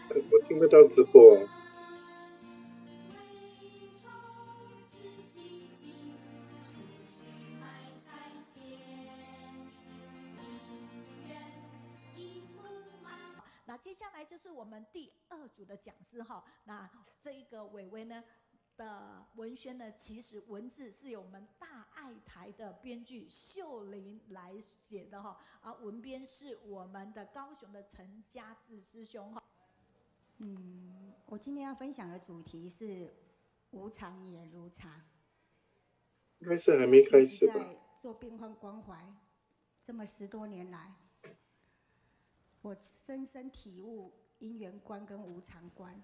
我听不到直播哦。那接下来就是我们第2组的讲师哈，那这一个伟伟呢的文宣呢，其实文字是由我们大爱台的编剧秀玲来写的哈，而文编是我们的高雄的陈家志师兄哈。我今天要分享的主题是无常也如常。应该是还没开始吧？在做病患关怀这么10多年来，我深深体悟因缘观跟无常观。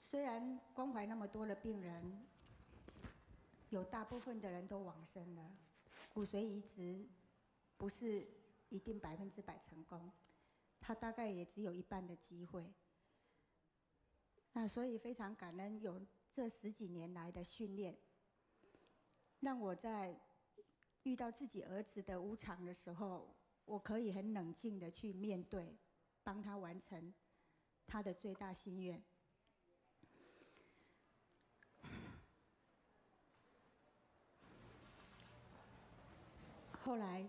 虽然关怀那么多的病人，有大部分的人都往生了，骨髓移植不是一定100%成功，它大概也只有一半的机会。那所以非常感恩有这10几年来的训练，让我在遇到自己儿子的无常的时候，我可以很冷静的去面对，帮他完成他的最大心愿。后来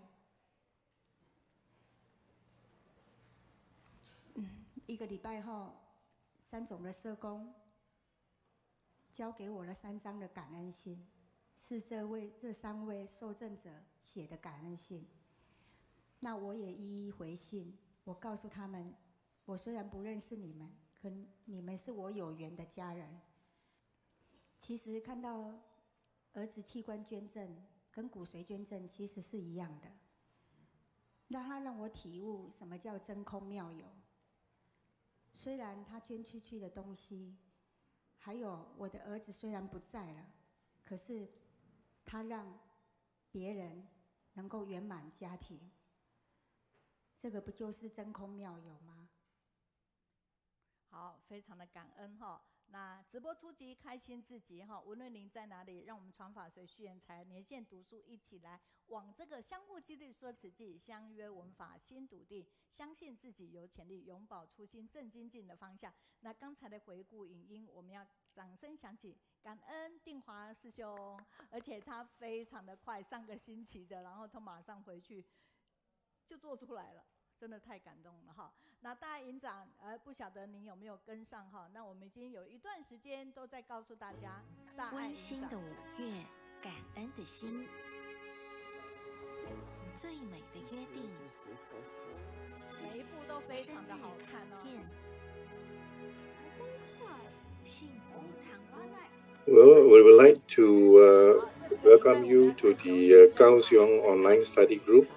1个礼拜后，3种的社工交给我了3张的感恩信，是这3位受赠者写的感恩信。那我也一一回信，我告诉他们，我虽然不认识你们，可你们是我有缘的家人。其实看到儿子器官捐赠跟骨髓捐赠其实是一样的，那他让我体悟什么叫真空妙有。虽然他捐出去的东西，还有我的儿子虽然不在了，可是他让别人能够圆满家庭，这个不就是真空妙有吗？好，非常的感恩哈。那直播初级开心自己哈，无论您在哪里，让我们传法随续言财连线读书一起来往这个相互激励说此际，相约文法心笃定，相信自己有潜力，永葆初心正精进的方向。那刚才的回顾影音，我们要掌声响起，感恩定华师兄，而且他非常的快，上个星期的，然后他马上回去就做出来了。真的太感动了哈！那大爱营长，不晓得您有没有跟上哈？那我们已经有一段时间都在告诉大家，温馨的5月，感恩的心，最美的约定，每一部都非常的好看哦。幸福糖果。Well, we would like to welcome you to the Kaohsiung Online Study Group.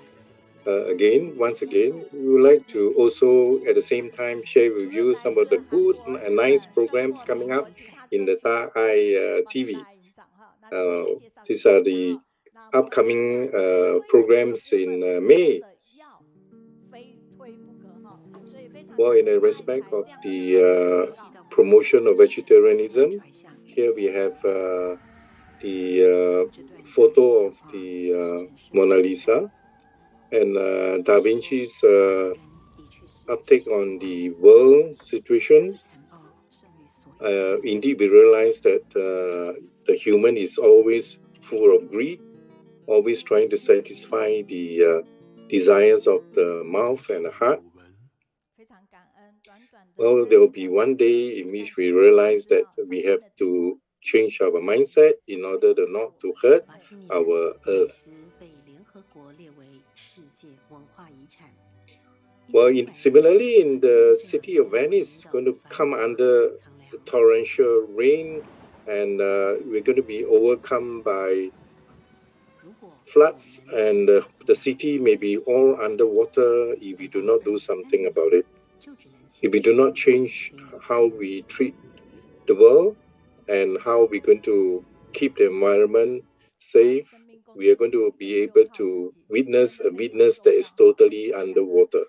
Once again, we would like to also at the same time share with you some of the good and nice programs coming up in the Daai TV. These are the upcoming programs in May. Well, in the respect of the promotion of vegetarianism, here we have the photo of the Mona Lisa. And Da Vinci's uptake on the world situation. Indeed, we realize that the human is always full of greed, always trying to satisfy the desires of the mouth and the heart. Well, there will be one day in which we realize that we have to change our mindset in order not to hurt our earth. Well, similarly, in the city of Venice, it's going to come under torrential rain, and we're going to be overcome by floods, and the city may be all underwater if we do not do something about it. If we do not change how we treat the world and how we're going to keep the environment safe, we are going to be able to witness a witness that is totally underwater.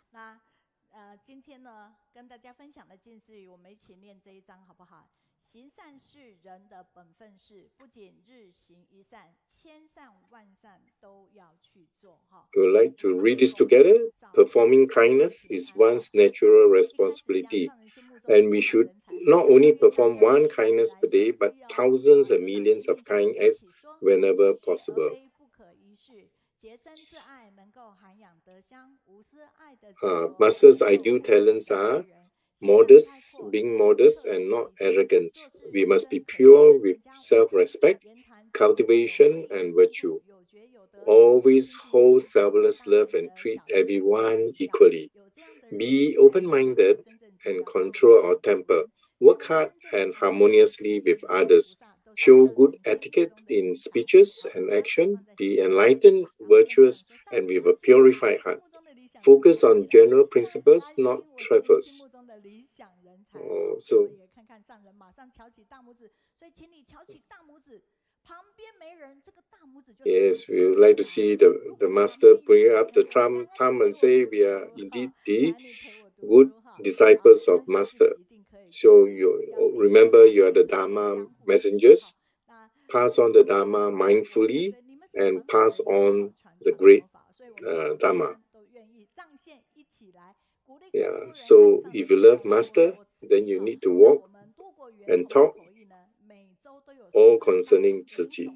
今天呢，跟大家分享的近似语，我们一起念这一章好不好？行善是人的本分事，不仅日行一善，千善万善都要去做哈。We would like to read this together. performing kindness is one's natural responsibility, and we should not only perform one kindness per day, but thousands and millions of kind acts whenever possible. Master's ideal talents are modest, being modest and not arrogant. We must be pure with self-respect, cultivation, and virtue. Always hold selfless love and treat everyone equally. Be open-minded and control our temper. Work hard and harmoniously with others. Show good etiquette in speeches and action. Be enlightened, virtuous, and with a purified heart. Focus on general principles, not trifles. So yes, we would like to see the master bring up the thumb and say we are indeed the good disciples of master. So you remember you are the Dharma messengers. Pass on the Dharma mindfully and pass on the great Dharma. Yeah, so if you love master, then you need to walk and talk all concerning Tzu Chi.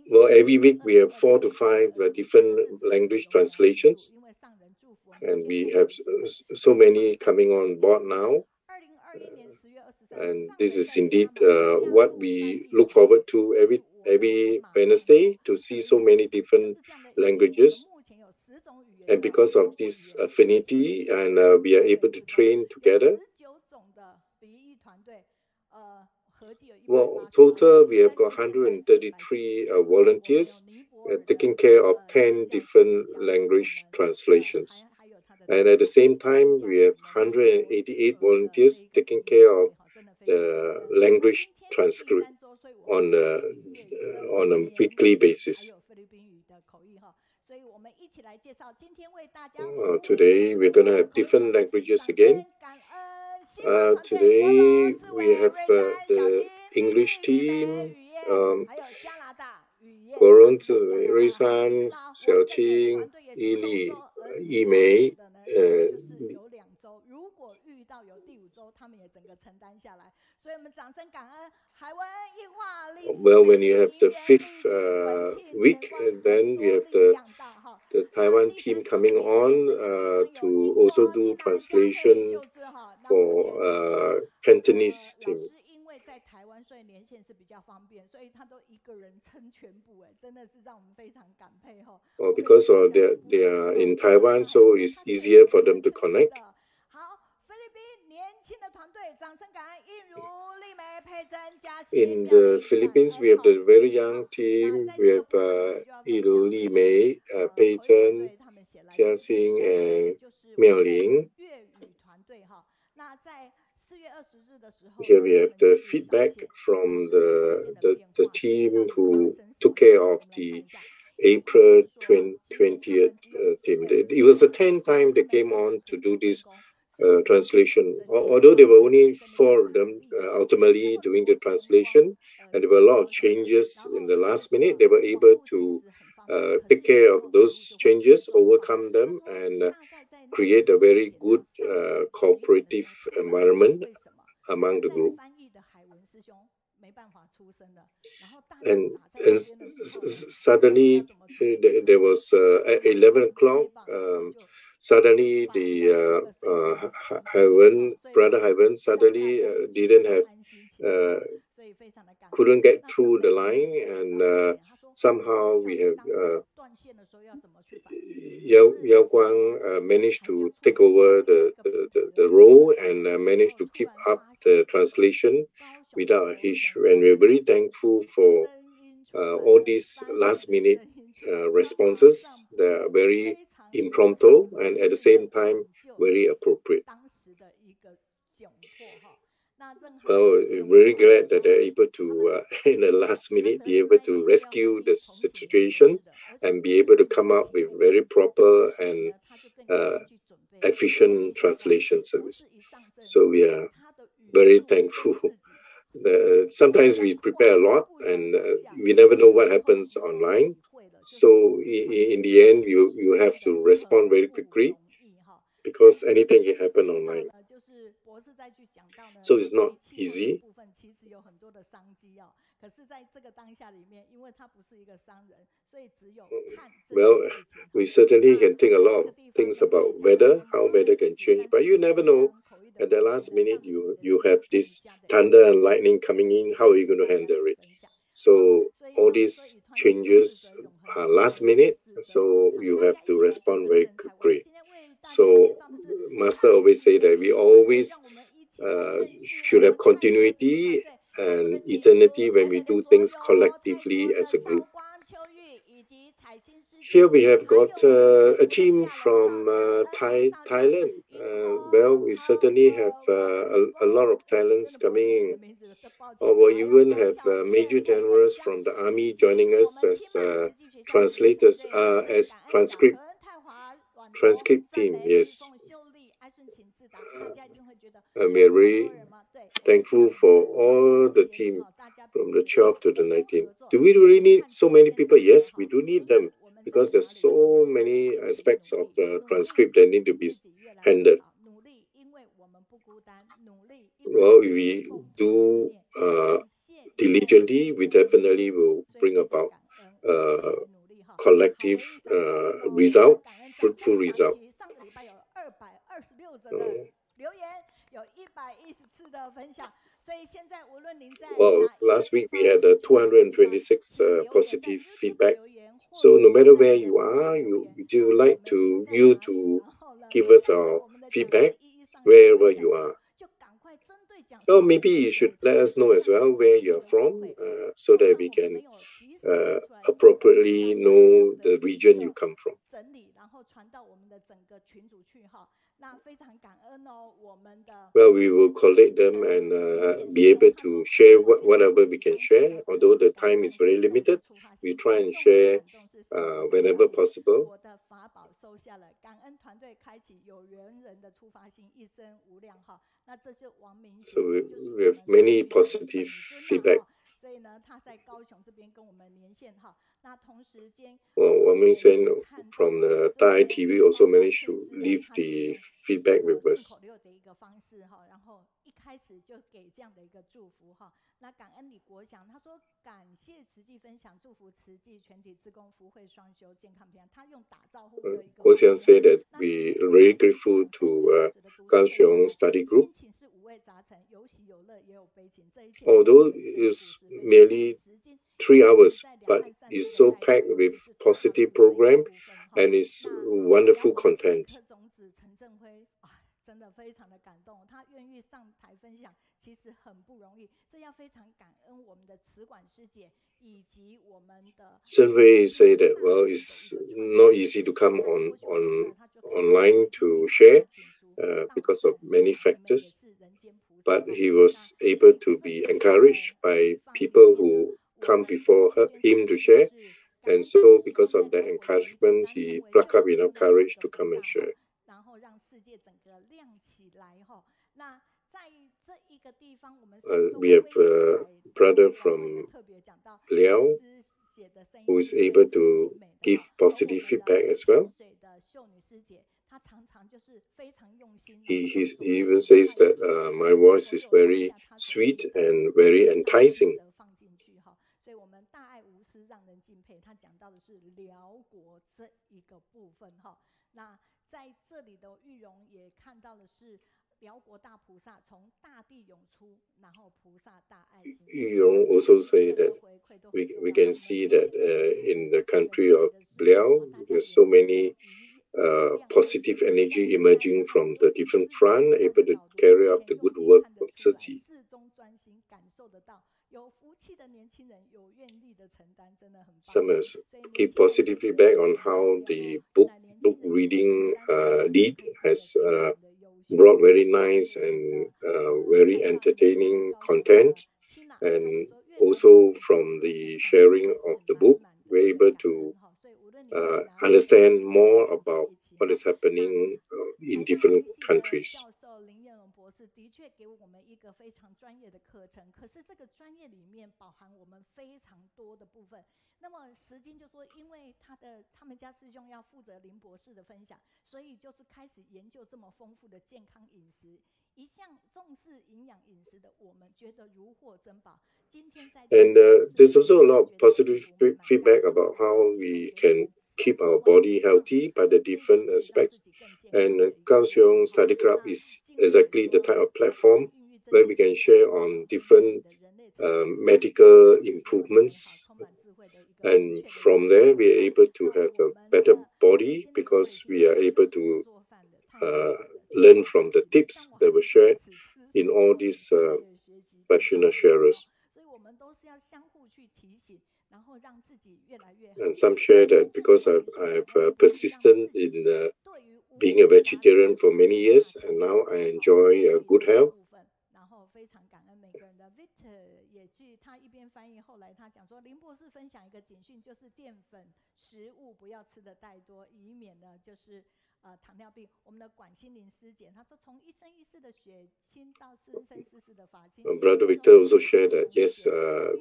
Well, every week we have 4 to 5 different language translations, and we have so many coming on board now. And this is indeed what we look forward to every Wednesday, to see so many different languages. And because of this affinity, and we are able to train together. Well, total we have got 133 volunteers taking care of 10 different language translations. And at the same time, we have 188 volunteers taking care of the language transcript on a weekly basis. Today, we're going to have different languages again. Today, we have the English team, Goron, Rui-san, Xiaoqing, Yili, Yimei. Well, when you have the 5th week, then we have the Taiwan team coming on to also do translation for Cantonese team. Well, because they are in Taiwan, so it's easier for them to connect. In the Philippines, we have the very young team. We have Yilu, Li Mei, Pei Zhen, Jia Xing, and Miao Ling. Here we have the feedback from the team who took care of the April 20th team. It was the 10th time they came on to do this translation. Although there were only 4 of them ultimately doing the translation, and there were a lot of changes in the last minute, they were able to take care of those changes, overcome them, and create a very good cooperative environment among the group. And suddenly there was at 11 o'clock. Suddenly, the Brother Haiwen suddenly couldn't get through the line, and somehow we have Yao Guang managed to take over the role and managed to keep up the translation without a hitch. And we're very thankful for all these last-minute responses. They are very impromptu and at the same time very appropriate. Well, we're very glad that they're able to, in the last minute, be able to rescue the situation and be able to come up with very proper and efficient translation service. So we are very thankful. Sometimes we prepare a lot and we never know what happens online. So in the end, you have to respond very quickly because anything can happen online. So it's not easy. Well, we certainly can think a lot of things about weather, how weather can change, but you never know. At the last minute, you have this thunder and lightning coming in. How are you going to handle it? So all these changes are last minute, so you have to respond very quickly. So Master always say that we always should have continuity and eternity when we do things collectively as a group. Here we have got a team from Thailand. Well, we certainly have a lot of talents coming in. Or we'll even have major generals from the army joining us as translators, as transcript team, yes. We are very thankful for all the team from the 12th to the 19th. Do we really need so many people? Yes, we do need them because there's so many aspects of the transcript that need to be handled. Well, we do diligently, we definitely will bring about collective result, fruitful result. Well, last week we had 226 positive feedback. So no matter where you are, would you like to give us our feedback wherever you are. Or maybe you should let us know as well where you're from, so that we can appropriately know the region you come from. Well, we will collect them and be able to share whatever we can share. Although the time is very limited, we try and share whenever possible. So we have many positive feedback. Well, Wang Mingsen from the Daai TV also managed to leave the feedback with us. Guo Xiang said that we are very grateful to Kaohsiung Study Group. Although it's merely 3 hours, but it's so packed with positive program and it's wonderful content. Linghui say that, well, it's not easy to come online to share because of many factors, but he was able to be encouraged by people who come before him to share, and so because of that encouragement, he plucked up enough courage to come and share. We have a brother from Liao who is able to give positive feedback as well. He even says that my voice is very sweet and very enticing. Yong also say that we can see that in the country of Liao, there's so many positive energy emerging from the different front, able to carry out the good work of Tzu Chi. Some give positive feedback on how the book reading lead has brought very nice and very entertaining content, and also from the sharing of the book, we're able to understand more about what is happening in different countries. 确给我们一个非常专业的课程，可是这个专业里面饱含我们非常多的部分。那么石金就说，因为他们家师兄要负责林博士的分享，所以就是开始研究这么丰富的健康饮食。一向重视营养饮食的我们，觉得如获珍宝。今天在 And there's also a lot of positive feedback about how we can keep our body healthy by the different aspects. And Kaohsiung Study Club is exactly the type of platform where we can share on different medical improvements. And from there, we are able to have a better body because we are able to learn from the tips that were shared in all these passionate sharers. And some share that because I've persistent in being a vegetarian for many years, and now I enjoy good health. 非常感恩每个人的 Victor 也据他一边翻译，后来他讲说，林博士分享一个警讯，就是淀粉食物不要吃的太多，以免呢就是糖尿病。我们的管心凌师姐她说，从一生一世的血清到生生世世的法清。Brother Victor also shared that yes,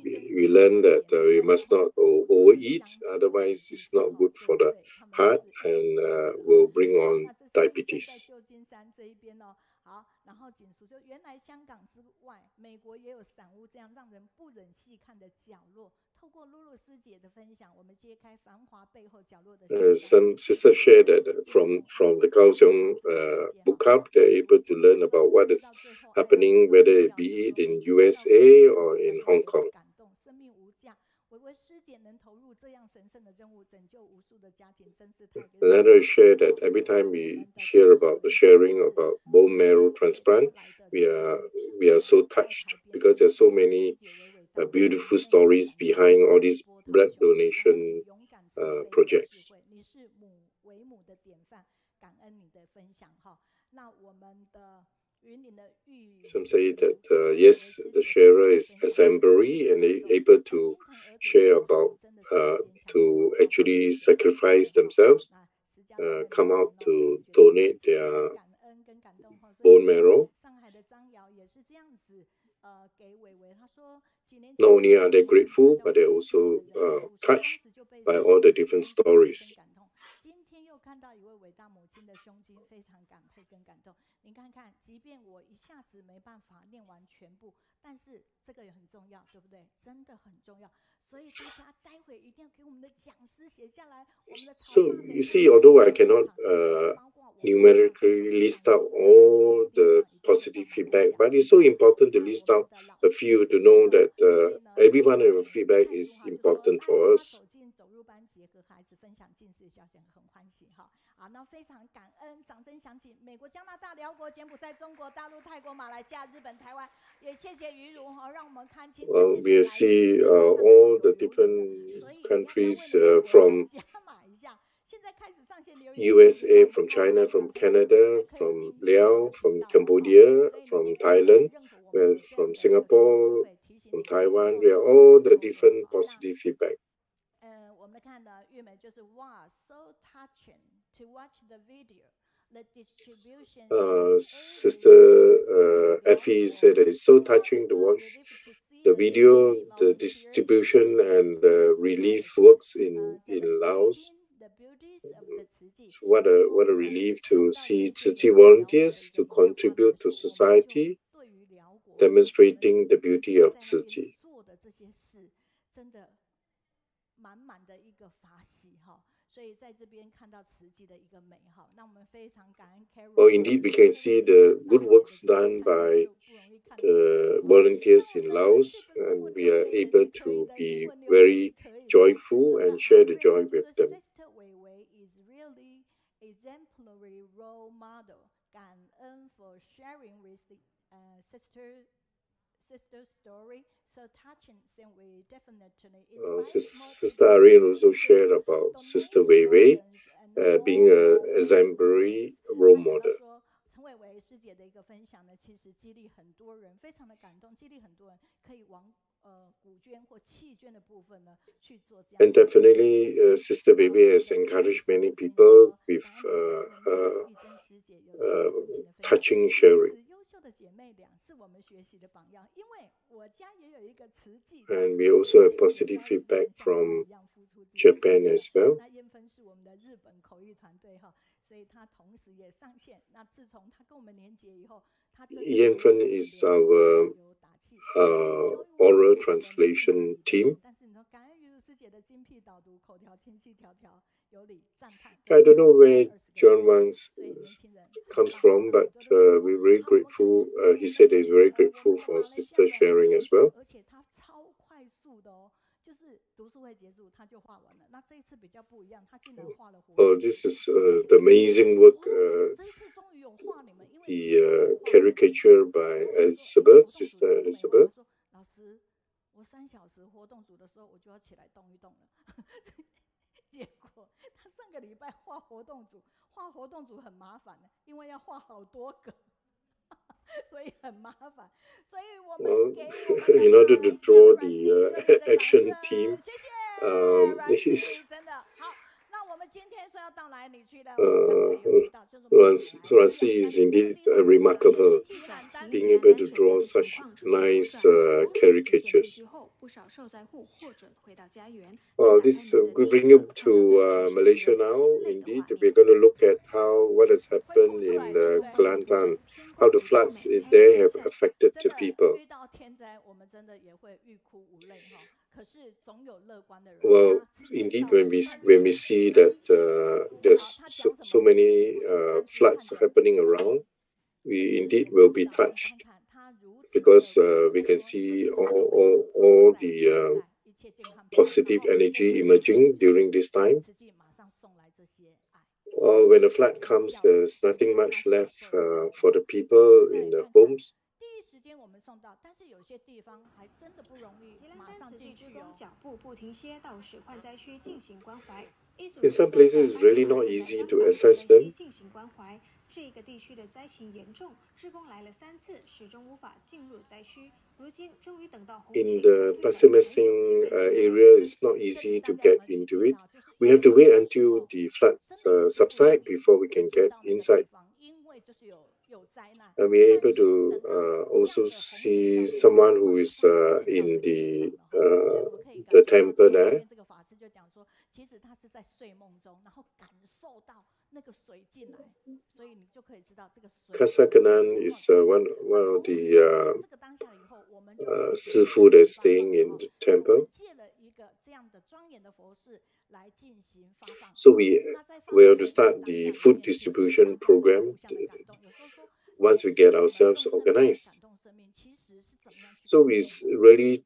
we learned that we must not overeat, otherwise it's not good for the heart and will bring on diabetes. 旧金山这一边哦。好，然后锦书就原来香港之外，美国也有散屋这样让人不忍细看的角落。透过露露师姐的分享，我们揭开繁华背后角落的。Some sisters shared that from the Kaohsiung book club, they're able to learn about what is happening, whether it be in USA or in Hong Kong. 生命无价，唯唯师姐能投入这样神圣的任务，拯救无数的家庭，真是太。Another share that every time we hear about the sharing about bone marrow transplant, we are so touched because there's so many beautiful stories behind all these blood donation projects. 你是母为母的典范，感恩你的分享哈。那我们的。Some say that yes, the sharer is exemplary and able to share about to actually sacrifice themselves, come out to donate their bone marrow. Not only are they grateful, but they're also touched by all the different stories. 看到一位伟大母亲的胸襟，非常感佩跟感动。您看看，即便我一下子没办法念完全部，但是这个也很重要，对不对？真的很重要。所以大家待会一定要给我们的讲师写下来。我们的 So you see, although I cannot numerically list out all the positive feedback, but it's so important to list out a few to know that every one of the feedback is important for us. 和孩子分享近视消息很欢喜哈，好，那非常感恩，掌声响起。美国、加拿大、辽国、柬埔寨、中国大陆、泰国、马来西亚、日本、台湾，也谢谢于如哈，让我们看清。We see all the different countries from USA, from China, from Canada, from Laos, from Cambodia, from Thailand, from Singapore, from Taiwan. We are all the different positive feedback. 我们看的玉美就是哇 ，so touching to watch the video, the distribution. Sister Effie said that it's so touching to watch the video, the distribution and the relief works in Laos. What a relief to see Tzu Chi volunteers to contribute to society, demonstrating the beauty of Tzu Chi. 满满的一个法喜哈，所以在这边看到慈济的一个美好，那我们非常感恩 Carol。Oh, indeed, we can see the good works done by the volunteers in Laos, and we are able to be very joyful and share the joy with them. Sister Weiwei is really exemplary role model. 感恩 for sharing with the sister story. So touching, and we definitely Sister Irene also shared about Sister Weiwei being an exemplary role model. 陈伟伟师姐的一个分享呢，其实激励很多人，非常的感动，激励很多人可以往股捐或弃捐的部分呢去做这样。And definitely, Sister Weiwei has encouraged many people with touching sharing. 优秀的姐妹2 And we also have positive feedback from Japan as well. Yanlun is our oral translation team. I don't know where John Wang's comes from, but we're very grateful. He said he's very grateful for sister sharing as well. Oh, this is the amazing work, the caricature by Elizabeth, Sister Elizabeth. Well, in order to draw the action team, Rancy is indeed remarkable, being able to draw such nice caricatures. Well, this we bring you to Malaysia now. Indeed, we're going to look at what has happened in Kelantan, how the floods there have affected the people. Well, indeed, when we see that there's so many floods happening around, we indeed will be touched, because we can see all the positive energy emerging during this time. When a flood comes, there's nothing much left for the people in the homes. In some places, it's really not easy to assess them. In the Pasir Mesing area, it's not easy to get into it. We have to wait until the floods subside before we can get inside. And we're able to also see someone who is in the temple there. Kasakanan is one of the Sifu that's staying in the temple. So we have to start the food distribution program once we get ourselves organized. So we really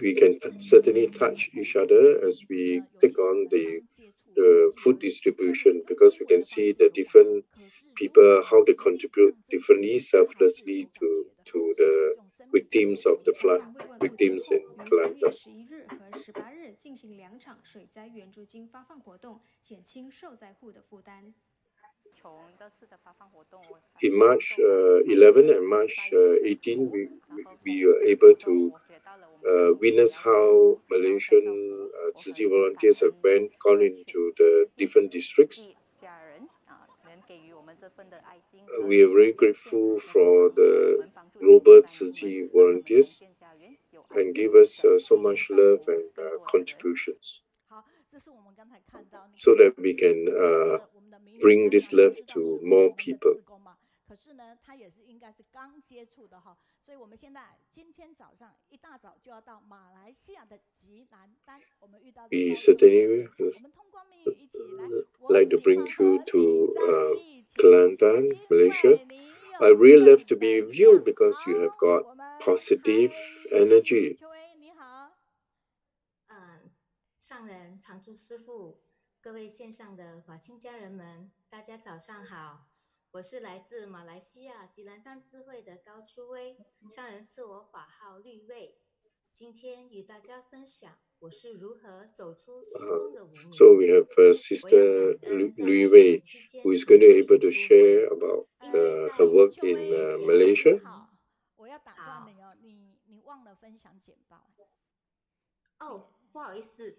we can certainly touch each other as we take on the food distribution, because we can see the different people, how they contribute differently, selflessly to the victims of the flood, victims in Kelantan. In March 11 and March 18, we were able to witness how Malaysian Tzu Chi volunteers have gone into the different districts. We are very grateful for the global Tzu Chi volunteers and give us so much love and contributions, so that we can bring this love to more people. We certainly like to bring you to Kelantan, Malaysia. I really love to be with you because you have got positive energy. 上人常住师父，各位线上的法亲家人们，大家早上好。我是来自马来西亚吉兰丹智慧的高秋薇，上人赐我法号绿蔚。今天与大家分享我是如何走出心中的无明。So we have Sister Lu Wei, who is going to be able to share about her work in Malaysia. 我要打断你哦，你忘了分享简报。哦，不好意思。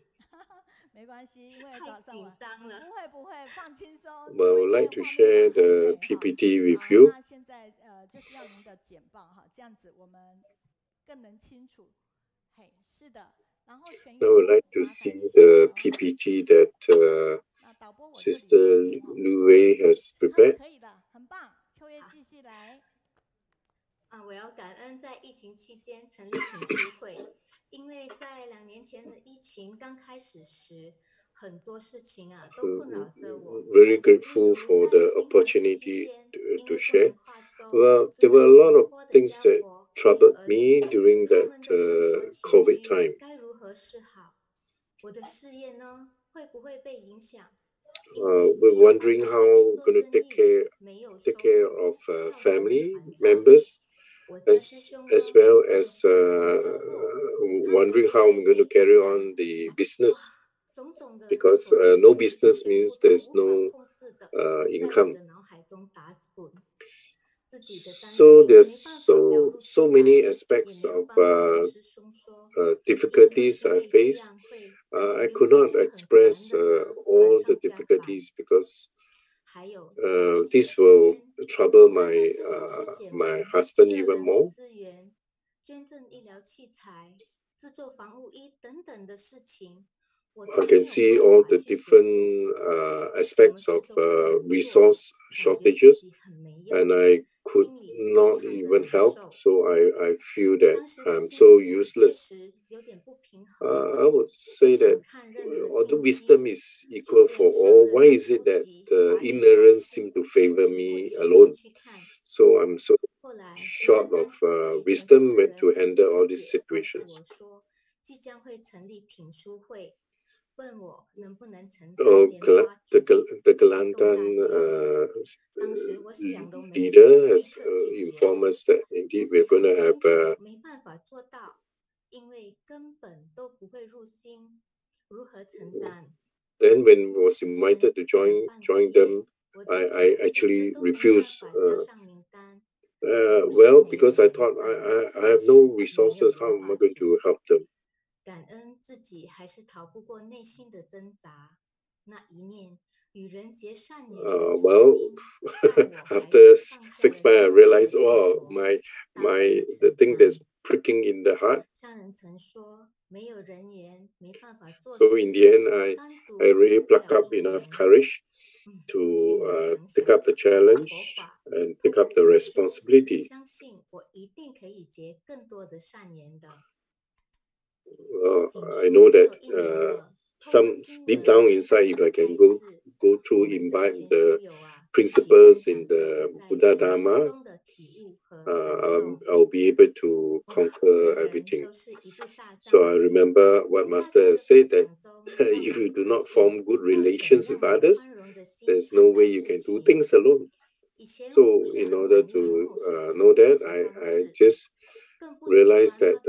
没关系，因为早上太紧张了。不会，放轻松。Well, I would like to share the PPT with you. 那现在就是要您的简报哈，这样子我们更能清楚。嘿，是的。然后全 I would like to see the PPT that Sister Linghui has prepared. 可以的，很棒。秋叶继续来。我要感恩在疫情期间成立品书会，因为在2年前的疫情刚开始时，很多事情都困扰着我。Very grateful for the opportunity to share. Well, there were a lot of things that troubled me during that COVID time. 该如何是好？我的事业呢，会不会被影响？ We're wondering how we're going to take care of family members, as well as wondering how I'm going to carry on the business, because no business means there's no income. So there's so many aspects of difficulties I face. I could not express all the difficulties because this will trouble my husband even more. I can see all the different aspects of resource shortages, and I could not even help, so I feel that I'm so useless. I would say that although wisdom is equal for all, why is it that ignorance seems to favor me alone? So I'm so short of wisdom to handle all these situations. The Kelantan leader has informed us that indeed we're going to have then when I was invited to join them, I actually refused. Well, because I thought I have no resources, how am I going to help them? Well, after 6 months, I realized, the thing that's pricking in the heart. So in the end, I really plucked up enough courage to take up the challenge and take up the responsibility. I know that some deep down inside, if I can go through, imbibe the principles in the Buddha Dharma, I'll be able to conquer everything. So I remember what Master said, that if you do not form good relations with others, there's no way you can do things alone. So in order to know that, I just realized that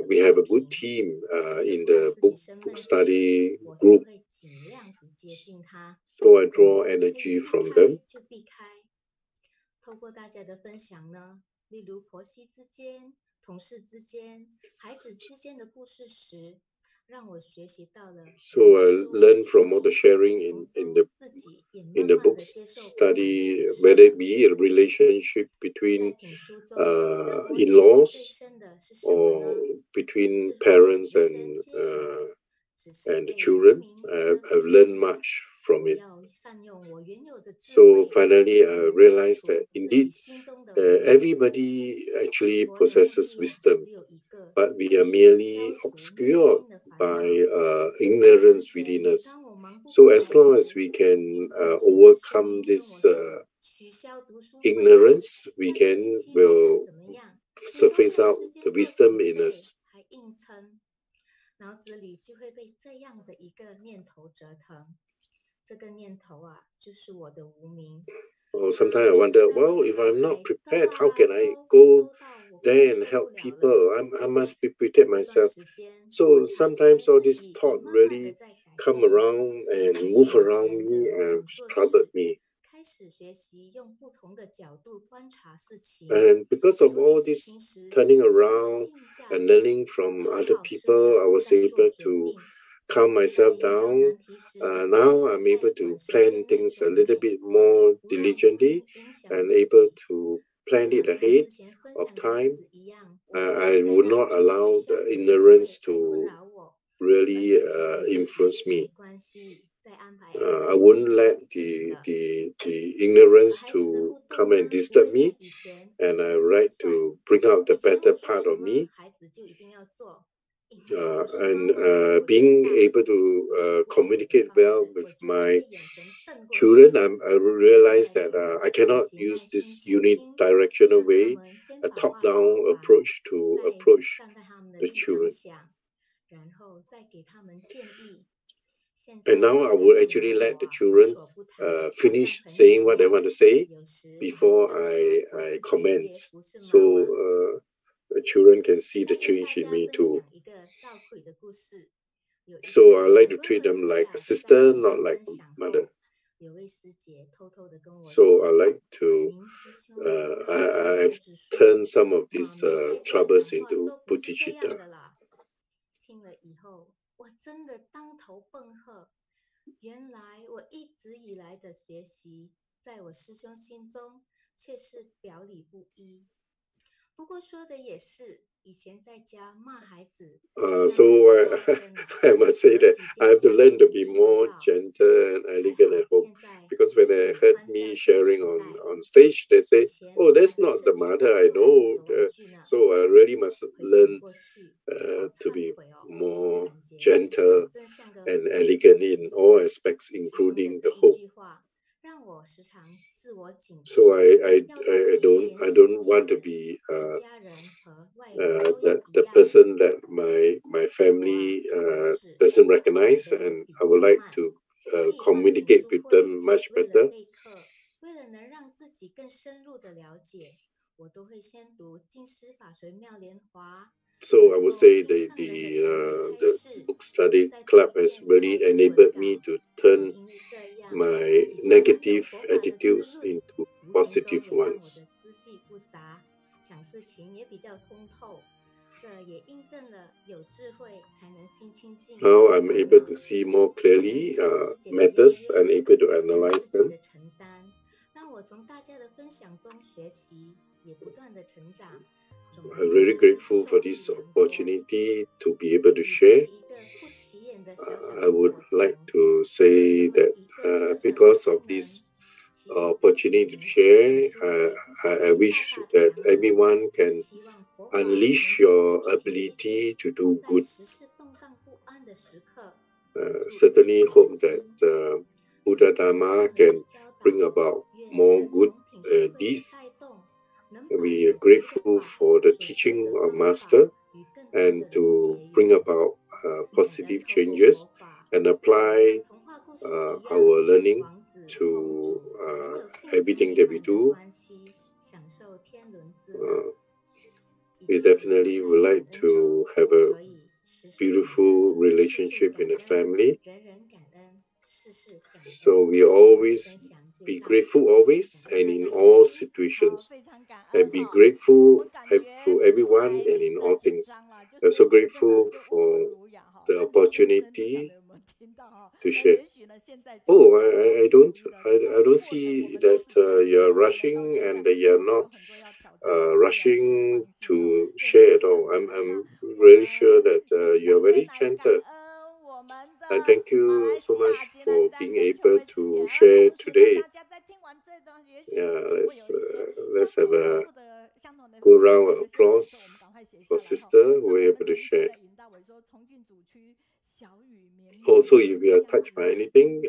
we have a good team in the book study group. So I draw energy from them. So I learned from all the sharing in the book study, whether it be a relationship between in-laws or between parents and the children. I've learned much from it. So finally, I realized that indeed everybody actually possesses wisdom, but we are merely obscured by ignorance within us. So as long as we can overcome this ignorance, we will surface out the wisdom in us. Or sometimes I wonder, well, if I'm not prepared, how can I go there and help people? I must be prepared myself. So sometimes all this thought really come around and move around me and trouble me. And because of all this turning around and learning from other people, I was able to calm myself down. Now I'm able to plan things a little bit more diligently and able to plan it ahead of time. I would not allow the ignorance to really influence me. I wouldn't let the ignorance to come and disturb me, and I would like to bring out the better part of me. And being able to communicate well with my children, I realized that I cannot use this unidirectional way, a top-down approach to approach the children. And now I will actually let the children finish saying what they want to say before I comment. So the children can see the change in me too. So I like to treat them like a sister, not like a mother. So I like to, I've turned some of these troubles into bodhicitta. 听了以后，我真的当头棒喝。原来我一直以来的学习，在我师兄心中却是表里不一。不过说的也是，以前在家骂孩子。So I must say that I have to learn to be more gentle and elegant at home. Because when they heard me sharing on stage, they say, "Oh, that's not the mother I know." So I really must learn to be more gentle and elegant in all aspects, including the home. So I don't want to be the person that my family doesn't recognize, and I would like to communicate with them much better. So I would say the book study club has really enabled me to turn my negative attitudes into positive ones. Now I'm able to see more clearly matters and able to analyze them. I'm really grateful for this opportunity to be able to share. I would like to say that because of this opportunity to share, I wish that everyone can unleash your ability to do good. Certainly hope that Buddha Dharma can bring about more good deeds. We are grateful for the teaching of Master and to bring about positive changes and apply our learning to everything that we do. We definitely would like to have a beautiful relationship in a family. So we always be grateful always and in all situations, and be grateful for everyone and in all things. I'm so grateful for the opportunity to share. Oh, I don't see that you're rushing and that you're not rushing to share at all. I'm really sure that you're very gentle. I thank you so much for being able to share today. Yeah, let's have a good round of applause for sister who were able to share. Also, if you are touched by anything,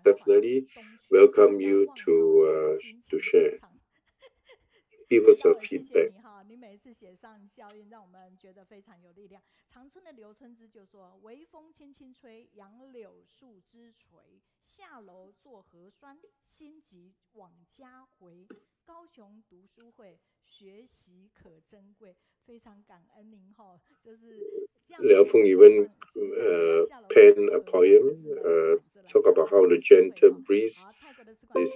definitely welcome you to share. Give us your feedback. 你每次写上效应，让我们觉得非常有力量。长春的刘春之就说：“微风轻轻吹，杨柳树枝垂。下楼做核酸，心急往家回。高雄读书会，学习可珍贵。”非常感恩您哈，就是这样。Liao Feng even penned a poem, talk about how the gentle breeze is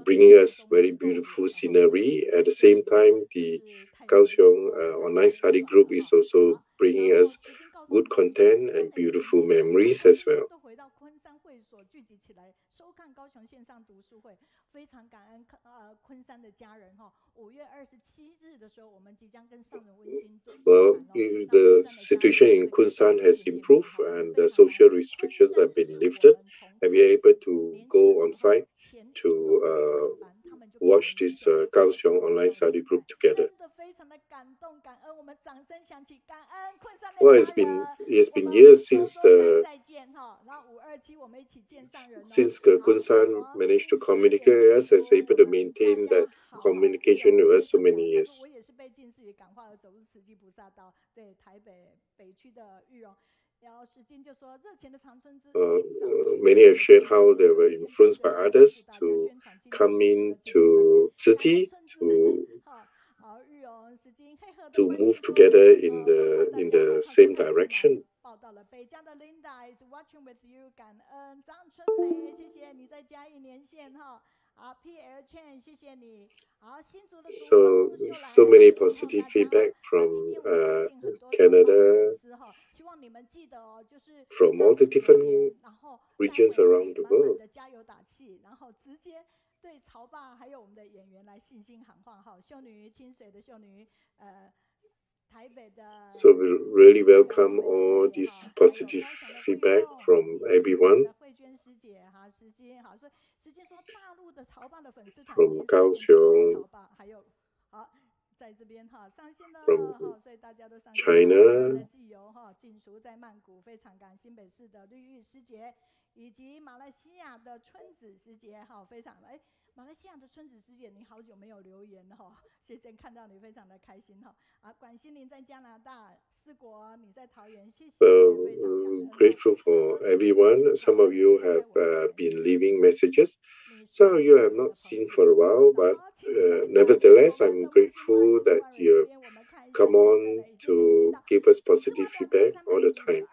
bringing us very beautiful scenery. At the same time, the Kaohsiung online study group is also bringing us good content and beautiful memories as well. 都回到昆山会所聚集起来收看高雄线上读书会，非常感恩昆山的家人哈。5月27日的时候，我们即将跟上人温馨对谈。Well, the situation in Kunsan has improved and the social restrictions have been lifted, and we are able to go on site to watch this Kaohsiung online study group together. Well, it has been years since the Kunsan managed to communicate us and is able to maintain that communication with us so many years. Many have shared how they were influenced by others to come in to Ziti to move together in the same direction. So many positive feedback from Canada, from all the different regions around the world. 对曹爸还有我们的演员来信心喊话哈，秀女清水的秀女，台北的。So we really welcome all this positive feedback from everyone. 慧娟师姐哈，时间好，所以时间说大陆的曹爸的粉丝团 from 高雄，还有好。在这边哈上线了哈，所以大家都上线。China 寄游哈，禁熟在曼谷，非常感新北市的绿玉师姐，以及马来西亚的春子师姐哈，非常马来西亚的春子师姐，你好久没有留言了哈，谢谢看到你非常的开心哈。管心凌在加拿大，四国你在桃园，谢谢。Grateful for everyone. Some of you have been leaving messages. Some of you have not seen for a while, but nevertheless, I'm grateful that you have come on to give us positive feedback all the time.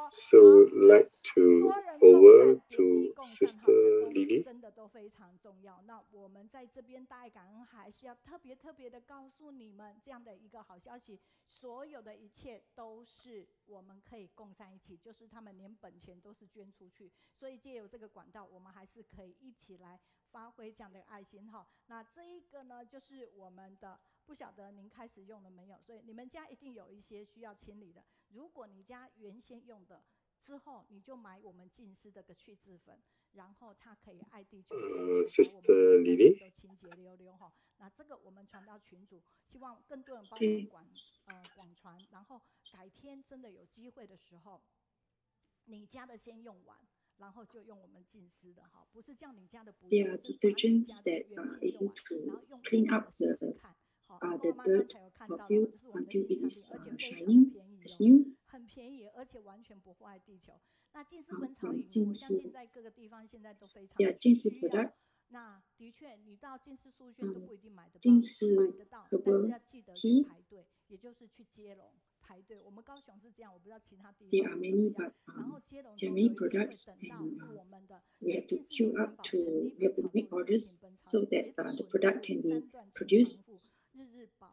So, like to over to Sister Lily. 真的都非常重要。那我们在这边大爱感恩还是要特别的告诉你们这样的一个好消息，所有的一切都是我们可以共在一起，就是他们连本钱都是捐出去，所以借由这个管道，我们还是可以一起来发挥这样的爱心哈。那这一个呢，就是我们的，不晓得您开始用了没有？所以你们家一定有一些需要清理的。如果你家原先用的，之后你就买我们净丝这个去渍粉，然后它可以爱地球，Sister Lily 都清洁溜溜哈。那这个我们传到群组，希望更多人帮我们广传。然后改天真的有机会的时候，你家的先用完，然后就用我们净丝的哈，不是叫你家的不用，是把你家的原先用完，然后用我们的试试看。the dirt of you until it is shining as new， 很便宜，而且完全不坏地球。那净丝本草饮，我相信在各个地方现在都非常需要。那的确，你到净丝书院都不一定买得到，但是要记得去排队，也就是去接龙排队。我们高雄是这样，我不知道其他地方怎么样。然后接龙都有一定会等到我们的。We have to queue up to we have to make orders so that the product can be produced.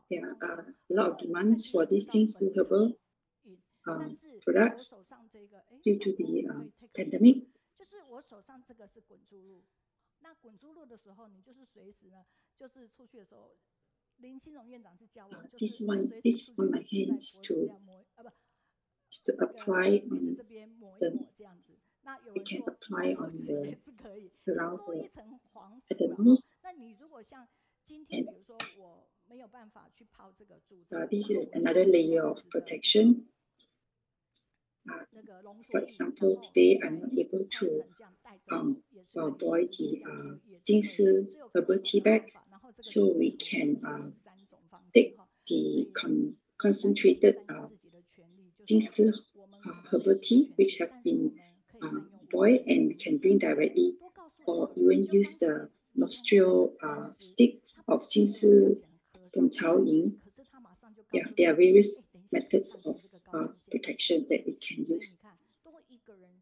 There are a lot of demands for these things herbal products due to the pandemic. 就是我手上这个是滚珠露，那滚珠露的时候，你就是随时呢，就是出去的时候，林新荣院长是教我，this on my hands to apply on the. We can apply on the around at the nose. 那你如果像今天，比如说我没有办法去泡这个煮， this is another layer of protection. For example, today I'm not able to boil the 金丝 herbal tea bags, so we can take the concentrated 金丝 herbal tea, which have been boiled, and we can bring directly, or even use the nostril sticks of 金丝本草饮. Yeah, there are various methods of protection that we can use.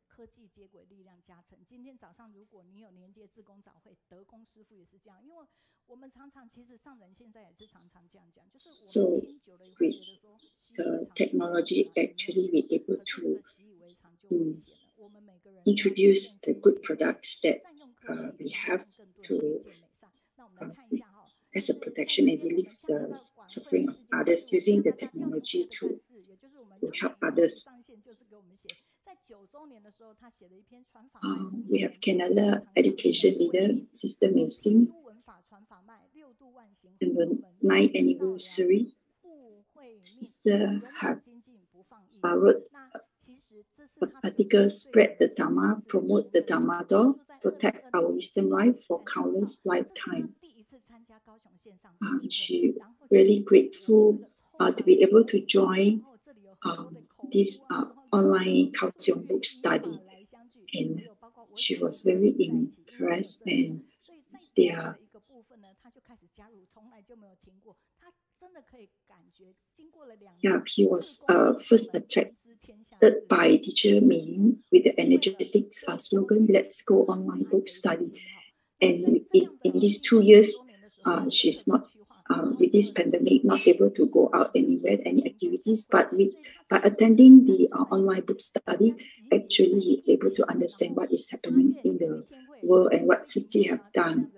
科技接轨力量加成。今天早上如果你有连接志工早会，德工师傅也是这样，因为我们常常其实上人现在也是常常这样讲，就是我们听久了以后觉得说the technology actually be able 可是这 to 个习以为常就危险了。我们每个人 introduce the good products that 善用科技 we have 更多的 to 见美善。那我们来看一下哈。 as a protection and relieve the suffering of others using the technology to help others. We have Canada education leader, Sister Meising, and the 9th anniversary. Sister have wrote an article, spread the Dharma, promote the Dharma door, protect our wisdom life for countless lifetime. She really grateful to be able to join this online Kaohsiung book study, and she was very impressed, and their he was first attracted by teacher Meiyun with the energetic slogan, "Let's go online book study." And in these 2 years, she's not with this pandemic not able to go out anywhere, any activities, but by attending the online book study, actually able to understand what is happening in the world and what Sisi have done.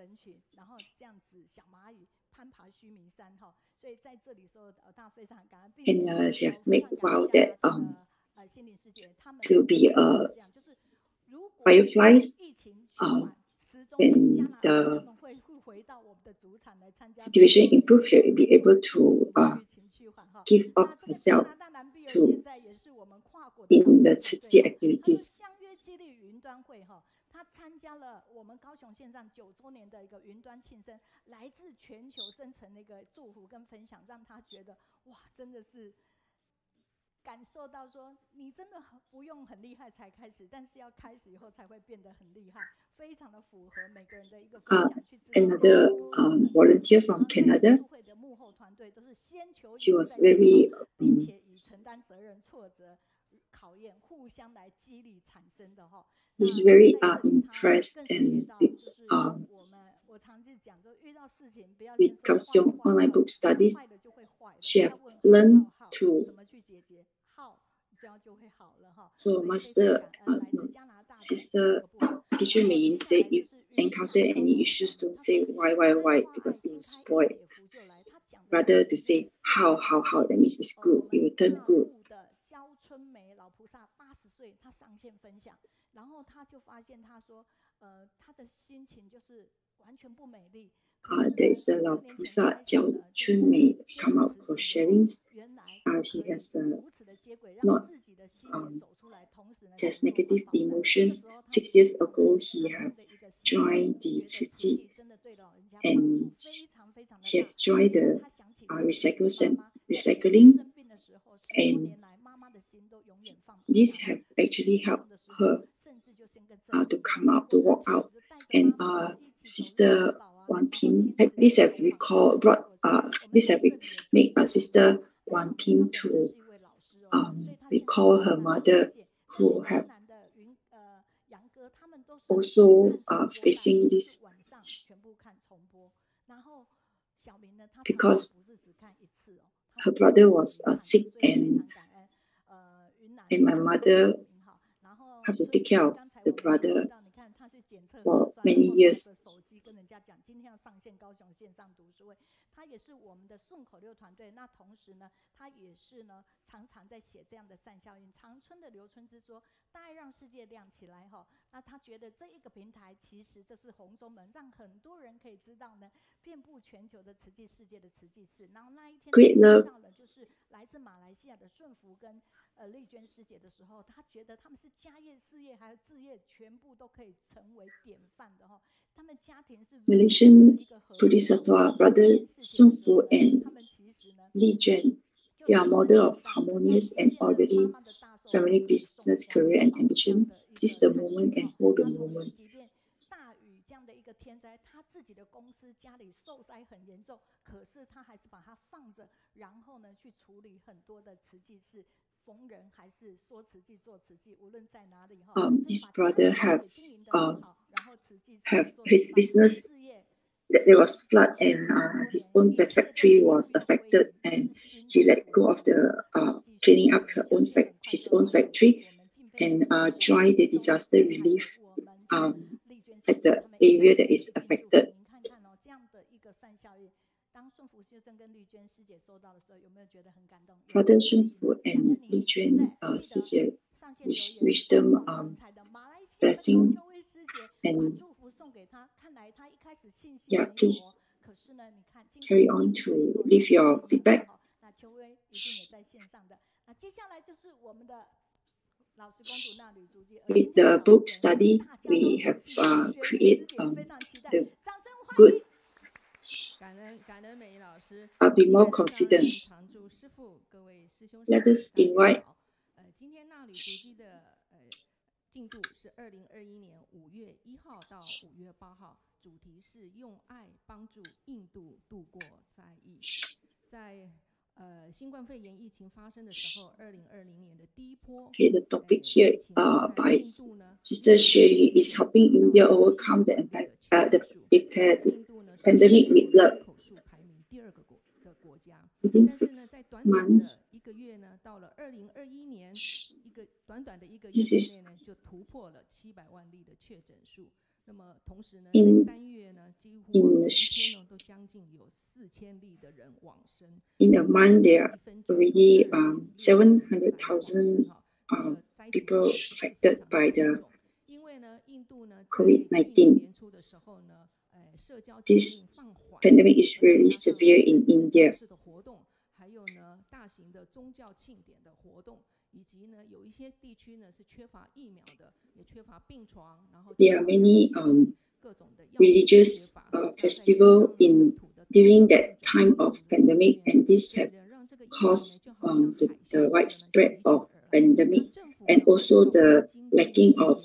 And she has made vow that to be fireflies when the situation improves, she will be able to give up herself to in the city activities. 他参加了我们高雄线上9周年的一个云端庆生，来自全球真诚的一个祝福跟分享，让他觉得哇，真的是感受到说，你真的不用很厉害才开始，但是要开始以后才会变得很厉害，非常的符合每个人的一个分享。Another volunteer from Canada. She was very 并且以承担责任、挫折、考验互相来激励产生的哈。 He's very impressed and with Kaohsiung online book studies. She has learned to so Master Sister Teacher Meiyun said, if encounter any issues, don't say why because it will spoil. Rather to say how that means it's good, it will turn good. 然后他就发现，他说，他的心情就是完全不美丽。There is a 老菩萨 Cao Wenlong come out for sharing. She has not has negative emotions. 6 years ago, he have joined the city, and she have joined the recycling, and this have actually helped her to come out, to walk out. And Sister Wan Pin, this have made Sister Wan Pin to recall her mother, who have also facing this because her brother was sick, and my mother have to take care of the brother for many years. 他也是我们的顺口溜团队，那同时呢，他也是呢，常常在写这样的善效应。长春的刘春之说：“大爱让世界亮起来哈。”那他觉得这一个平台，其实这是红中门，让很多人可以知道呢，遍布全球的慈济世界的慈济事。然后那一天听到了，就是来自马来西亚的顺福跟丽娟师姐的时候，他觉得他们是家业、事业还有志业，全部都可以成为典范的哈。他们家庭是 Malaysian Bodhisattva brother Sun Fu and Li Juan, they are model of harmonious and orderly family, business, career, and ambition. Seize the moment and hold the moment. 大雨这样的一个天灾，他自己的公司家里受灾很严重，可是他还是把它放着，然后呢去处理很多的慈济事， this brother have his business. There was flood and his own factory was affected, and he let go of the cleaning up his own factory and join the disaster relief at the area that is affected. Brother Shunfu and Li Juan wish them blessing and please carry on to leave your feedback. With the book study, we have created the good. I'll be more confident. Let us invite. 进度是2021年5月1号到5月8号，主题是用爱帮助印度度过灾疫。在新冠肺炎疫情发生的时候，2020年的第一波。The topic here by Sister Xiaoyun is helping India overcome the pandemic with love. Within 6 months, 一个月呢，到了2021年，短的一个月内呢，就突破了700万例的确诊数。那么同时呢，在单月呢，几乎每天呢都将近有4000例的人往生。In a month, there are already 700,000 people affected by the COVID-19. This pandemic is really severe in India. 还有呢，大型的宗教庆典的活动，以及呢，有一些地区呢是缺乏疫苗的，也缺乏病床，然后 There are many religious festivals during that time of pandemic, and this has caused the widespread of pandemic, and also the lacking of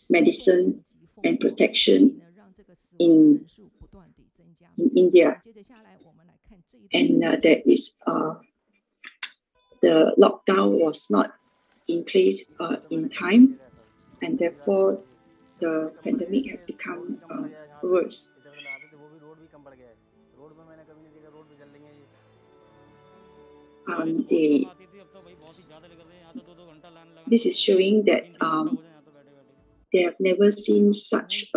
medicine and protection in India. And there is the lockdown was not in place in time, and therefore the pandemic has become worse. This is showing that they have never seen such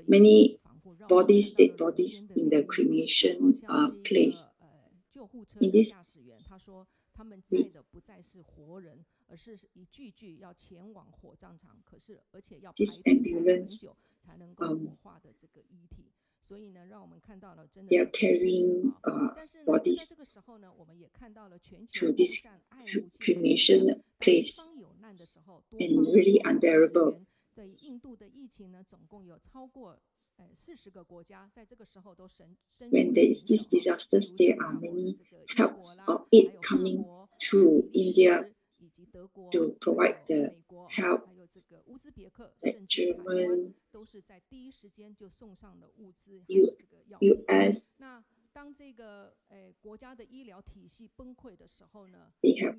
many dead bodies in the cremation place. In this, 他说他们载的不再是活人，而是一具具要前往火葬场，可是而且要排队很久才能够火化的这个遗体。所以呢，让我们看到了真的是 carrying bodies 在这个时候呢，我们也看到了全 to 球 this 善爱无 cremation 当一 place, 方有难的时候，多 and 方 really 共同 unbearable. 支援。对印度的疫情呢，总共有超过40个国家在这个时候都伸出 When there is this disaster, there are many helps or aid coming to India to provide the help. 还有这个乌兹别克， Like 甚至台湾 German, 都是在第一时间就送上了物资， 这个药物。 US, 那当这个国家的医疗体系崩溃的时候呢， they have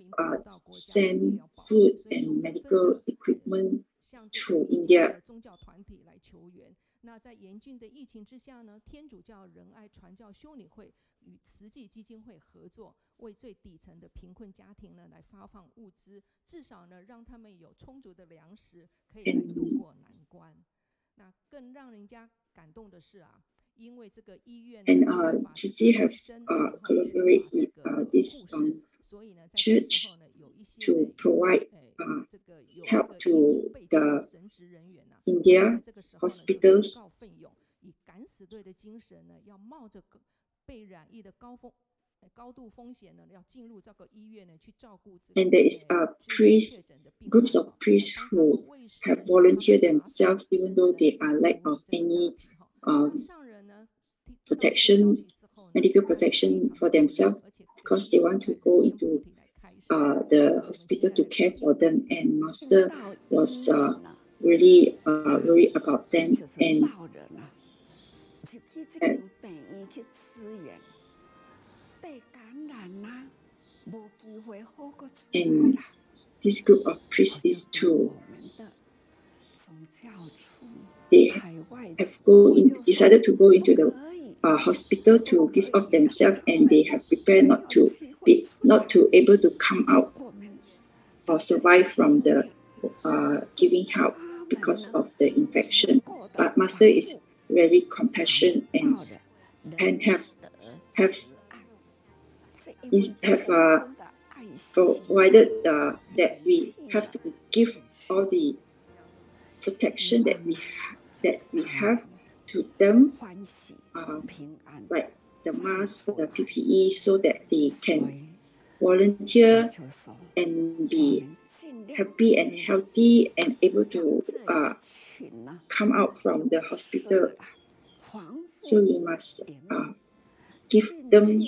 sent food and medical equipment 向这 to 个民 India. 间的宗教团体来求援。那在严峻的疫情之下呢，天主教仁爱传教修女会与慈济基金会合作，为最底层的贫困家庭呢来发放物资，至少呢让他们有充足的粮食，可以来度过难关。那更让人家感动的是啊，因为这个医院 And Tzu have collaborated with this church to provide help to the India hospitals. 以敢死队的精神呢，要冒着被染疫的高度风险呢，要进入这个医院呢去照顾这个 And there is groups of priests who have volunteered themselves, even though they are lack of any protection, medical protection for themselves, because they want to go into the hospital to care for them. And Master was really worried about them. And And this group of priests is to they have decided to go into the hospital to give of themselves, and they have prepared not to able to come out or survive from the giving help because of the infection. But Master is very compassionate and have provided that we have to give all the protection that we have to them, like the mask, the PPE, so that they can volunteer and be happy and healthy and able to come out from the hospital. So we must give them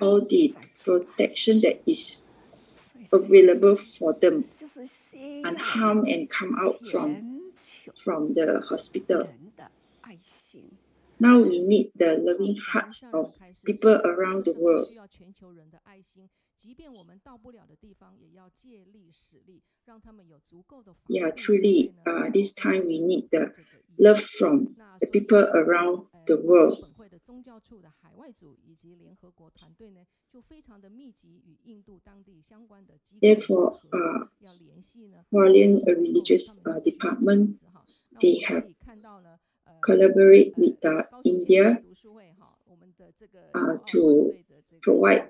all the protection that is available for them, unharmed, and come out from the hospital. Now we need the loving hearts of people around the world. Yeah, truly, this time we need the love from the people around the world. Therefore, Hualien Religious Department, they have collaborate with India to provide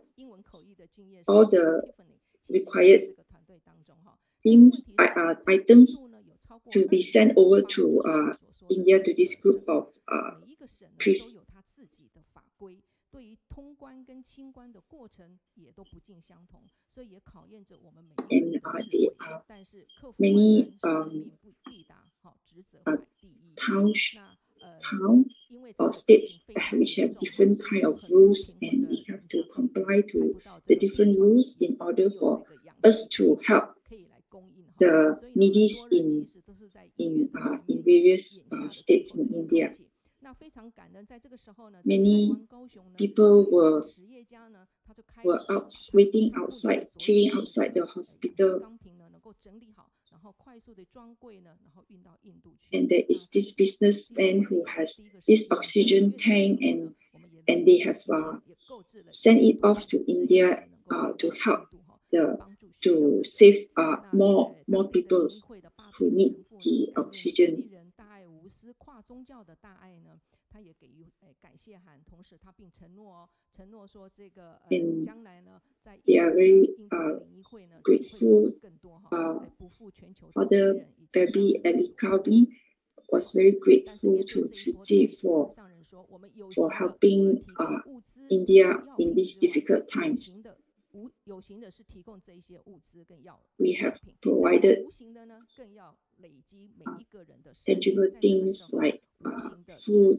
all the required items to be sent over to India to this group of priests. And there are many towns or states which have different kind of rules, and we have to comply to the different rules in order for us to help the needy in various states in India. Many people were waiting outside, queuing outside the hospital. And there is this businessman who has this oxygen tank, and they have sent it off to India to help to save more people who need the oxygen. And they are very grateful. Father Baby Ali Kalbi was very grateful to Tzu Chi for helping India in these difficult times. We have provided tangible things like food,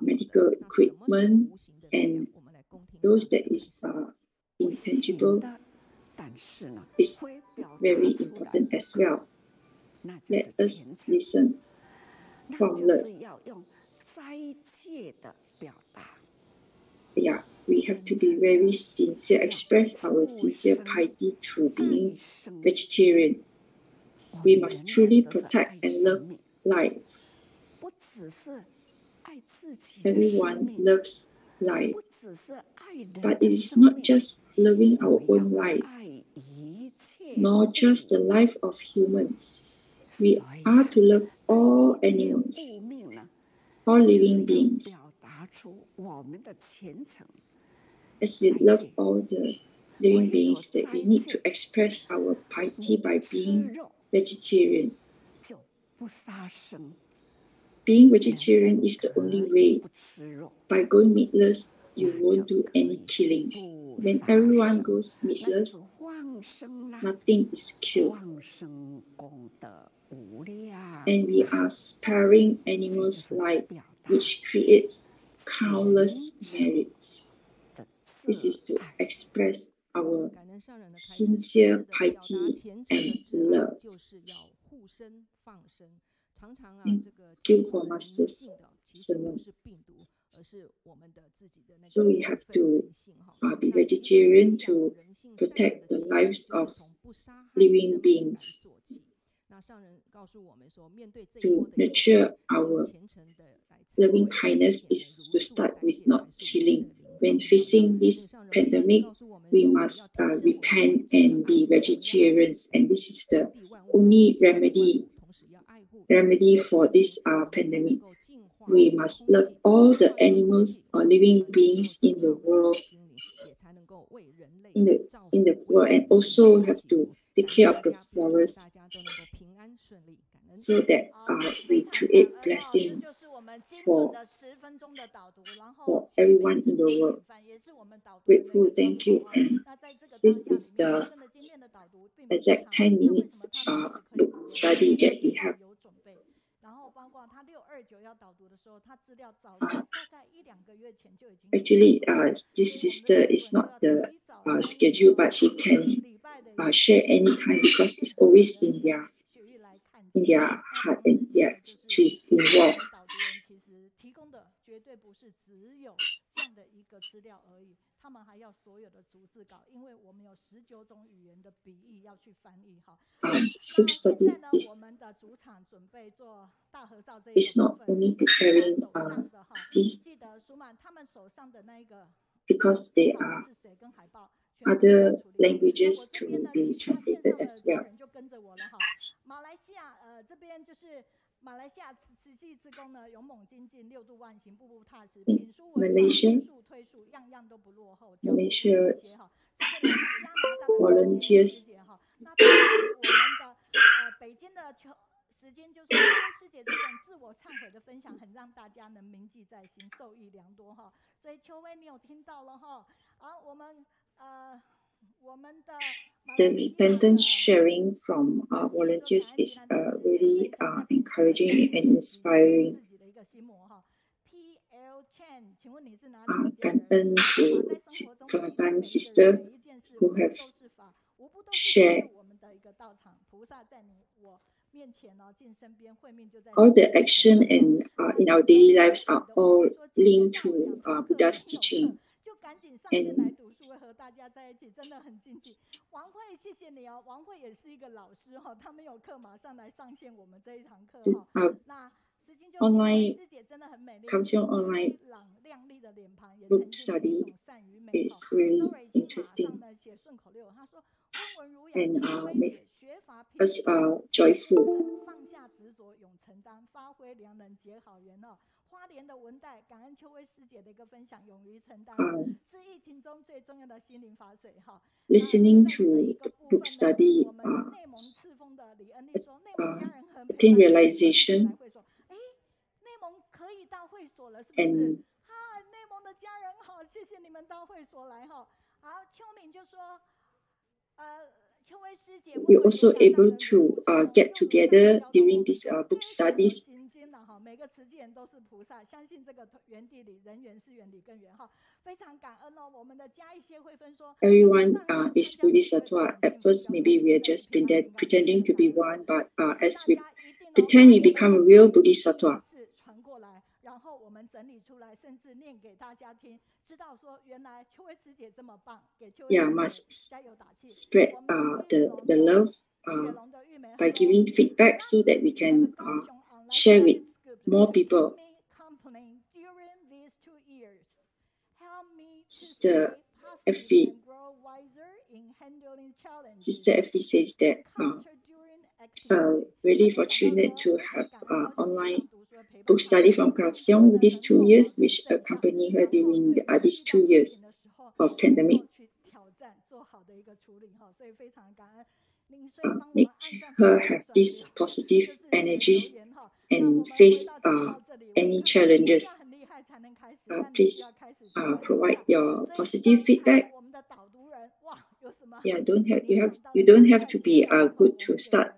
medical equipment, and those that is intangible is very important as well. Let us listen from us. Yeah, we have to be very sincere, express our sincere piety through being vegetarian. We must truly protect and love life. Everyone loves life, but it is not just loving our own life, nor just the life of humans. We are to love all animals, all living beings. As we love all the living beings, that we need to express our piety by being vegetarian. Being vegetarian is the only way. By going meatless, you won't do any killing. When everyone goes meatless, nothing is killed. And we are sparing animals' life, which creates countless merits. This is to express our sincere piety and love. 常常啊，这个 Thank you for Master's sermon. So we have to be vegetarian to protect the lives of living beings, to nurture our loving kindness is to start with not killing. When facing this pandemic, we must repent and be vegetarians, and this is the only remedy for this pandemic. We must love all the animals or living beings in the world, in the world, and also have to take care of the forest, so that we create blessing for everyone in the world. Grateful, thank you. And this is the exact 10 minutes book study that we have. Actually, this sister is not the schedule, but she can share anytime because it's always in their heart, and she's involved. Book study is not only preparing this, because there are other languages to be translated as well. Malaysia volunteers the repentance sharing from volunteers is really encouraging and inspiring.感恩 to Kelantan sister who have shared all the action and in our daily lives are all linked to Buddha's teaching. And online Kaohsiung online group study is really interesting and make us joyful. Listening to book study, attain realization, and we're also able to get together during these book studies. Everyone is Buddhist Sattva. At first, maybe we are just pretending to be one, but as we pretend, we become a real Buddhist Sattva. Yeah, must spread the love by giving feedback so that we can share with more people. Sister Effie says that really fortunate to have online book study from Kaohsiung these 2 years, which accompany her during these 2 years of pandemic. Make her have these positive energies and face any challenges. Please provide your positive feedback. Yeah, you don't have to be good to start.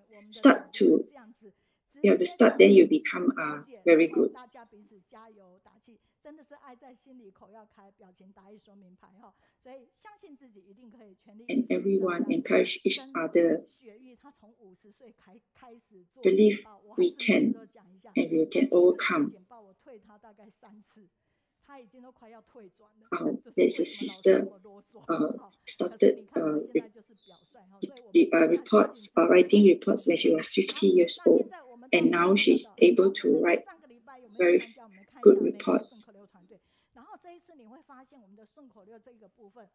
You have to start, then you become very good. 真的是爱在心里，口要开，表情答疑说明牌哈。所以相信自己一定可以全力。And everyone encourage each other. 雪玉他从50岁开始做 Believe we can and we can overcome. 简报我退他大概3次。他已经都快要退转了。There's a sister started reports, writing reports when she was 50 years old, and now she's able to write very good reports. 然后这一次你会发现，我们的顺口溜这个部分，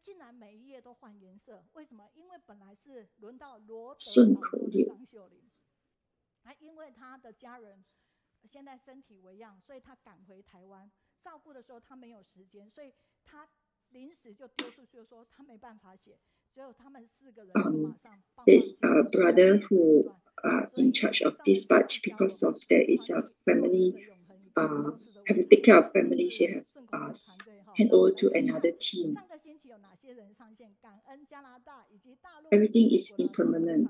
竟然每一页都换颜色，为什么？因为本来是轮到罗德张秀玲，因为他的家人现在身体为恙，所以他赶回台湾。照顾的时候他没有时间，所以他临时就丢出去说他没办法写，只有他们4个人就马上帮忙。There's a brother who in charge of this, but because of there is a family, have to take care of family, she have hand over to another team. 上个星期有哪些人上线？感恩加拿大以及大陆 Everything is impermanent.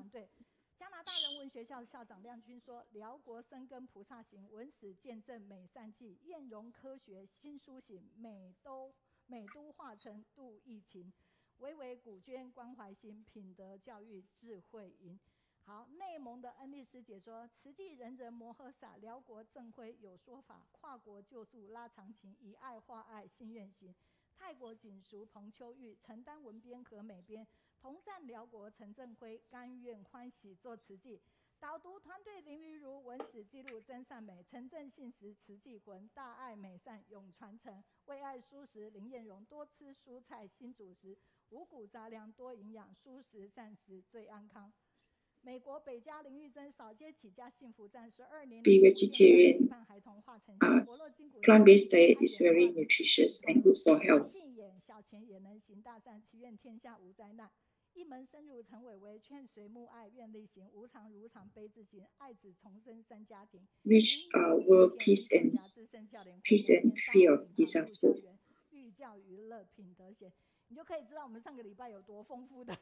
加拿大人文学校校长亮君说：“辽国生根菩萨行，文史见证美善记，艳容科学新苏醒，美都化成度疫情，唯唯古捐关怀心，品德教育智慧赢。”好，内蒙的恩利师姐说：“慈济人人摩诃萨，辽国正辉有说法，跨国救助拉长情，以爱化爱心愿行。泰国锦淑彭秋玉承担文编和美编。”同赞辽国陈振辉，甘愿欢喜做慈济。导读团队林玉如，文史记录真善美，陈正信实慈济魂，大爱美善永传承。为爱蔬食林彦荣，多吃蔬菜新主食，五谷杂粮多营养，蔬食膳食最安康。美国北加林玉珍扫街起家幸福站12年 Be vegetarian. Plant-based diet is very nutritious and good for health. 信眼小钱也能行大善，祈愿天下无灾难。一门深入陈伟伟，劝随慕爱愿力行，无常如常悲自行，爱子重生三家庭。Reach world peace and fear of disasters. 寓教于乐，品德贤，你就可以知道我们上个礼拜有多丰富的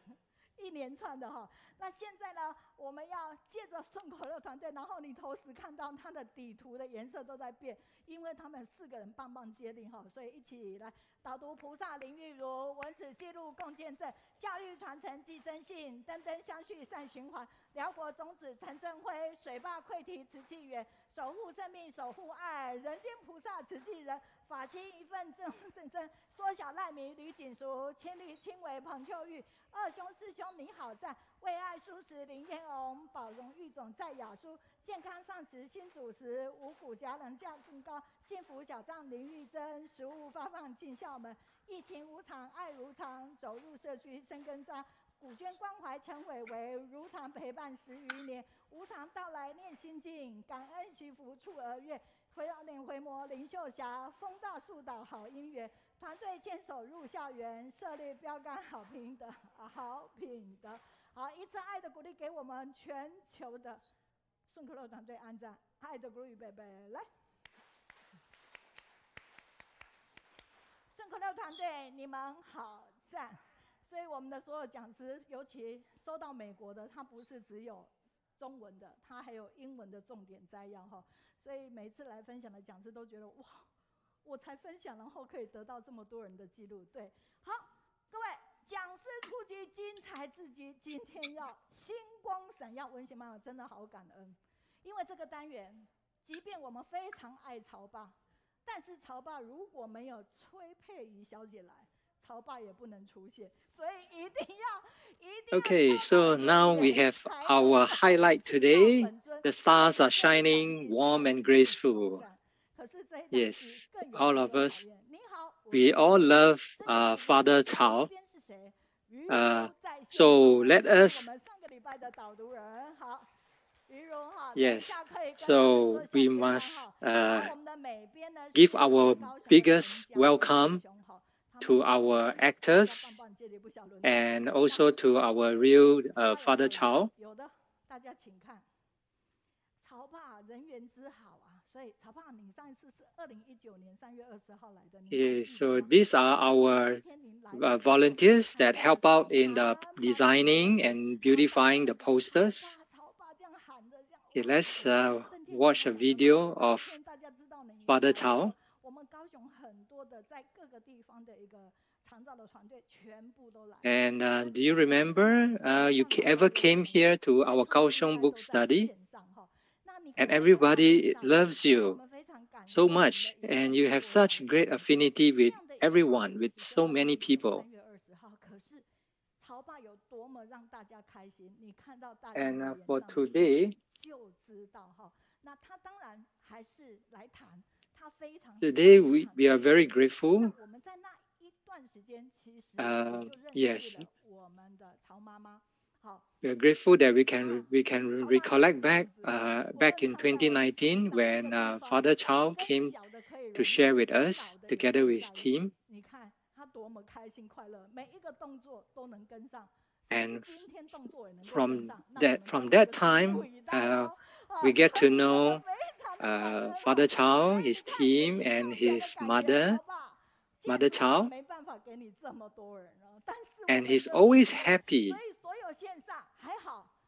一连串的哈。那现在呢，我们要借着顺口溜团队，然后你同时看到它的底图的颜色都在变，因为他们4个人棒棒接力哈，所以一起来导读菩萨林玉如，文史记录共见证，教育传承寄真信，灯灯相续善循环，辽国种子陈振辉，水坝溃堤慈济园，守护生命守护爱，人间菩萨慈济人，法清一份正真，缩小赖米吕锦淑，千里亲为彭秋玉，二兄师兄你好赞，为爱蔬食林彦荣，保荣育种在雅书，健康上食新主食，五谷佳能价更高，幸福小账林玉珍，食物发放进校门，疫情无常爱如常，走入社区生根扎，古捐关怀陈伟伟，如常陪伴10余年，无常到来念心经，感恩惜福处而愿，回魔林秀霞，风大树倒好姻缘，团队牵手入校园，设立标杆好品德，好品德。好，一次爱的鼓励给我们全球的顺口溜团队按赞，爱的鼓励预备来。顺口溜团队，你们好赞！所以我们的所有讲师，尤其收到美国的，它不是只有中文的，它还有英文的重点摘要哈。所以每次来分享的讲师都觉得哇，我才分享，然后可以得到这么多人的记录。对，好，各位讲师出击，精彩至极，今天要星光闪耀，温馨妈妈真的好感恩，因为这个单元，即便我们非常爱潮爸，但是潮爸如果没有崔佩仪小姐来，潮爸也不能出现，所以一定要。Okay, so now we have our highlight today. The stars are shining, warm and graceful. Yes, all of us. We all love Father Cao. So let us. Yes, so we must give our biggest welcome to our actors and also to our real Father Cao. So these are our volunteers that help out in the designing and beautifying the posters. Okay, let's watch a video of Father Cao. And do you remember you ever came here to our Kaohsiung book study? And everybody loves you so much, and you have such great affinity with everyone, with so many people. And for today, we are very grateful. Yes, we are grateful that we can recollect back in 2019 when Father Cao came to share with us together with his team. And from that time, we get to know Father Cao, his team, and his mother Cao. And he's always happy.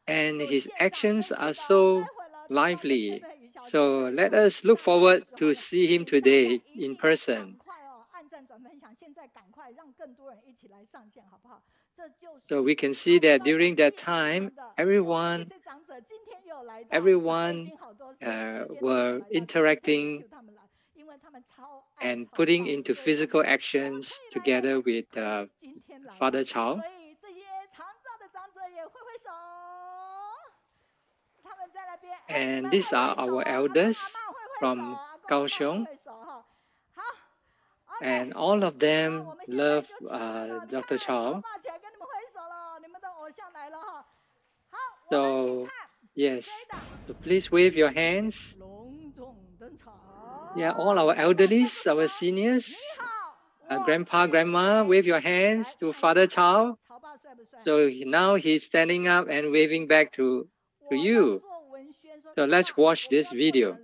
And his actions are so lively. So let us look forward to see him today in person. So we can see that during that time, everyone were interacting and putting into physical actions together with Father Cao. And these are our elders from Kaohsiung. And all of them love Dr. Cao. So, yes, so please wave your hands. Yeah, all our elderlies, our seniors, grandpa, grandma, wave your hands to Father Cao. So now he's standing up and waving back to you. So let's watch this video.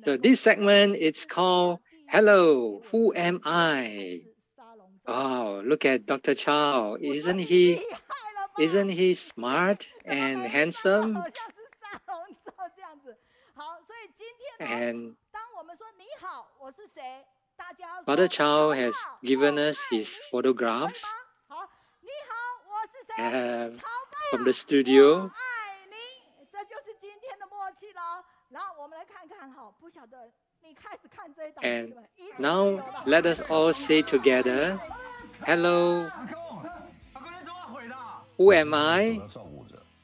So this segment, it's called Hello, Who Am I? Oh, look at Dr. Cao. Isn't he smart and handsome? And Father Cao has given us his photographs from the studio. And now let us all say together, hello, who am I?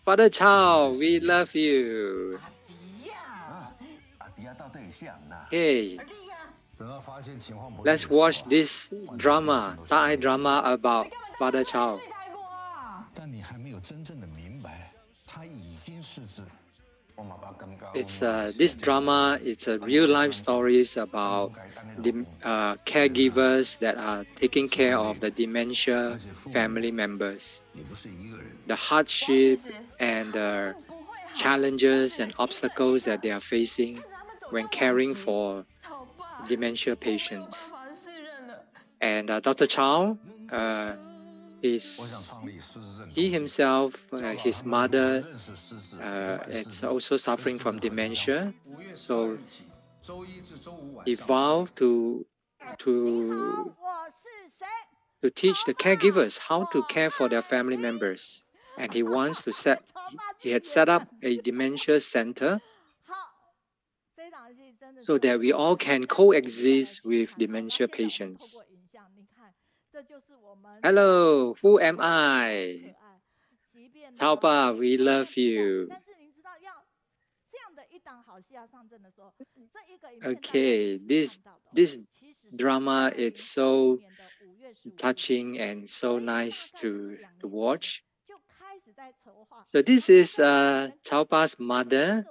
Father Cao, we love you. Hey, let's watch this drama, Daai Drama about Father Cao. It's this drama. It's a real life stories about the caregivers that are taking care of the dementia family members, the hardship and the challenges and obstacles that they are facing when caring for dementia patients. And Dr. Cao, he himself, his mother, is also suffering from dementia. So he vowed to teach the caregivers how to care for their family members. And he had set up a dementia center so that we all can coexist with dementia patients. Hello, who am I? Cao Pa, we love you. Okay, this drama is so touching and so nice to watch. So this is Cao Pa's mother.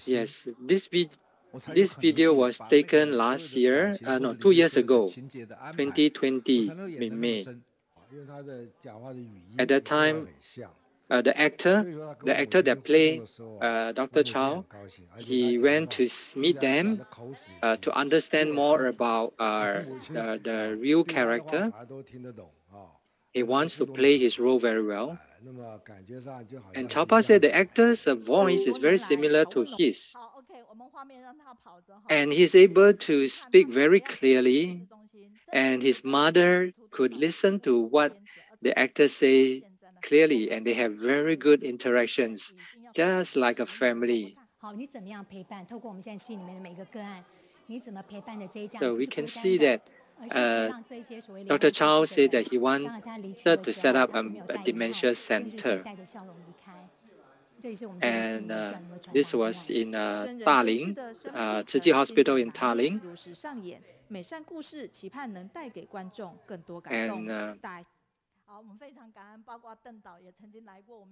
Yes, this video was taken last year, 2 years ago, 2020 in May. At that time, the actor that played Dr. Cao, he went to meet them to understand more about the real character. He wants to play his role very well. And Cao Pa said the actor's voice is very similar to his. And he's able to speak very clearly. And his mother could listen to what the actor say clearly. And they have very good interactions, just like a family. So we can see that Dr. Cao said that he wanted to set up a dementia center. And this was in Daling, Tzu Hospital in Daling.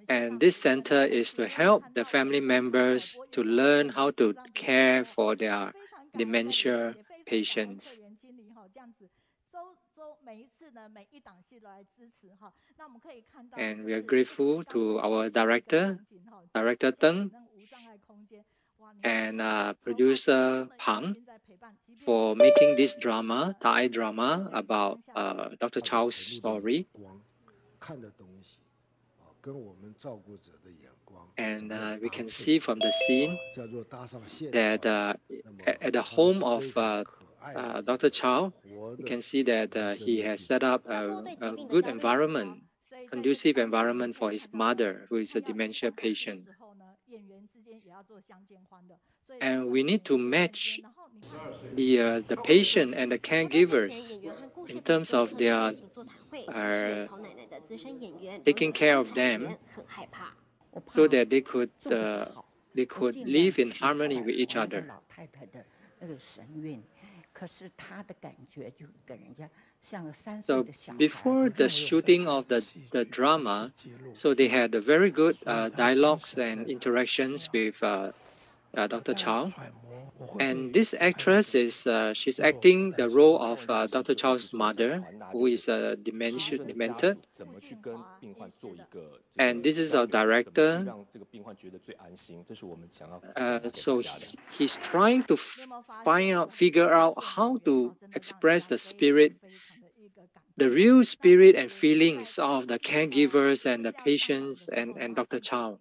And this center is to help the family members to learn how to care for their dementia patients. And we are grateful to our director Teng, and producer Pang for making this drama, Daai Drama, about Dr. Cao's story. And we can see from the scene that at the home of Dr. Cao, you can see that he has set up a good environment, conducive environment for his mother, who is a dementia patient. And we need to match the patient and the caregivers in terms of their taking care of them, so that they could live in harmony with each other. So before the shooting of the drama, so they had a very good dialogues and interactions with Dr. Cao. And this actress is she's acting the role of Dr. Cao's mother, who is demented. And this is our director. So he's trying to figure out how to express the spirit, the real spirit and feelings of the caregivers and the patients and Dr. Cao.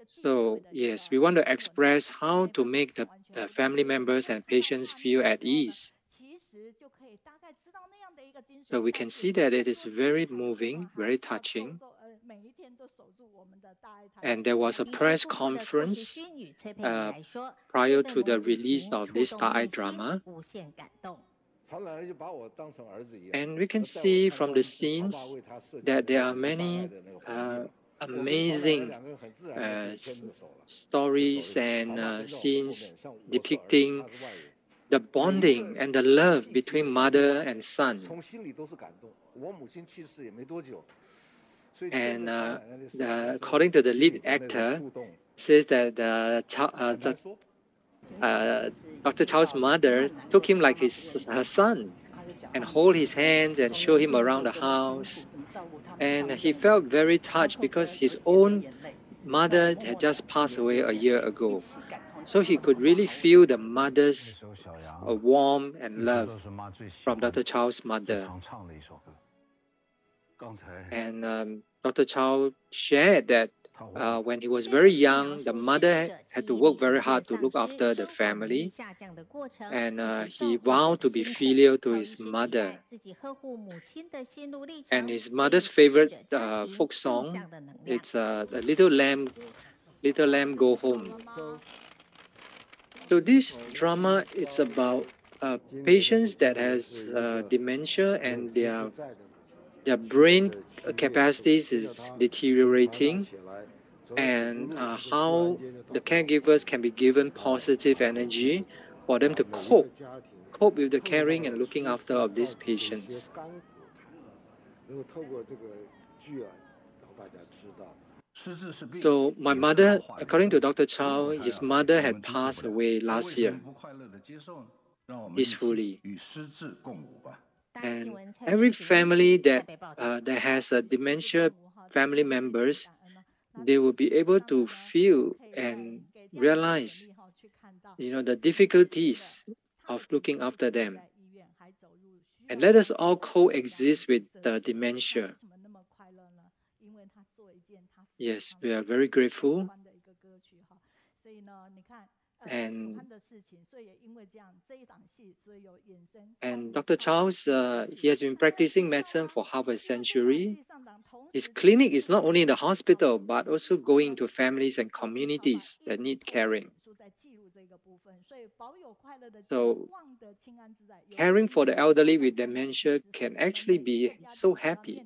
So yes, we want to express how to make the family members and patients feel at ease. So we can see that it is very moving, very touching. And there was a press conference prior to the release of this Daai Drama. And we can see from the scenes that there are many amazing stories and scenes depicting the bonding and the love between mother and son. And according to the lead actor, says that Dr. Cao's mother took him like her son and hold his hands and show him around the house. And he felt very touched because his own mother had just passed away a year ago. So he could really feel the mother's warmth and love from Dr. Cao's mother. And Dr. Cao shared that when he was very young, the mother had to work very hard to look after the family. And he vowed to be filial to his mother. And his mother's favorite folk song, it's the Little Lamb Go Home. So this drama, it's about patients that has dementia and their brain capacities is deteriorating, and how the caregivers can be given positive energy for them to cope with the caring and looking after of these patients. So my mother, according to Dr. Cao, his mother had passed away last year peacefully. And every family that has a dementia family members, they will be able to feel and realize, the difficulties of looking after them. And let us all coexist with the dementia. Yes, we are very grateful. And Dr. Charles, he has been practicing medicine for half a century. His clinic is not only in the hospital, but also going to families and communities that need caring. So, caring for the elderly with dementia can actually be so happy,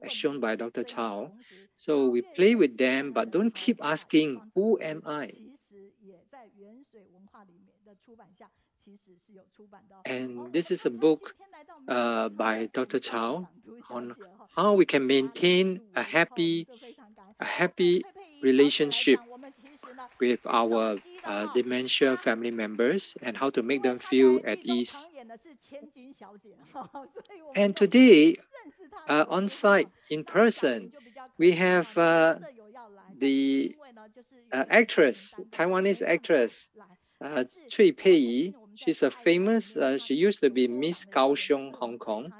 as shown by Dr. Cao. So we play with them, but don't keep asking, who am I? And this is a book by Dr. Cao on how we can maintain a happy relationship with our dementia family members and how to make them feel at ease. And today, on site, in person, we have the actress, Taiwanese actress, Cui Peiyi. She's a famous, she used to be Miss Kaohsiung, Hong Kong,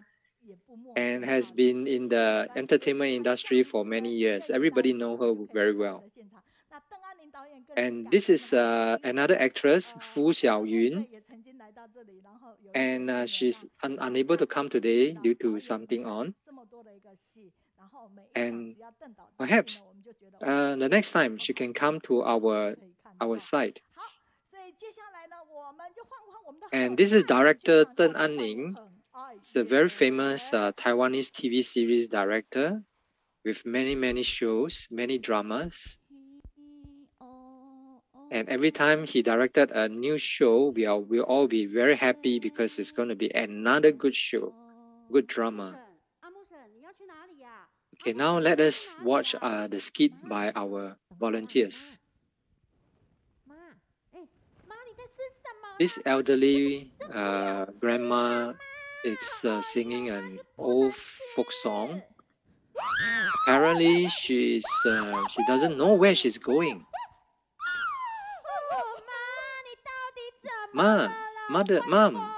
and has been in the entertainment industry for many years. Everybody knows her very well. And this is another actress, Xiaoyun, and she's unable to come today due to something on. And perhaps the next time she can come to our site. And this is director Deng Anning. He's a very famous Taiwanese TV series director with many shows, many dramas. And every time he directed a new show, we'll all be very happy because it's going to be another good show, good drama. Okay, now let us watch the skit by our volunteers. This elderly grandma is singing an old folk song. Apparently, she doesn't know where she's going. Mom,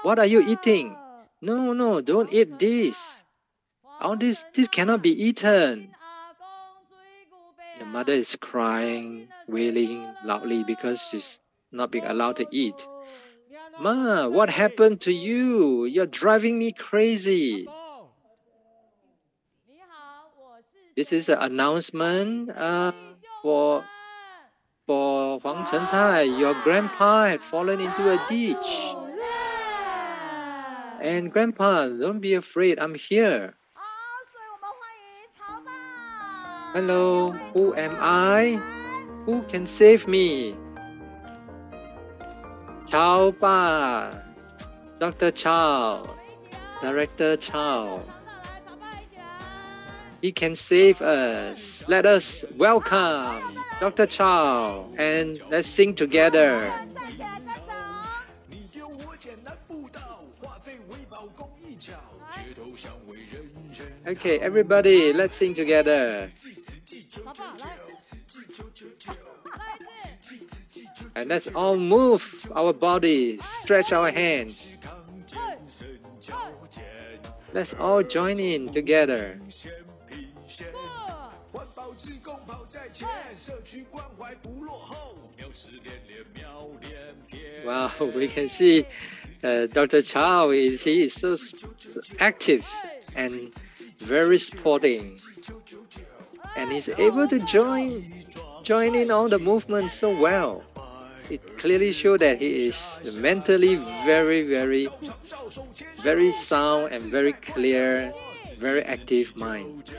what are you eating? No, don't eat this. All this cannot be eaten. The mother is crying, wailing loudly because she's not being allowed to eat. Ma, what happened to you? You're driving me crazy. This is an announcement for Huang Chentai. Your grandpa had fallen into a ditch. And grandpa, don't be afraid, I'm here. Hello, who am I? Who can save me? Cao Ba, Dr. Cao, Director Cao. He can save us. Let us welcome Dr. Cao and let's sing together. Okay, everybody, let's sing together. And let's all move our bodies, stretch our hands. Let's all join in together. Wow, we can see Dr. Cao he is so active and very sporting. And he's able to join in all the movements so well. It clearly shows that he is mentally very sound and very clear, very active mind,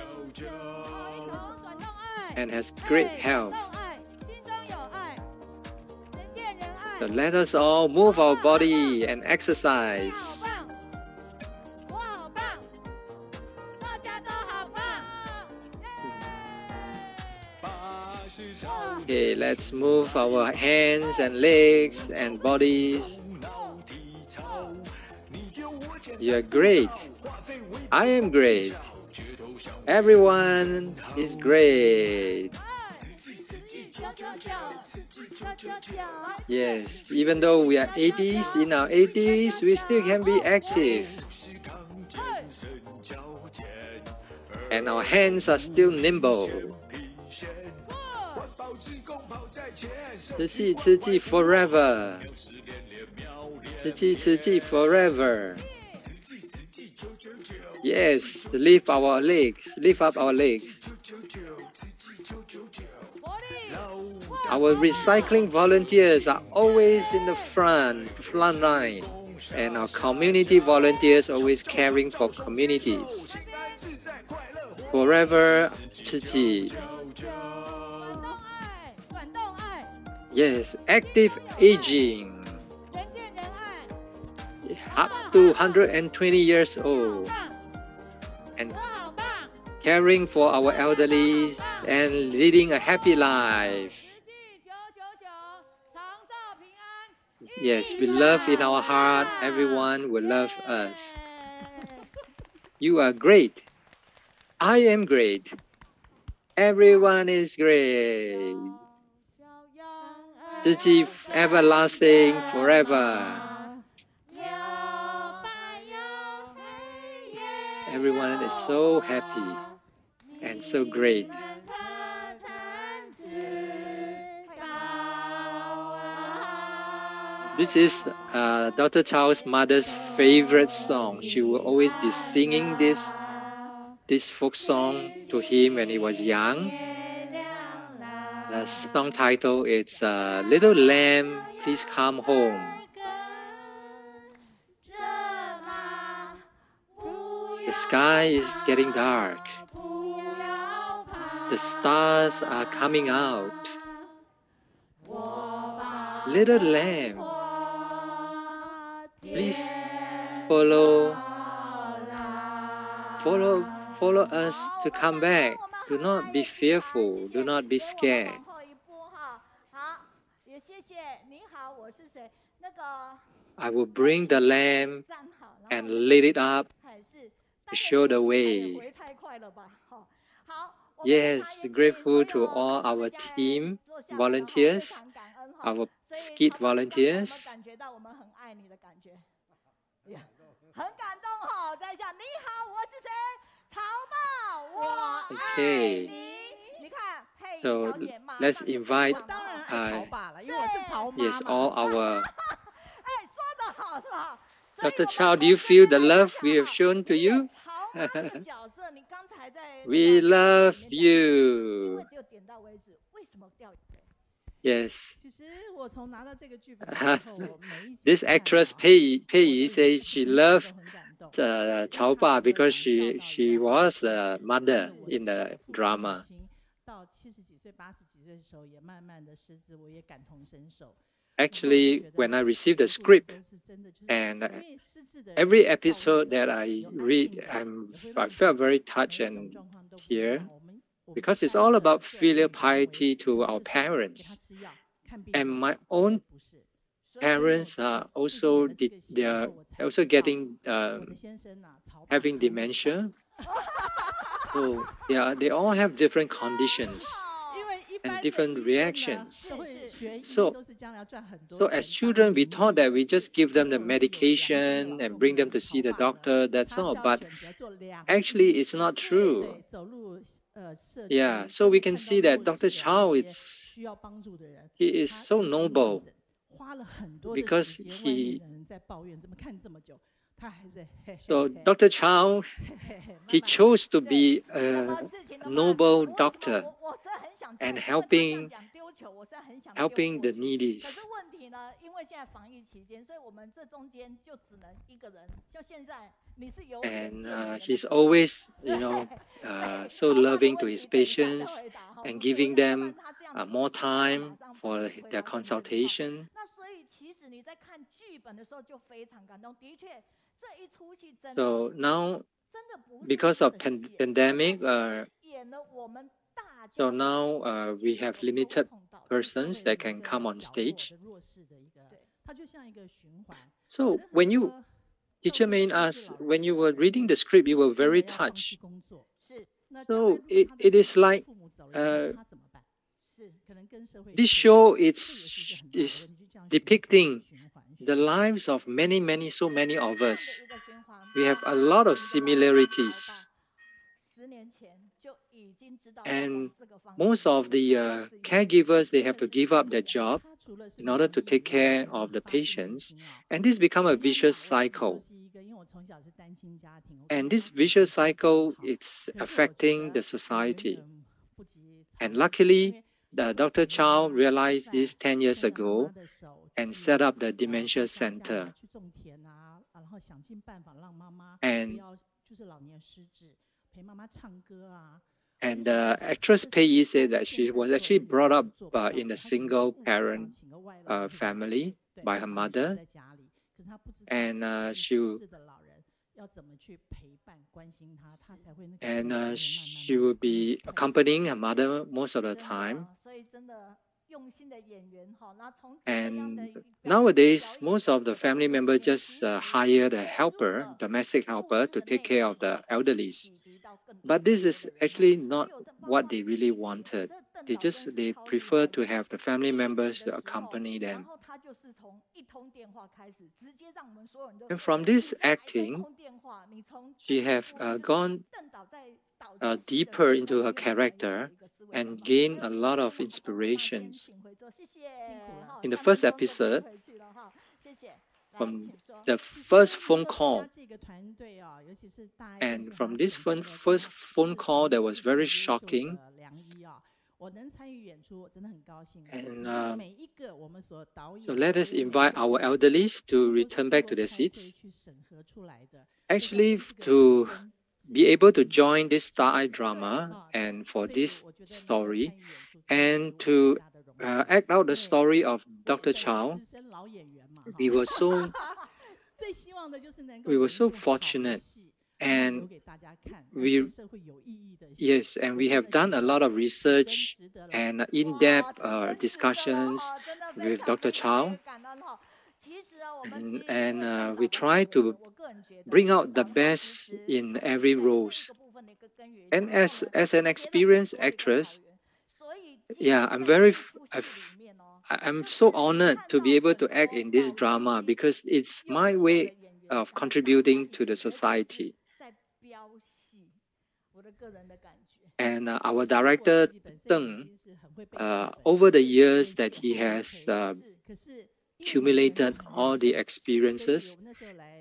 and has great health. So let us all move our body and exercise. Okay, let's move our hands and legs and bodies. You're great. I am great. Everyone is great. Yes, even though we are 80s, in our 80s, we still can be active. and our hands are still nimble. 吃鸡 forever. 吃鸡 forever. Yes, lift our legs, lift up our legs. Our recycling volunteers are always in the front line, and our community volunteers always caring for communities. Forever 吃鸡. Yes, active aging. Up to 120 years old. And caring for our elderlies and leading a happy life. Yes, we love in our heart. Everyone will love us. You are great. I am great. Everyone is great. 自己 everlasting forever. Everyone is so happy and so great. This is Dr. Chao's mother's favorite song. She will always be singing this folk song to him when he was young. The song title is Little Lamb, Please Come Home. The sky is getting dark. The stars are coming out. Little lamb, please follow us to come back. Do not be fearful. Do not be scared. I will bring the lamb and lead it up to show the way. Yes, grateful to all our team volunteers, our skit volunteers. Okay, so let's invite yes, all our Dr. Cao, do you feel the love we have shown to you? We love you. Yes. This actress Peiyi says she loved Cao Ba because she was the mother in the drama. Actually, when I received the script and every episode that I read, I felt very touched and tear because it's all about filial piety to our parents. And my own parents are also getting having dementia. So they all have different conditions and different reactions. So as children, we thought that we just give them the medication and bring them to see the doctor, that's all. But actually, it's not true. Yeah, so we can see that Dr. Cao, he is so noble because so Dr. Cao, he chose to be a noble doctor and helping the needy. And he's always, so loving to his patients and giving them more time for their consultation. So now, because of pandemic, so now we have limited persons that can come on stage. So when you, Teacher Main asked, when you were reading the script, you were very touched. So it is like this show is depicting the lives of so many of us. We have a lot of similarities. And most of the caregivers, they have to give up their job in order to take care of the patients. And this becomes a vicious cycle. And this vicious cycle, it's affecting the society. And luckily, Dr. Cao realized this 10 years ago and set up the dementia center. And the actress Peiyi said that she was actually brought up in a single parent family by her mother. And she will be accompanying her mother most of the time. And nowadays, most of the family members just hire the helper, domestic helper, to take care of the elderly. But this is actually not what they really wanted. They prefer to have the family members to accompany them. And from this acting, she have gone deeper into her character and gained a lot of inspirations. In the first episode, from the first phone call, and from this first phone call that was very shocking, and so let us invite our elderlies to return back to their seats. Actually, to be able to join this Daai Drama and for this story, and to act out the story of Dr. Cao, we were so fortunate, and we have done a lot of research and in-depth discussions with Dr. Cao, and we try to bring out the best in every role. And as an experienced actress, I'm so honored to be able to act in this drama because it's my way of contributing to the society. And our director, Deng, over the years that he has accumulated all the experiences.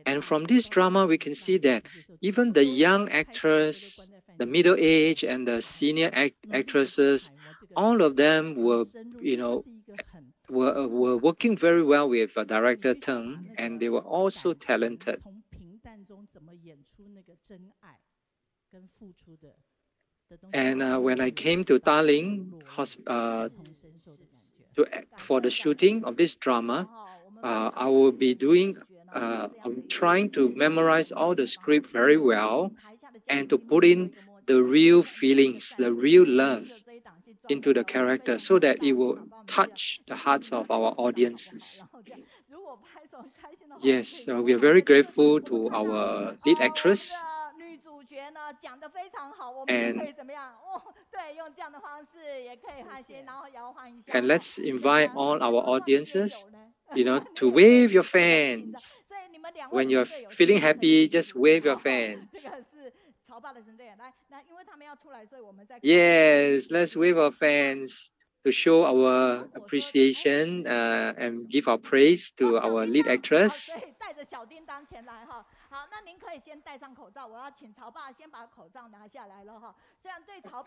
And from this drama, we can see that even the young actress, the middle age, and the senior actresses, all of them were working very well with director Teng, and they were also talented. And when I came to Darling for the shooting of this drama, I will be I'm trying to memorize all the script very well and to put in the real feelings, the real love into the character so that it will touch the hearts of our audiences. Yes, so we are very grateful to our lead actress. And let's invite all our audiences, to wave your fans. When you're feeling happy, just wave your fans. Yes, let's wave our fans to show our appreciation and give our praise to our lead actress.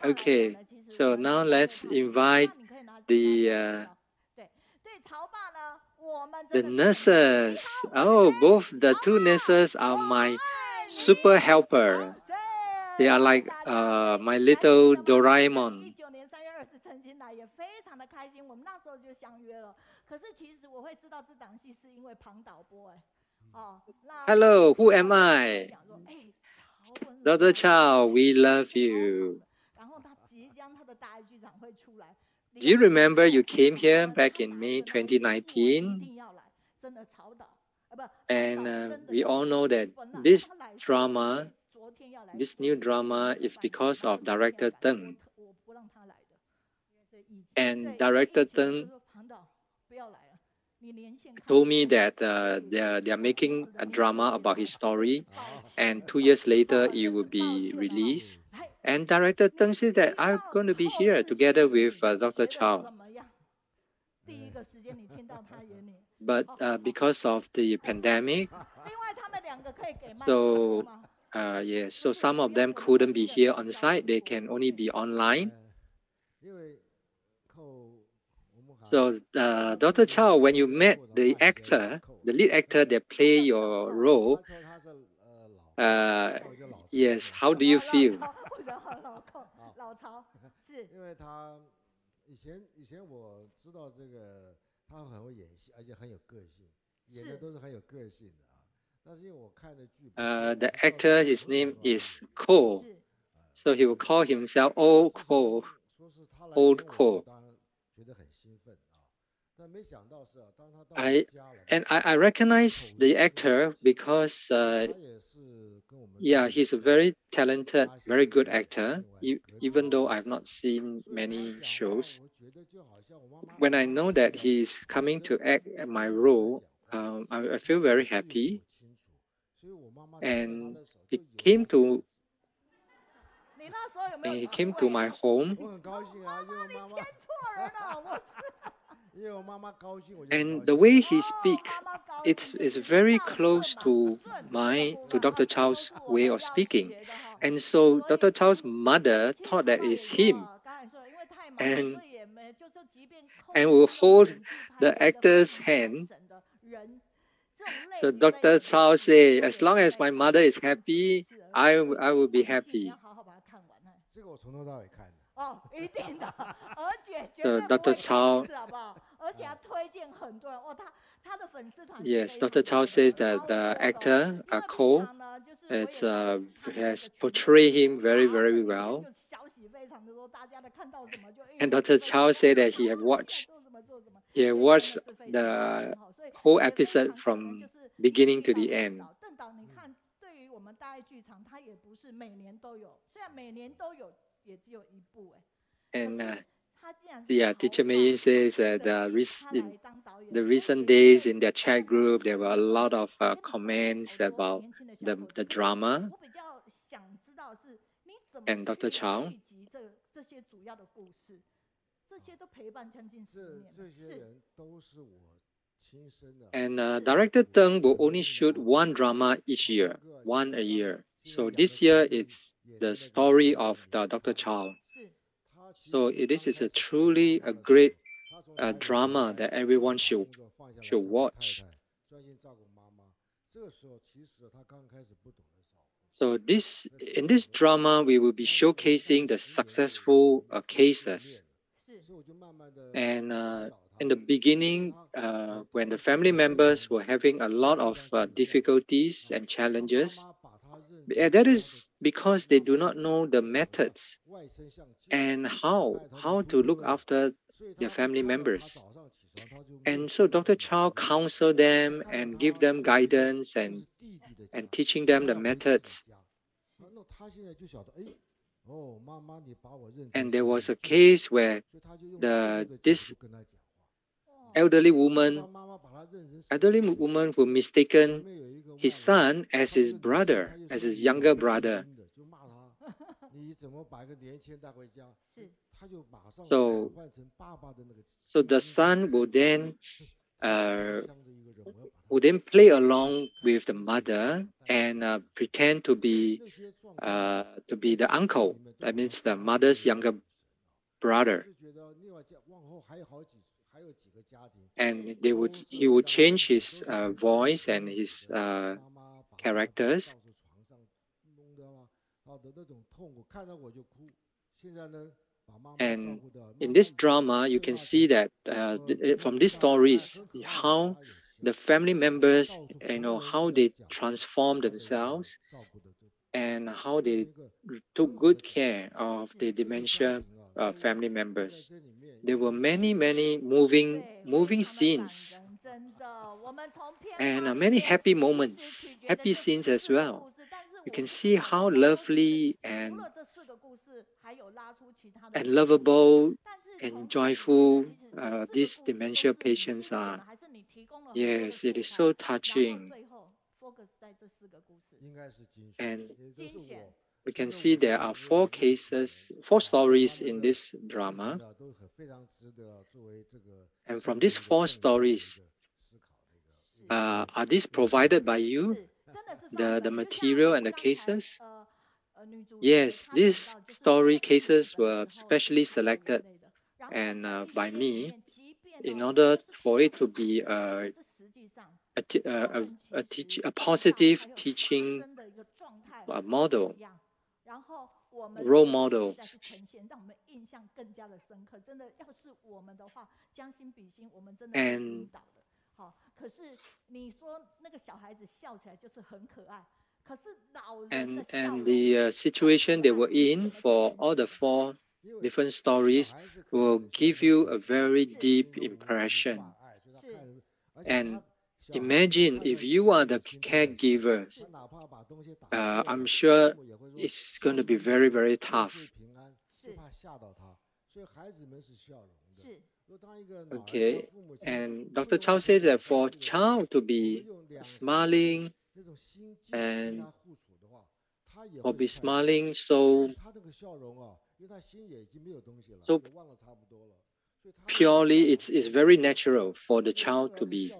Okay, so now let's invite the nurses. Oh, both the two nurses are my super helper. They are like my little Doraemon. Hello, who am I? Dr. Cao, we love you. Do you remember you came here back in May 2019? And we all know that this new drama is because of director Deng. And director Deng told me that they are making a drama about his story, and 2 years later it will be released. And Director Teng said that I'm going to be here together with Dr. Cao. But because of the pandemic, so so some of them couldn't be here on site. They can only be online. So Dr. Cao, when you met the actor, the lead actor that play your role, yes, how do you feel? 以前我知道这个他很会演戏，而且很有个性，演的都是很有个性的啊。但是因为我看的剧本，the actor, his name is Ko, so he will call himself Old Ko, Old Ko. 觉得很兴奋啊，但没想到是当他到家了。I recognize the actor because yeah, he's a very talented, very good actor. Even though I've not seen many shows, when I know that he's coming to act my role, I feel very happy. And he came to my home. And the way he speaks, it's very close to Dr. Chao's way of speaking. And so Dr. Chao's mother thought that it's him. And will hold the actor's hand. So Dr. Cao say, as long as my mother is happy, I will be happy. So Dr. Cao, yes, Dr. Cao says that the actor, Ko, has portrayed him very, very well. And Dr. Cao said that he had watched the whole episode from beginning to the end. And Teacher Meiyun says that in the recent days in their chat group, there were a lot of comments about the drama. And Dr. Cao, and Director Teng will only shoot one drama each year, one a year. So this year it's the story of Dr. Cao. So this is truly a great drama that everyone should watch. So in this drama, we will be showcasing the successful cases. And in the beginning, when the family members were having a lot of difficulties and challenges, that is because they do not know the methods and how to look after their family members. And so Dr. Cao counseled them and give them guidance and teaching them the methods. And there was a case where this elderly woman who mistaken his son as his brother, as his younger brother. So the son would then play along with the mother and pretend to be the uncle. That means the mother's younger brother. And he would change his voice and his characters. And in this drama, you can see that from these stories, how the family members, how they transform themselves and how they took good care of the dementia family members. There were many moving scenes and many happy moments, happy scenes as well. You can see how lovely and lovable and joyful these dementia patients are. Yes, it is so touching. And we can see there are 4 stories in this drama. And from these 4 stories, are these provided by you? The material and the cases? Yes, these story cases were specially selected and by me in order for it to be a positive teaching model, role model. And the situation they were in for all the 4 different stories will give you a very deep impression. And imagine if you are the caregivers, I'm sure it's going to be very, very tough. Okay, and Dr. Cao says that for a child to be smiling and so purely, it's very natural for the child to be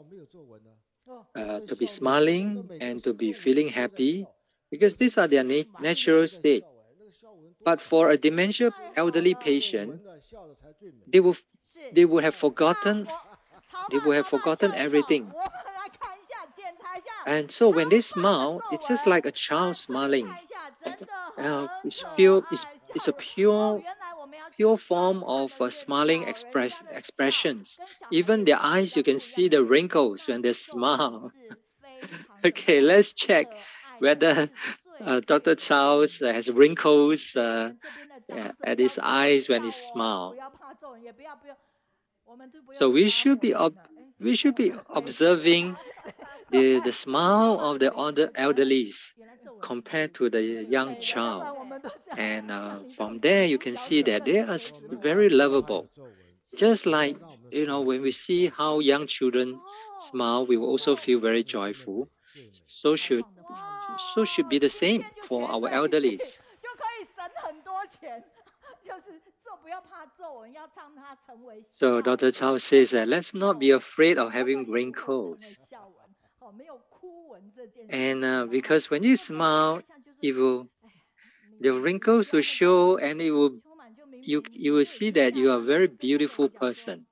smiling and to be feeling happy, because these are their natural state. But for a dementia elderly patient, they would have forgotten everything. And so when they smile, it's just like a child smiling. It's a pure form of smiling expressions. Even their eyes, you can see the wrinkles when they smile. Okay, let's check whether Dr. Charles has wrinkles at his eyes when he smiles. So we should be observing the smile of the elderlies compared to the young child. And from there, you can see that they are very lovable. Just like, when we see how young children smile, we will also feel very joyful. So should be the same for our elderlies. So Dr. Cao says that let's not be afraid of having wrinkles. And because when you smile, the wrinkles will show, and you will see that you are a very beautiful person.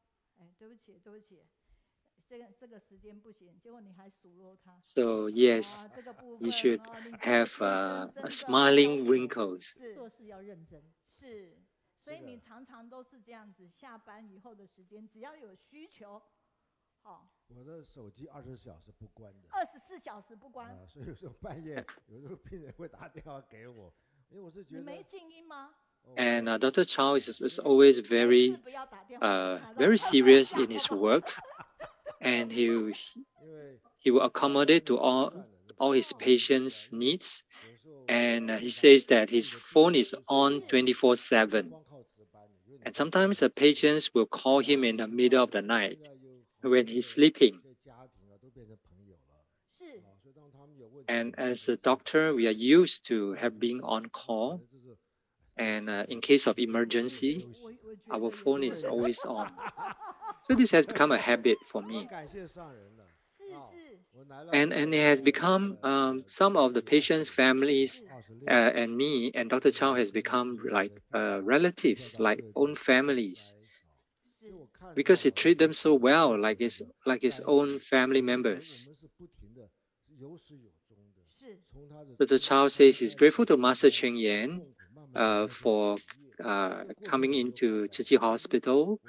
So yes, you should have smiling wrinkles. And Dr. Cao is always very serious in his work, and he will accommodate to all his patients' needs. And he says that his phone is on 24/7. And sometimes the patients will call him in the middle of the night when he's sleeping. And as a doctor, we are used to being on call. And in case of emergency, our phone is always on. So this has become a habit for me. And it has become some of the patients' families and me and Dr. Cao has become like relatives, like own families, because he treats them so well, like his own family members. Dr. Cao says he's grateful to Master Cheng Yan for coming into Tzu Chi Hospital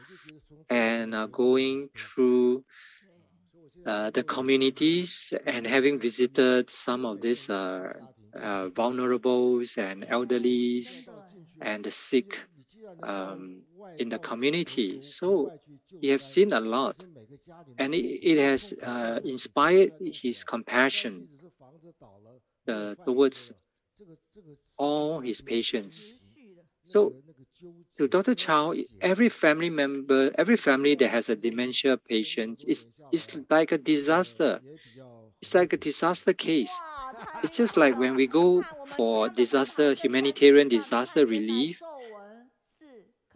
and going through the communities and having visited some of these vulnerables and elderlies and the sick in the community. So he has seen a lot, and it has inspired his compassion towards all his patients. So to Dr. Cao, every family that has a dementia patient is like a disaster. it's like a disaster case. It's just like when we go for humanitarian disaster relief,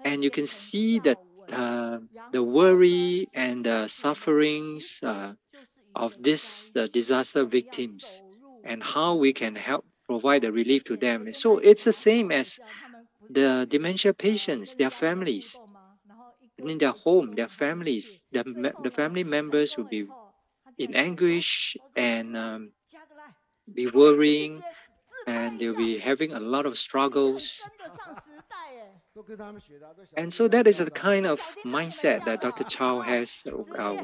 and you can see that the worry and the sufferings of these disaster victims and how we can help provide the relief to them. So it's the same as the dementia patients, their families. In their home, their families, the family members will be in anguish and be worrying, and they'll be having a lot of struggles. And so that is the kind of mindset that Dr. Cao has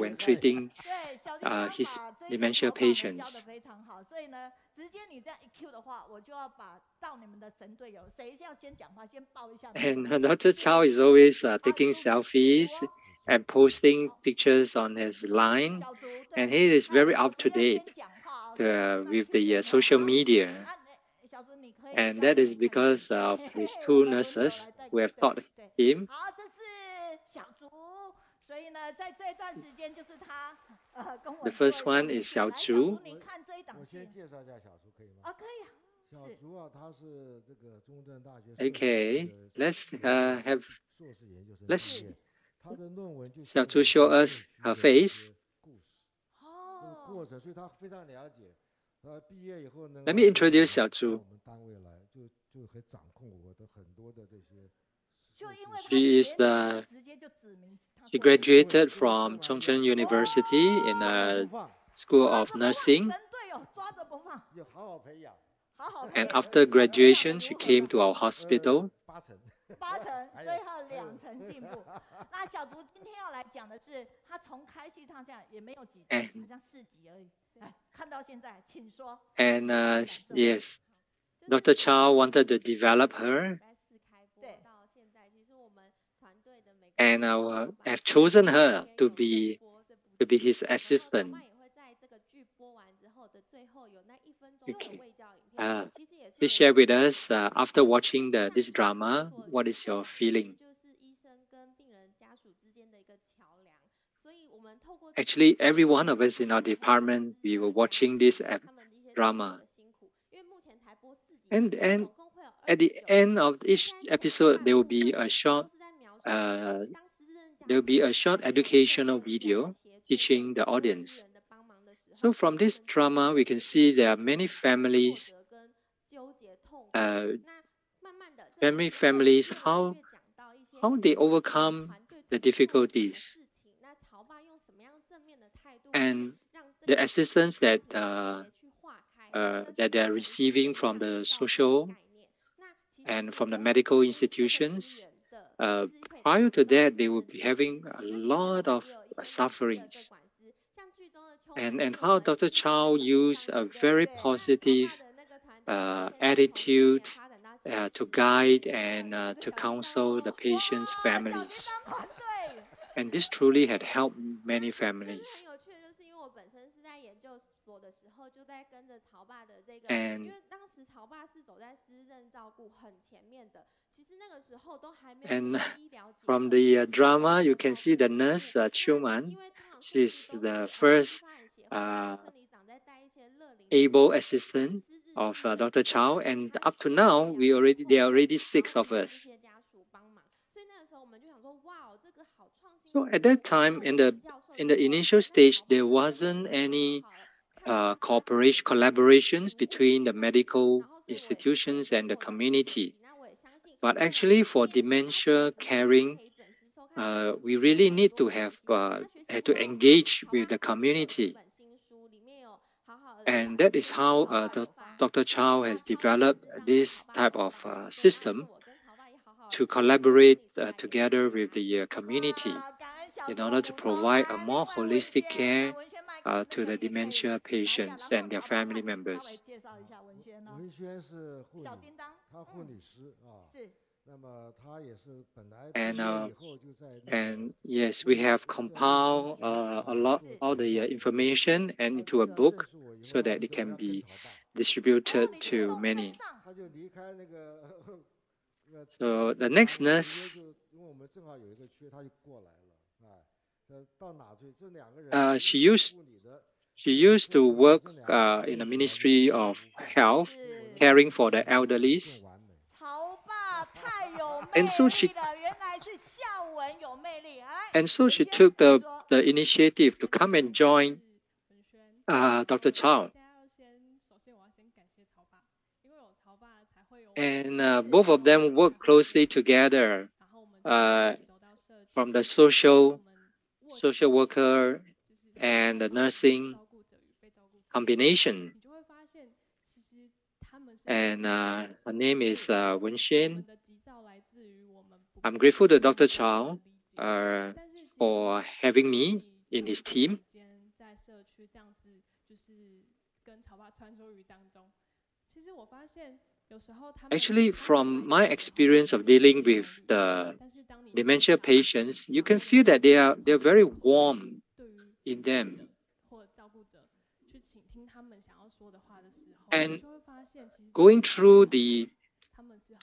when treating his dementia patients. And Dr. Cao is always taking selfies and posting pictures on his line, and he is very up to date with the social media. And that is because of his two nurses who have taught him. The first one is Xiaoyun. Okay, let's Xiaoyun show us her face. Let me introduce Xiaoyun. She graduated from Chongqing University in a School of Nursing. And after graduation, she came to our hospital. And yes, Dr. Cao wanted to develop her. And have chosen her to be his assistant. Okay. Please share with us after watching this drama, what is your feeling? Actually, every one of us in our department, we were watching this drama. And at the end of each episode, there will be a short educational video teaching the audience. So from this drama, we can see there are many families, how they overcome the difficulties and the assistance that they are receiving from the social and from the medical institutions. Prior to that, they will be having a lot of sufferings. And how Dr. Cao used a very positive attitude to guide and to counsel the patients' families. And this truly had helped many families. And from the drama, you can see the nurse, Qiuman. She's the first able assistant of Dr. Cao, and up to now, there are already 6 of us. So at that time, in the initial stage, there wasn't any collaborations between the medical institutions and the community. But actually, for dementia caring, we really need to have to engage with the community. And that is how Dr. Cao has developed this type of system to collaborate together with the community in order to provide a more holistic care to the dementia patients and their family members. And yes, we have compiled all the information and into a book so that it can be distributed to many. So the next nurse, she used She used to work in the Ministry of Health, caring for the elderly. And so she took the initiative to come and join Dr. Cao. And both of them work closely together from the social worker and the nursing combination. And her name is Wanzhen. I'm grateful to Dr. Cao for having me in his team. Actually, from my experience of dealing with the dementia patients, you can feel that they're very warm in them. And going through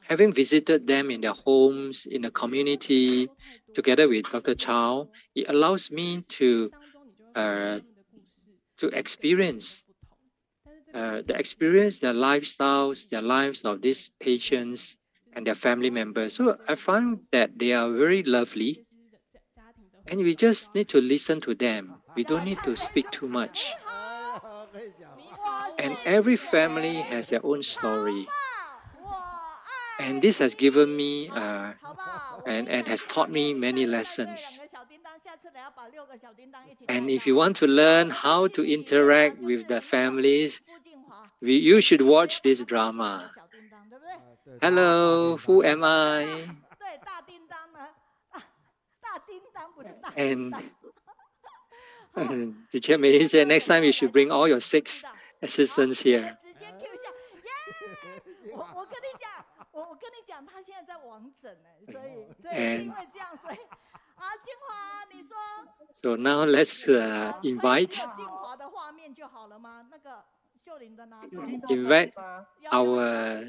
having visited them in their homes, in the community, together with Dr. Cao, it allows me to experience their lifestyles, their lives of these patients and their family members. So I find that they are very lovely, and we just need to listen to them. We don't need to speak too much. And every family has their own story. And this has given me and has taught me many lessons. And if you want to learn how to interact with the families, you should watch this drama. Hello, who am I? And Teacher Mei said, next time you should bring all your 6 assistants here. And so now let's invite our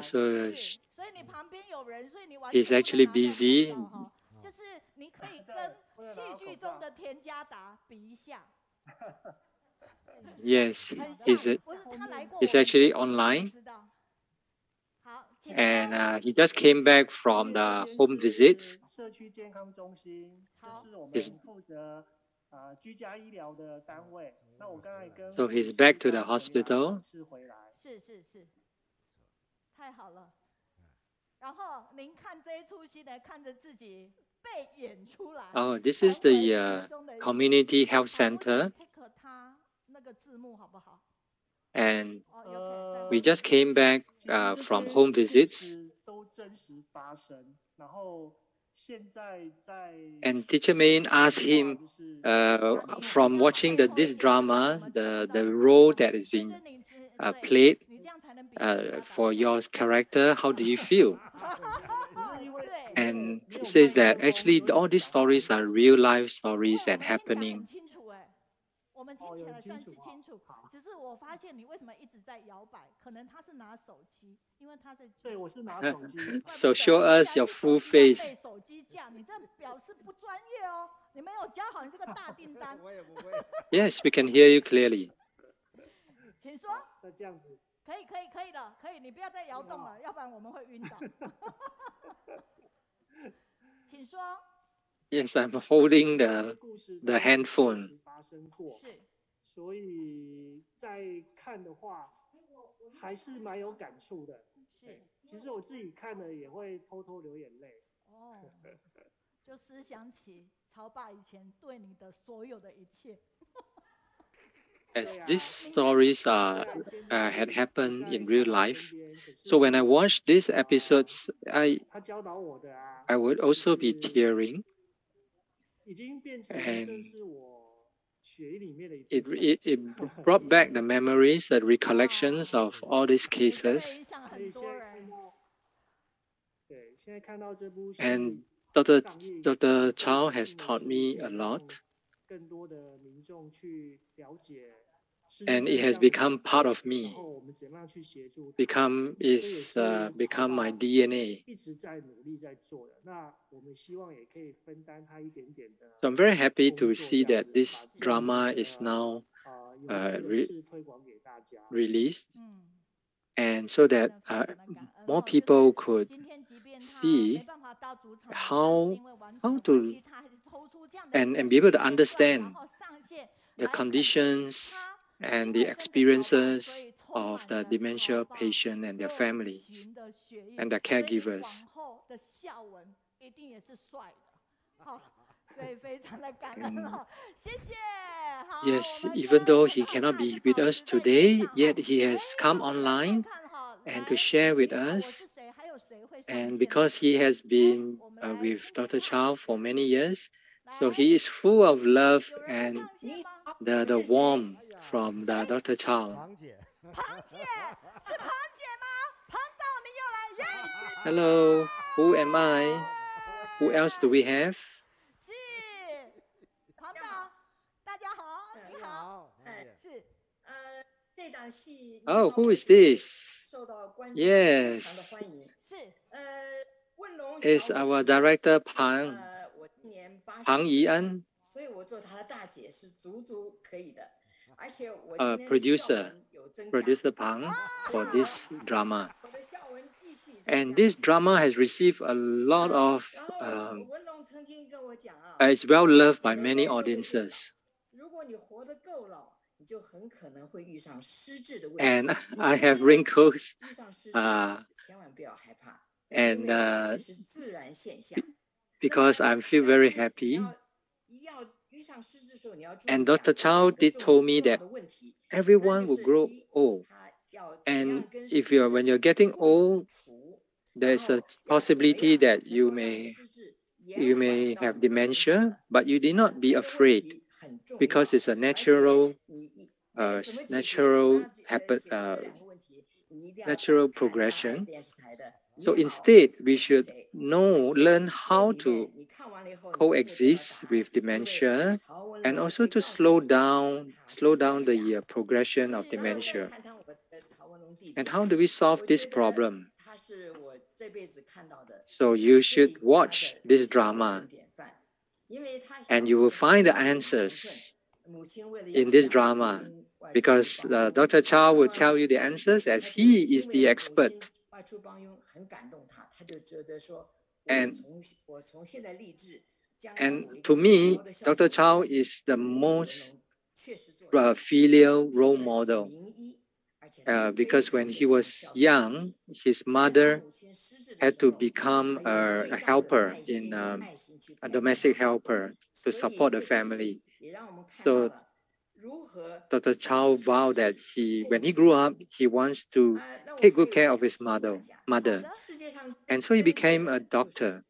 so he's actually busy. Yes, he's actually online. And he just came back from the home visits. So he's back to the hospital. Oh, this is the community health center. And we just came back from home visits. And Teacher Mei asked him, from watching this drama, the role that is being played for your character, how do you feel? And he says that actually all these stories are real life stories and happening. So show us your full face. Yes, we can hear you clearly. Yes, I'm holding the handphone. 所以在看的话，还是蛮有感触的。是，其实我自己看了也会偷偷流眼泪。哦，就思想起曹爸以前对你的所有的一切。As these stories had happened in real life, so when I watched these episodes, I would also be tearing. And it brought back the memories, the recollections of all these cases. And Dr. Cao has taught me a lot. and it has become part of me. Become my DNA. So I'm very happy to see that this drama is now released, and so that more people could see how to and be able to understand the conditions and the experiences of the dementia patient and their families and the caregivers. Yes, even though he cannot be with us today, yet he has come online and to share with us. And because he has been with Dr. Cao for many years, so he is full of love and the warmth from the Dr. Cao. Hello, who am I? Who else do we have? Oh, who is this? Yes, it's our director Pang Yian, producer Pang for this drama. And this drama has received a lot of, it's well loved by many audiences. And I have wrinkles, and because I feel very happy. And Dr. Cao did told me that everyone will grow old, and when you're getting old, there's a possibility that you may have dementia, but you need not be afraid, because it's a natural progression. So instead, we should learn how to coexist with dementia, and also to slow down the progression of dementia. And how do we solve this problem? So you should watch this drama, and you will find the answers in this drama, because Dr. Cao will tell you the answers as he is the expert. And to me, Dr. Cao is the most filial role model, because when he was young, his mother had to become a helper, a domestic helper, to support the family. So Dr. Cao vowed that when he grew up, he wants to take good care of his mother. And so he became a doctor.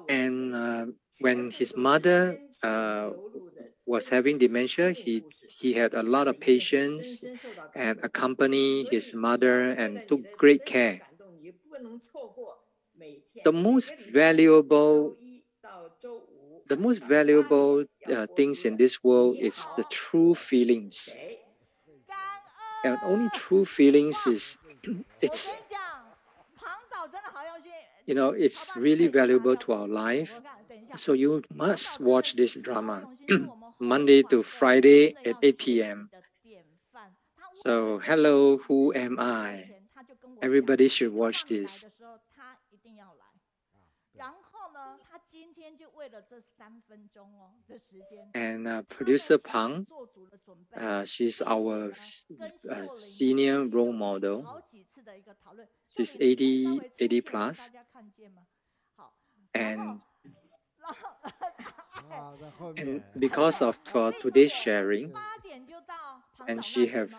And when his mother was having dementia, he had a lot of patience and accompanied his mother and took great care. The most valuable things in this world is the true feelings. And only true feelings it's really valuable to our life. So you must watch this drama Monday to Friday at 8 p.m. So hello, who am I? Everybody should watch this. And producer Pang, she's our senior role model. She's 80 plus. And because of today's sharing, and she have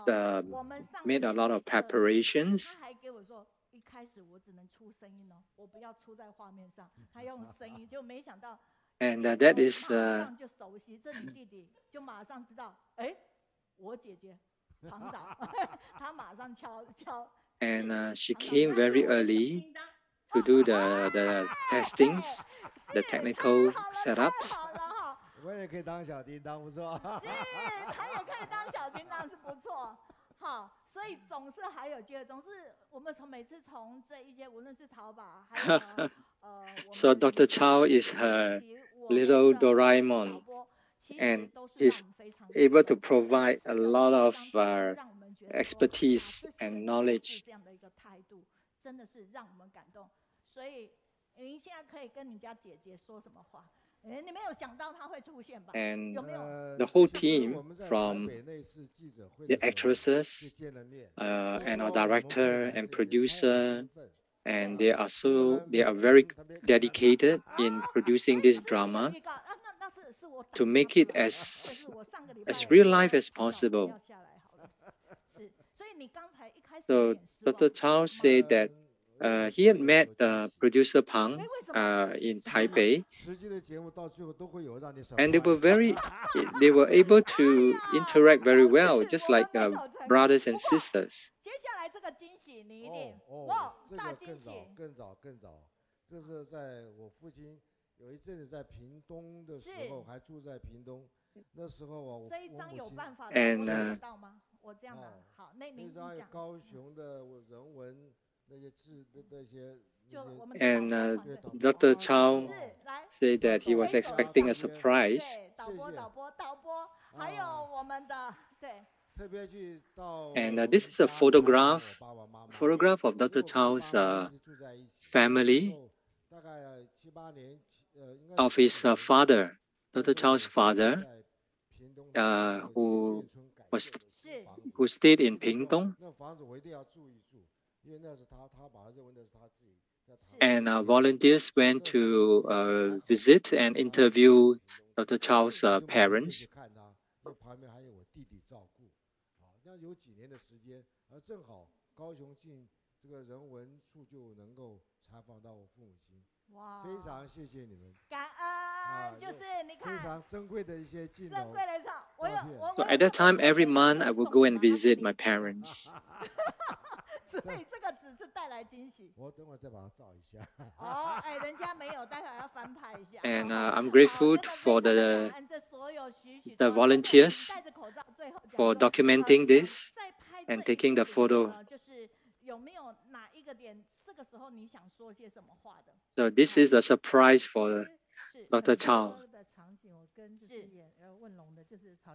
made a lot of preparations. And that is and she came very early to do the testings, the technical setups. 我也可以当小叮当，不错。是，他也可以当小叮当，是不错。好，所以总是还有机会，总是我们每次从这一些，无论是淘宝，还有So Dr. Cao is her little Doraemon, and he's able to provide a lot of expertise and knowledge. 这样的一个态度，真的是让我们感动。所以您现在可以跟你家姐姐说什么话？你没有想到他会出现吧？ And 有没有？ the whole team from the actresses and our director and producer, and they are very dedicated in producing this drama to make it as real life as possible. So Dr. Cao said that he had met producer Pang in Taipei, and they were able to interact very well, just like brothers and sisters. 接下来这个惊喜你一定大惊喜。更早，这是在我父亲有一阵子在屏东的时候，还住在屏东。那时候我这一张有办法得到吗？我这样的好，那您张有高雄的人文那些字的那些。 And Dr. Cao said that he was expecting a surprise. And this is a photograph of Dr. Cao's family, of his father, Dr. Cao's father, who stayed in Pingtung. And volunteers went to visit and interview Dr. Cao's parents. So at that time, every month I would go and visit my parents. 所以这个只是带来惊喜。我等会再把它照一下。哦，哎，人家没有，待会要翻拍一下。And I'm grateful for the volunteers for documenting this and taking the photo. 就是有没有哪一个点，这个时候你想说些什么话的 So this is the surprise for Dr. Cao.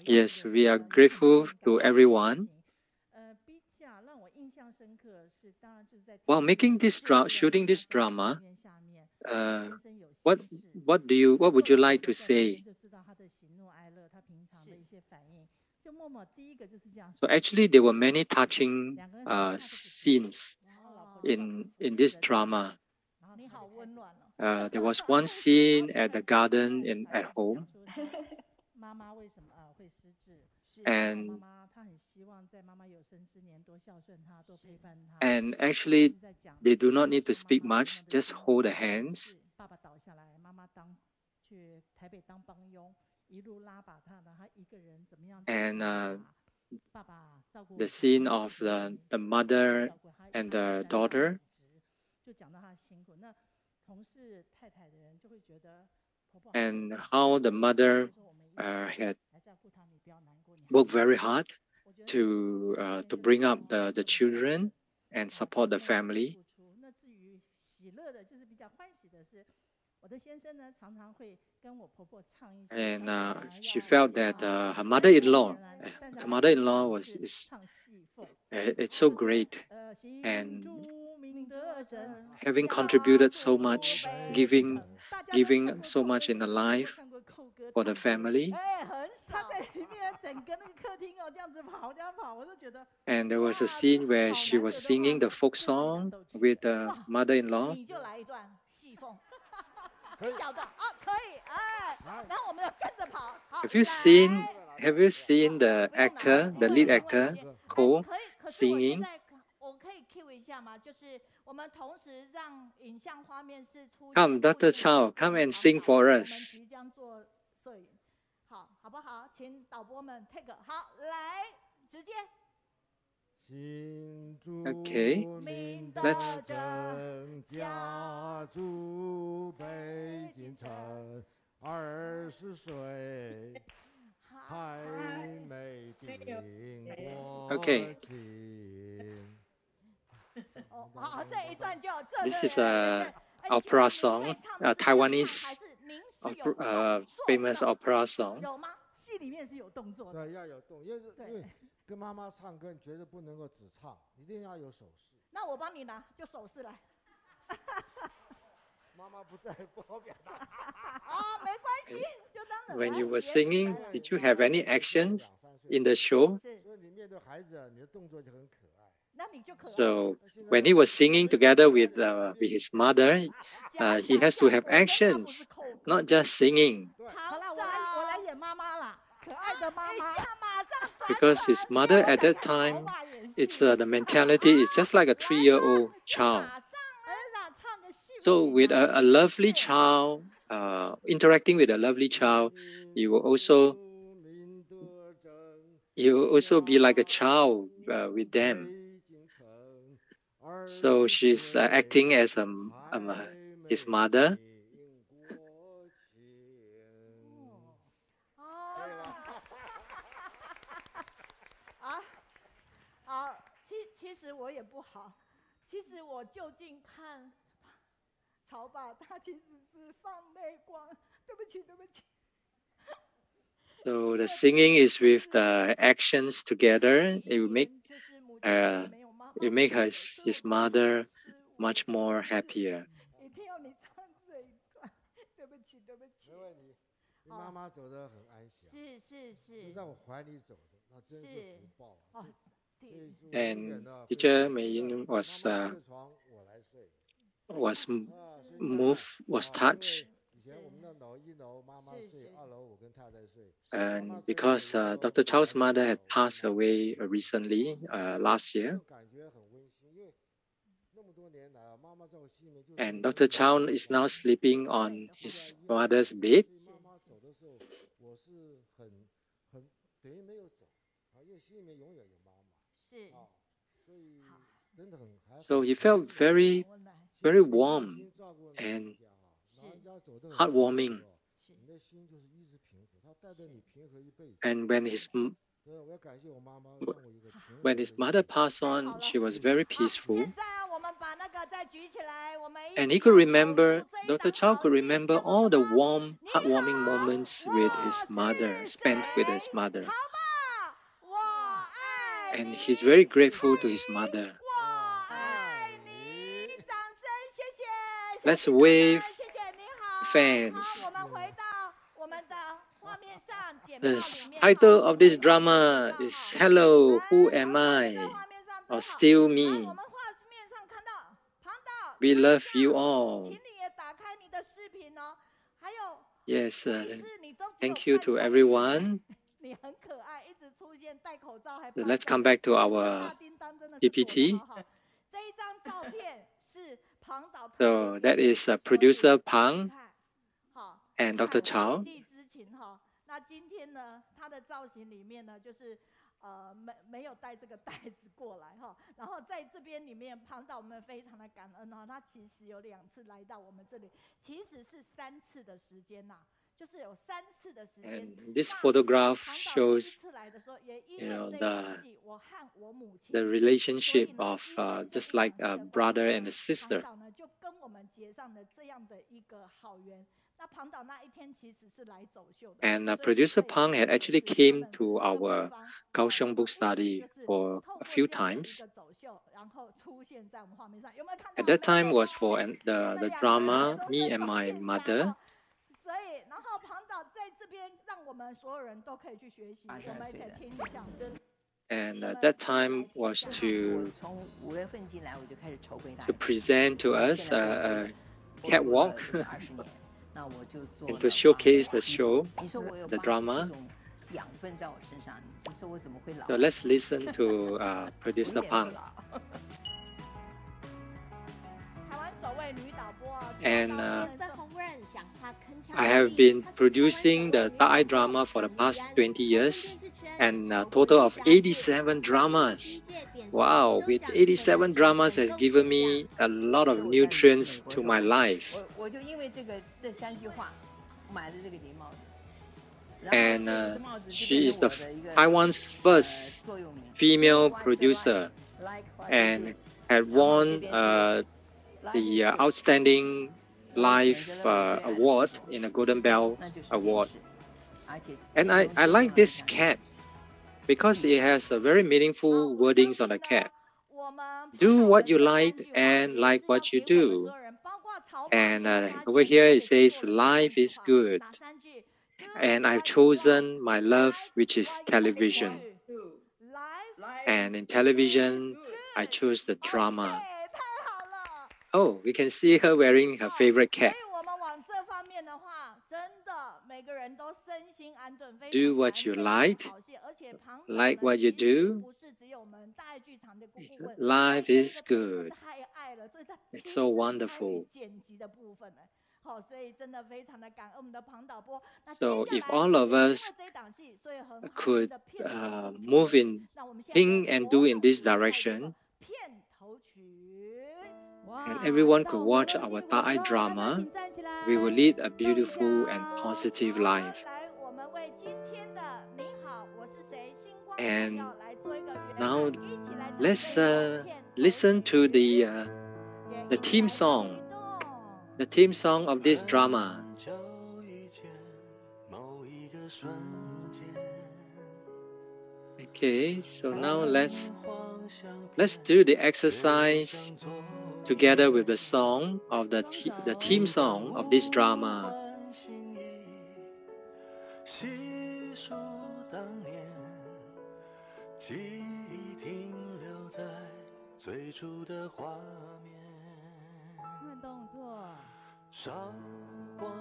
Yes, we are grateful to everyone. While making this shooting this drama, what would you like to say? So actually, there were many touching scenes in this drama. There was one scene at the garden at home. And actually, they do not need to speak much, just hold the hands. And the scene of the mother and the daughter. And how the mother had worked very hard to bring up the children and support the family. And she felt that her mother-in-law it's so great, and having contributed so much, giving so much in her life for the family. And there was a scene where she was singing the folk song with the mother-in-law. Have you seen the actor, the lead actor, Cole, singing? Come, Dr. Cao, come and sing for us. Okay, let's. 20岁，还没定过 Okay. 情。好，这一段就 This is a opera song, a Taiwanese famous opera song. 有吗？戏里面是有动作的。对，要有动，因为跟妈妈唱歌，你绝对不能够只唱，一定要有手势。那我帮你拿，就手势来。妈妈不在，不好表达。哦，没关系，就当然。When you were singing, did you have any actions in the show? 所以你面对孩子，你的动作就很可爱。那你就可爱。So when he was singing together with his mother, he has to have actions, not just singing. 好了，我来演妈妈啦，可爱的妈妈。Because his mother at that time, it's the mentality is just like a 3-year-old child. So with a lovely child, interacting with a lovely child, you will also be like a child with them. So she's acting as his mother. 其实我也不好，其实我就近看曹爸，他其实是放泪光，对不起。So the singing is with the actions together. It will make his mother much more happier. 一定要你唱这一段，对不起。没问题，你妈妈走得很安详。是。就在我怀里走的，那真是福报啊。And teacher Meiyun was touched. And because Dr. Chao's mother had passed away recently, last year, and Dr. Chao is now sleeping on his mother's bed. So he felt very, very warm and heartwarming. And when his mother passed on, she was very peaceful. And he could remember, Dr. Chao could remember all the warm, heartwarming moments with his mother, spent with his mother. And he's very grateful to his mother. Let's wave, fans. The title of this drama is Hello, Who Am I? Or Still Me. We love you all. Yes, thank you to everyone. So let's come back to our PPT. So that is producer Pang and Dr. Chao. 那今天呢，他的造型里面呢，就是没有带这个袋子过来哈。然后在这边里面，庞导我们非常的感恩哈，他其实有2次来到我们这里，其实是3次的时间呐，就是有3次的时间。And this photograph shows, the relationship of just like a brother and a sister. 庞导呢就跟我们结上了这样的一个好缘。 And producer Pang had actually came to our Kaohsiung book study for a few times. At that time was for the drama Me and My Mother. And that time was to present to us a catwalk. And to showcase the show, the drama. So let's listen to producer Pang. And I have been producing the Daai Drama for the past 20 years and a total of 87 dramas. Wow, with 87 dramas has given me a lot of nutrients to my life. And she is the Taiwan's first female producer and had won the Outstanding Life Award in a Golden Bell Award. And I like this cap because it has a very meaningful wordings on the cap. Do what you like and like what you do. And over here it says, life is good. And I've chosen my love, which is television. And in television, I chose the drama. Oh, we can see her wearing her favorite cap. Do what you like what you do. Life is good. It's so wonderful. So if all of us could move in, think and do in this direction, and everyone could watch our Daai drama, we will lead a beautiful and positive life. And now let's listen to the theme song. The theme song of this drama. Okay, so now let's do the exercise together with the song of the theme song of this drama.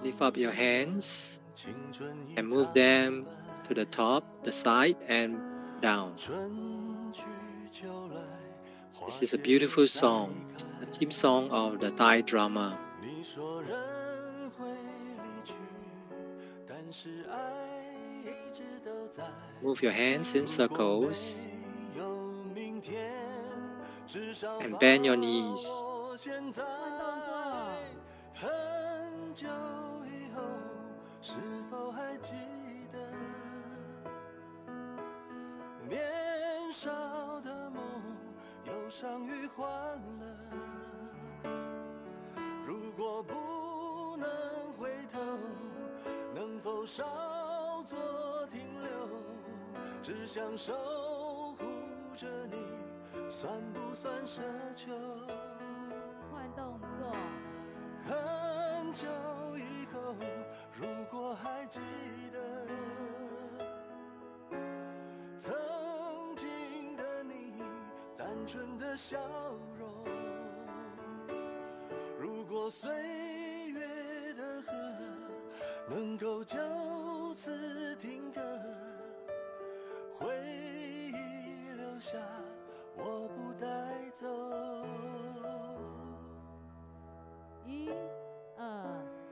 Lift up your hands and move them to the top, the side, and down. This is a beautiful song, the theme song of the Daai drama. Move your hands in circles and bend your knees.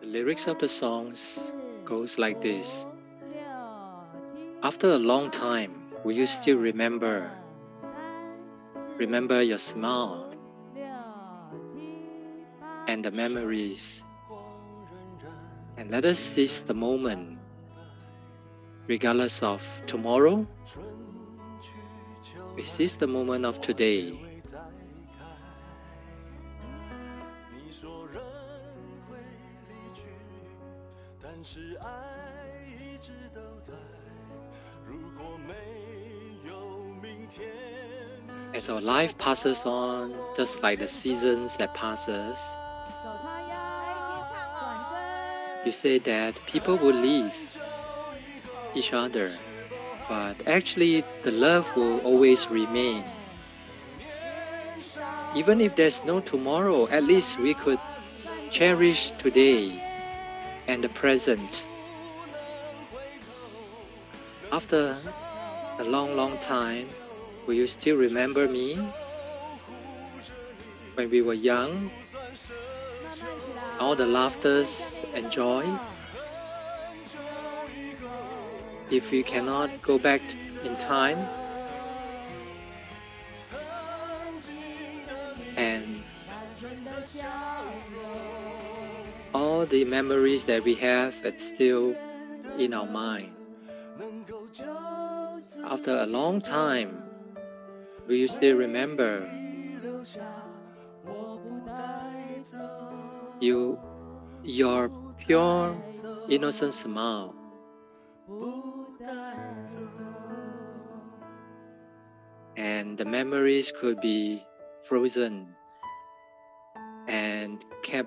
The lyrics of the songs goes like this. After a long time, will you still remember your smile and the memories? And let us seize the moment, regardless of tomorrow. We seize the moment of today. As our life passes on, just like the seasons that passes, you say that people will leave each other, but actually the love will always remain. Even if there's no tomorrow, at least we could cherish today and the present. After a long time, will you still remember me? When we were young, all the laughters and joy. If we cannot go back in time, and all all the memories that we have, it's still in our mind. After a long time, will you still remember your pure, innocent smile? And the memories could be frozen and keep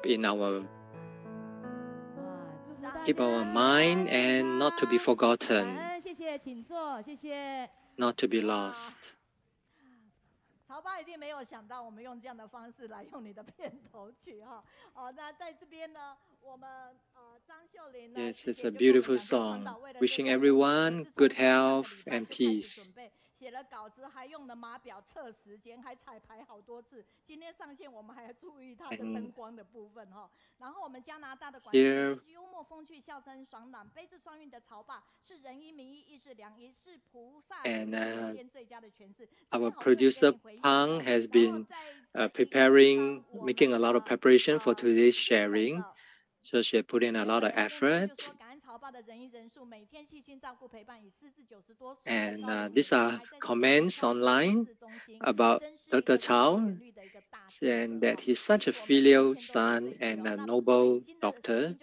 our mind and not to be forgotten, not to be lost. 曹爸一定没有想到我们用这样的方式来用你的片头曲哈。那在这边呢，我们张秀玲呢 Yes, it's a beautiful song. Wishing everyone good health and peace. 写了稿子，还用了码表测时间，还彩排好多次。今天上线，我们还要注意它的灯光的部分哈。然后我们加拿大的管理是幽默风趣、笑声爽朗、悲智双运的曹爸，是仁医、明医、义士良医，是菩萨间最佳的诠释。Our producer Pang has been preparing, making a lot of preparation for today's sharing. So she put in a lot of effort. And these are comments online about Dr. Cao, saying that he's such a filial son and a noble doctor,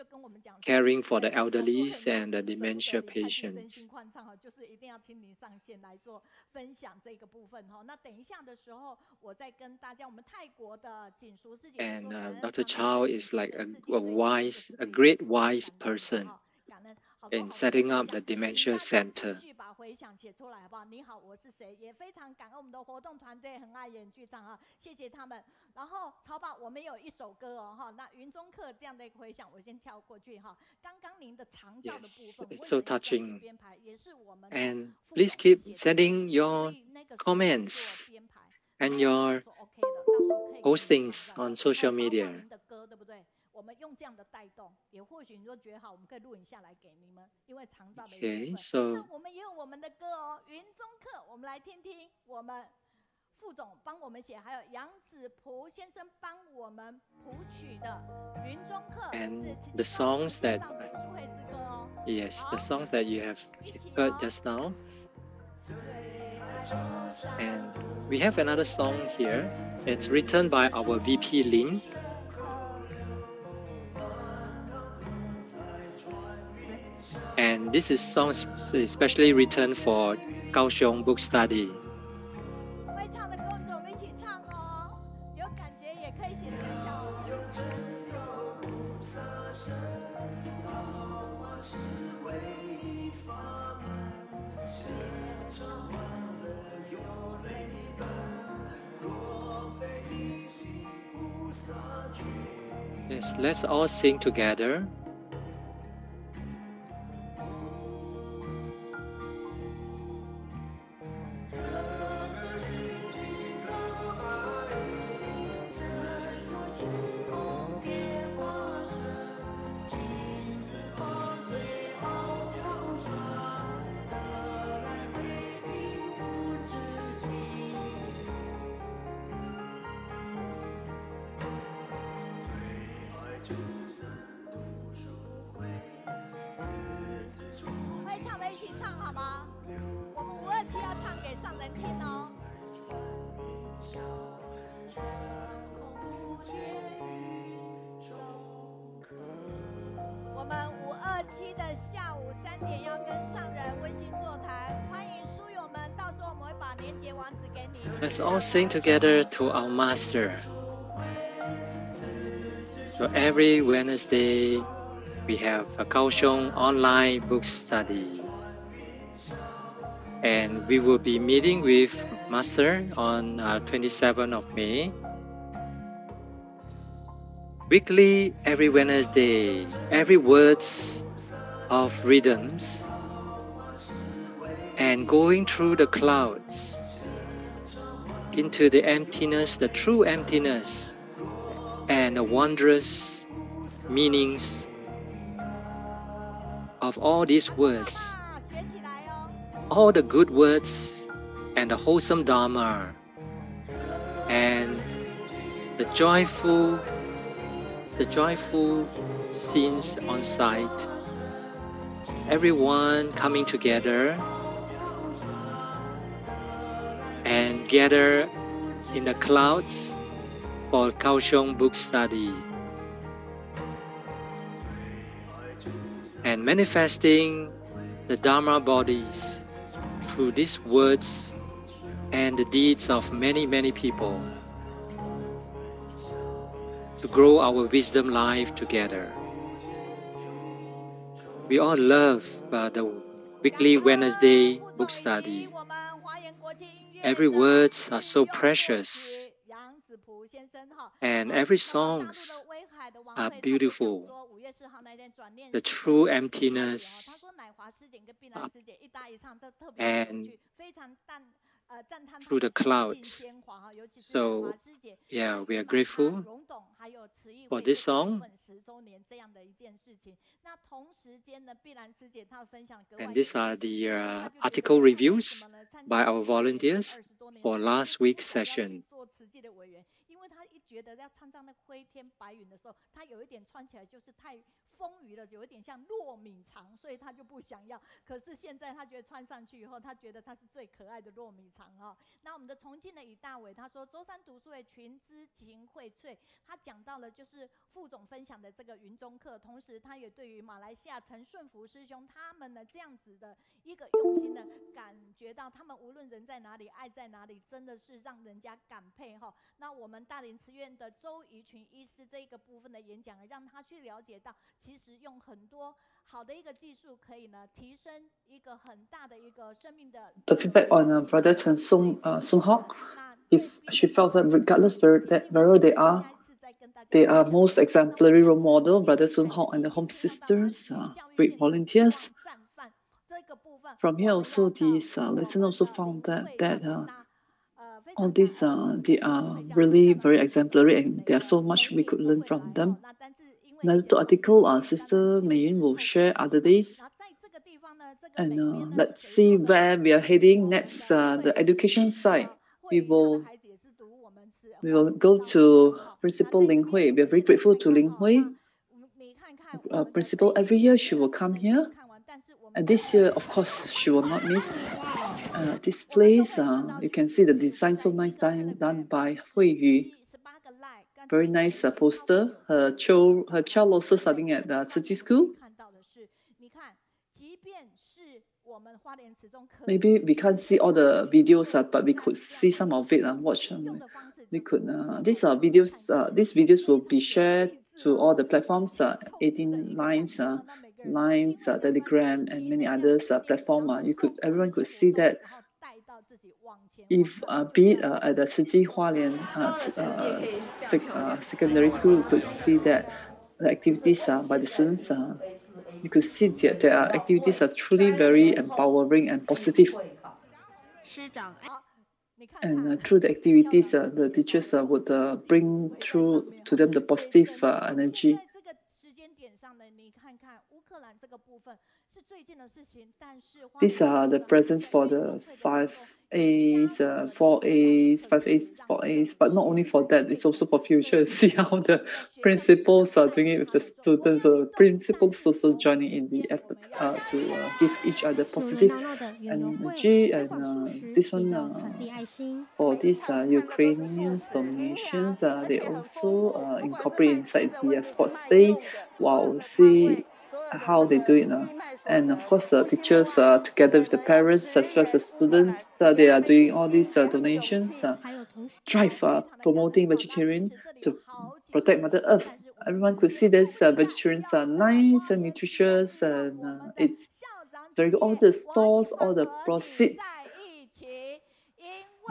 caring for the elderly and the dementia patients. And Dr. Cao is like a great wise person in setting up the dementia center. 回想写出来好不好？你好，我是谁？也非常感恩我们的活动团队，很爱演剧场啊，谢谢他们。然后曹爸，我们有一首歌哦，哈，那云中客这样的一个回响，我先跳过去哈。刚刚您的长照的部分， it's so touching. And please keep sending your comments and your postings on social media. 我们用这样的带动，也或许你都觉得好，我们可以录影下来给你们，因为长照的部分。那我们也有我们的歌哦，云中客，我们来听听我们副总帮我们写，还有杨子璞先生帮我们谱曲的云中客。And the songs that yes, the songs that you have heard just now. And we have another song here. It's written by our VP Lin. And this is songs especially written for Kaohsiung book study. Yes, let's all sing together. Let's all sing together to our Master. So every Wednesday, we have a Kaohsiung online book study. And we will be meeting with Master on 27th of May. Weekly, every Wednesday, every words of rhythms and going through the clouds into the emptiness, the true emptiness, and the wondrous meanings of all these words, all the good words and the wholesome Dharma, and the joyful the joyful scenes on site. Everyone coming together and gather in the clouds for Kaohsiung book study and manifesting the Dharma bodies through these words and the deeds of many, many people to grow our wisdom life together. We all love the weekly Wednesday book study. Every words are so precious and every songs are beautiful. The true emptiness and through the clouds. So yeah, we are grateful for this song. And these are the article reviews by our volunteers for last week's session. 丰腴了，有一点像糯米肠，所以他就不想要。可是现在他觉得穿上去以后，他觉得他是最可爱的糯米肠哦。那我们的重庆的尹大伟他说，舟山读书会群知情荟萃，他讲到了就是副总分享的这个云中课，同时他也对于马来西亚陈顺福师兄他们呢这样子的一个用心呢，感觉到他们无论人在哪里，爱在哪里，真的是让人家感佩哈。那我们大林慈院的周怡群医师这个部分的演讲，让他去了解到。 其实用很多好的一个技术，可以呢提升一个很大的一个生命的。The feedback on Brother Chen Sung Hock, if she felt that regardless wherever they are most exemplary role model. Brother Sun Hock and the Home Sisters, great volunteers. From here also, these listeners also found that all these they are really very exemplary, and there are so much we could learn from them. Another article, Sister Meiyun will share other days. And let's see where we are heading next. The education side, we will go to Principal Linghui. We are very grateful to Linghui. Principal, every year she will come here. And this year, of course, she will not miss this place. You can see the design so nice done by Hui Yu. Very nice poster. Her child also studying at the Tzu Chi School. Maybe we can't see all the videos, but we could see some of it and watch. We could. These videos will be shared to all the platforms. 18 lines, Lines, Telegram, and many others platform. Everyone could see that. If be it at the Tzu Chi Hualien secondary school, you could see that the activities by the students, you could see that their activities are truly very empowering and positive. And through the activities, the teachers would bring through to them the positive energy. These are the presents for the 5As, 4As, 5As, 4As, but not only for that, it's also for future. See how the principals are doing it with the students. Principals also joining in the effort to give each other positive energy. And this one, for these Ukrainian donations, they also incorporate inside the sports day. Wow, see how they do it. And of course, the teachers, together with the parents as well as the students, they are doing all these donations, drive promoting vegetarian to protect Mother Earth. Everyone could see that vegetarians are nice and nutritious, and it's very good. All the stores, all the proceeds,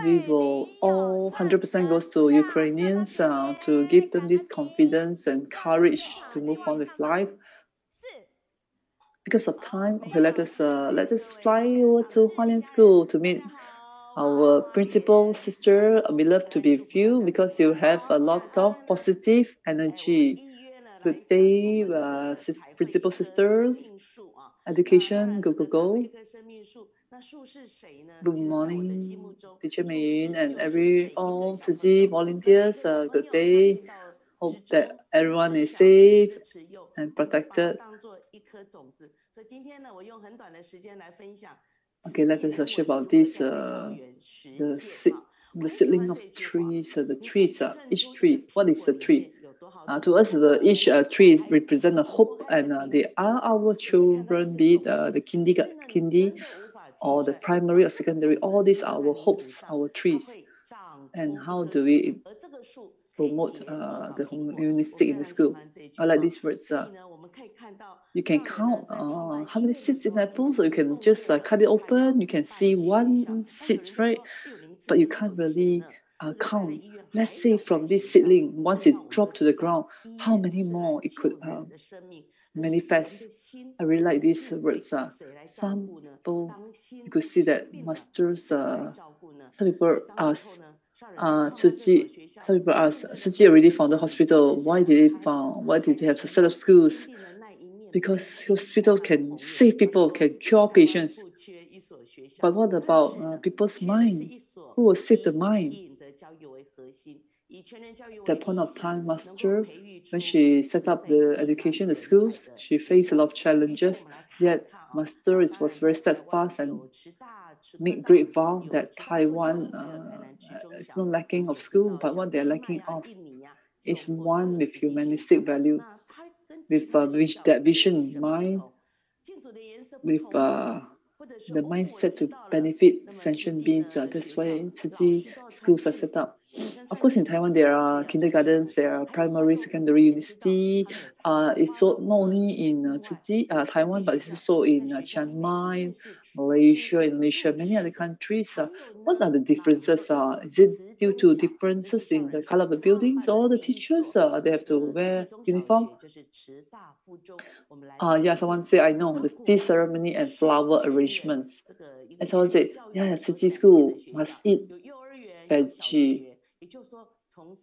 we will all 100% goes to Ukrainians to give them this confidence and courage to move on with life. Because of time, okay, let us fly over to Hualien School to meet our principal sister. We love to be with you because you have a lot of positive energy. Good day, principal sisters. Education, go, go, go. Good morning, Teacher Meiyun and all Tzu Chi volunteers. Good day. hope that everyone is safe and protected. Okay, let us share about this, the seedling of trees, the trees, each tree. What is the tree? To us, each tree represents a hope, and they are our children, be it the kindy or the primary or secondary. All these are our hopes, our trees. And how do we promote the humanistic in the school? I like these words. You can count how many seeds in an apple, so you can just cut it open. You can see one seed, right? But you can't really count. Let's say from this seedling, once it dropped to the ground, how many more it could manifest. I really like these words. Some people, you could see that masters, some people ask, Cui already found the hospital. Why did they have a set of schools? Because hospital can save people, can cure patients. But what about people's mind? Who will save the mind? At that point of time, Master, when she set up the education, the schools, she faced a lot of challenges. Yet Master was very steadfast and made great vow that Taiwan is not lacking of school, but what they're lacking of is one with humanistic value, with that vision in mind, with the mindset to benefit sentient beings. That's why Tzu schools are set up. Of course, in Taiwan, there are kindergartens, there are primary, secondary, university. It's not only in Taiwan, but it's also in Chiang Mai, Malaysia, Indonesia, many other countries. What are the differences? Is it due to differences in the color of the buildings or the teachers? They have to wear uniform? Yeah, someone say, I know, the tea ceremony and flower arrangements. And someone said, yeah, Tzu school must eat veggie.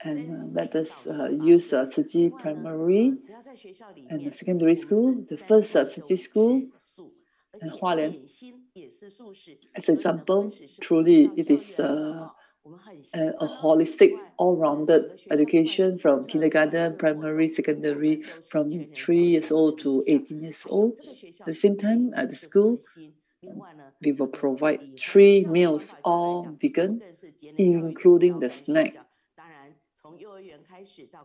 And let us use Tzu primary and the secondary school, the first Tzu school, and Hualien. As an example, truly it is a holistic, all-rounded education from kindergarten, primary, secondary, from 3 years old to 18 years old. At the same time, at the school, we will provide 3 meals, all vegan, including the snack.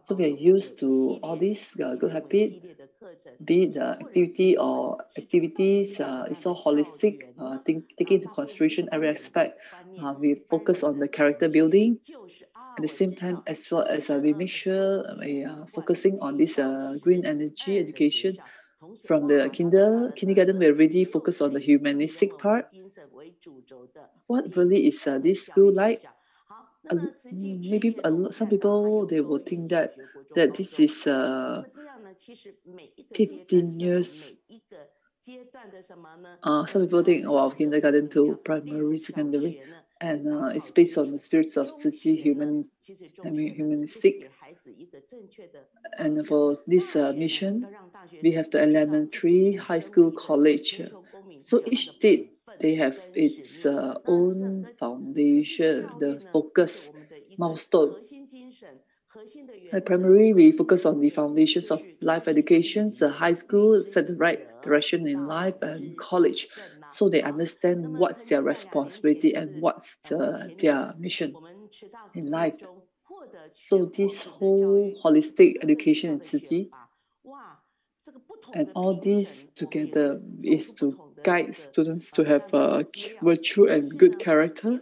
So we are used to all these good habits, be it the activity or activities. It's all holistic, taking into consideration every aspect. We focus on the character building. At the same time, as well as we make sure we are focusing on this green energy education. From the kindergarten, we already focus on the humanistic part. What really is this school like? Maybe some people, they will think that this is 15 years. Some people think, wow, kindergarten to primary, secondary, and it's based on the spirits of Tzu humanistic. And for this mission, we have the elementary, high school, college. So each state, they have its own foundation, the focus, milestone. Like primary, we focus on the foundations of life education. The high school set the right direction in life, and college, so they understand what's their responsibility and what's their mission in life. So this whole holistic education in Tzu, and all this together is to guide students to have virtue and good character.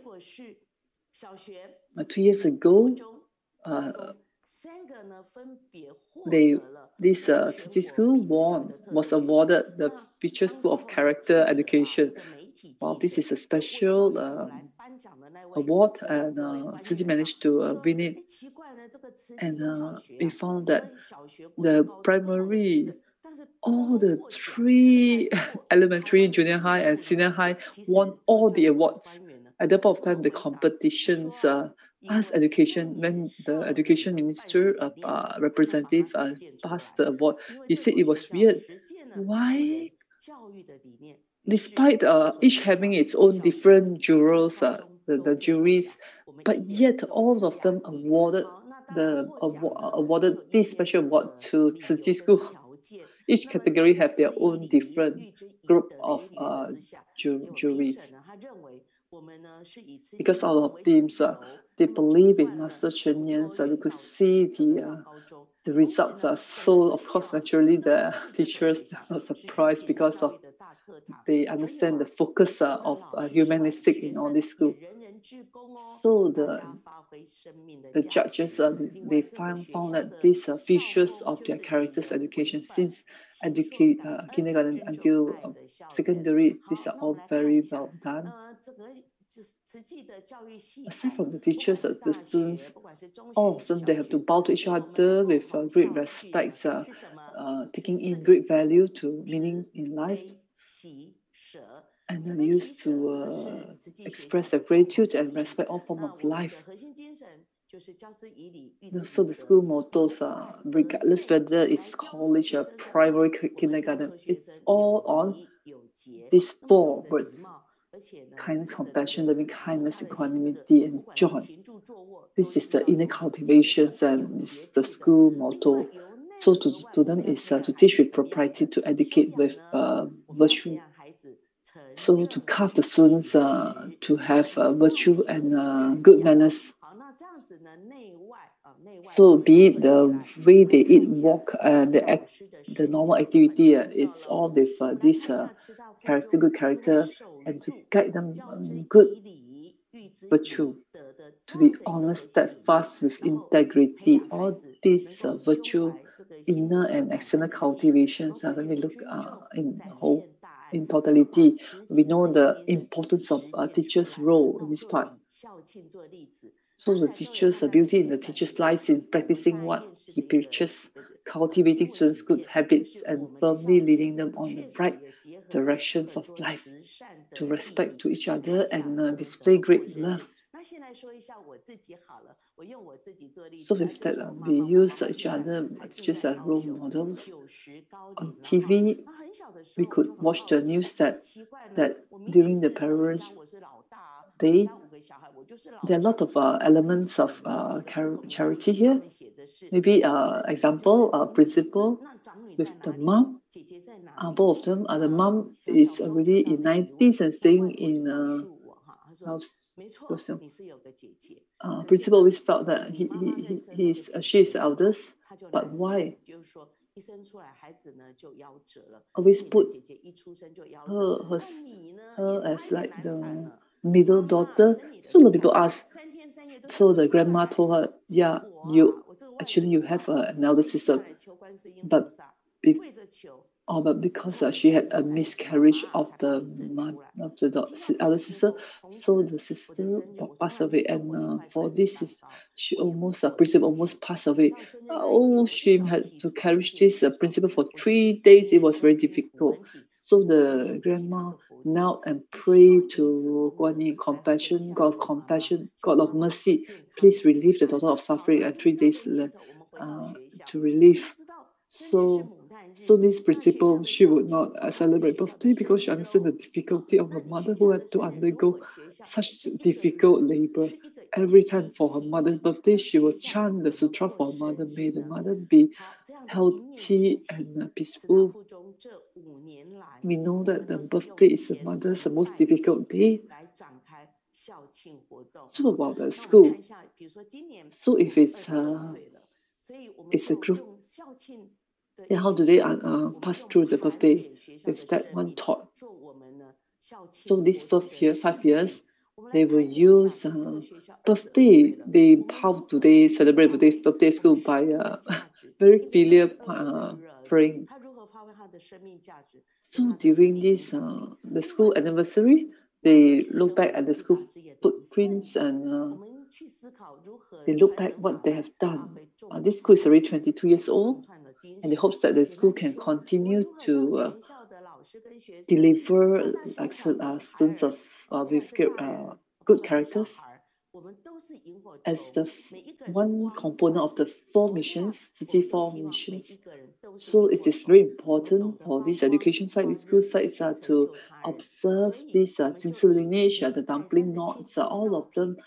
2 years ago, this Tzu school was awarded the Future School of Character Education. Wow, this is a special award, and Tzu managed to win it. And we found that the primary, all the 3 elementary, junior high, and senior high won all the awards. At that point of time, the competitions asked education, when the education minister representative passed the award, he said it was weird. Why? Despite each having its own different jurors, the juries, but yet all of them awarded awarded this special award to Tzu Chi School. Each category have their own different group of juries. Because all of teams, they believe in Master Chen Yan's, we could see the results are so, of course, naturally the teachers are not surprised because of they understand the focus of humanistic in all this school. So the judges, they found that these features of their characters education since kindergarten until secondary, these are all very well done. Aside from the teachers, the students, all of them, they have to bow to each other with great respect, taking in great value to meaning in life, and then used to express their gratitude and respect all forms of life. So the school mottos are, regardless whether it's college or primary kindergarten, it's all on these 4 words: kindness, compassion, loving kindness, equanimity, and joy. This is the inner cultivations and it's the school motto. So to them is to teach with propriety, to educate with virtue. So to carve the students to have virtue and good manners. So be it the way they eat, walk, the normal activity, it's all with this good character, and to guide them good virtue, to be honest, steadfast with integrity. All these virtue, inner and external cultivations, when we look in totality, we know the importance of teachers' role in this part. So the teacher's beauty in the teacher's lies in practicing what he preaches, cultivating students' good habits, and firmly leading them on the right directions of life, to respect to each other and display great love. So with that, we use each other just as role models. On TV, we could watch the news that during the Parents' Day, there are a lot of elements of charity here. Maybe example, principal with the mom. Both of them, the mom is already in 90s and staying in house. Principal always felt that she is the eldest, but why? Always put her as like the middle daughter. So the people ask. So the grandma told her, "Yeah, you have an elder sister, but because she had a miscarriage of the elder sister, so the sister passed away, and for this principal almost passed away. She had to carry this principal for 3 days. It was very difficult. So the grandma knelt and prayed to Wanzhen, compassion, God of compassion, God of mercy, please relieve the daughter of suffering, and 3 days to relieve. So this principal, she would not celebrate birthday because she understood the difficulty of her mother who had to undergo such difficult labor. Every time for her mother's birthday, she will chant the sutra for her mother. May the mother be healthy and peaceful. We know that the birthday is the mother's most difficult day. So about the school. So if it's a group, then how do they pass through the birthday with that one thought? So this 5 years, they will use birthday. How do they celebrate birthday school? By very filial praying. So during this the school anniversary, they look back at the school footprints and they look back what they have done. This school is already 22 years old, and they hope that the school can continue to deliver students with good characters as the one component of the 4 missions, 4 missions. So it is very important for this education side, this school sides to observe this Jinsi lineage, the dumpling knots, all of them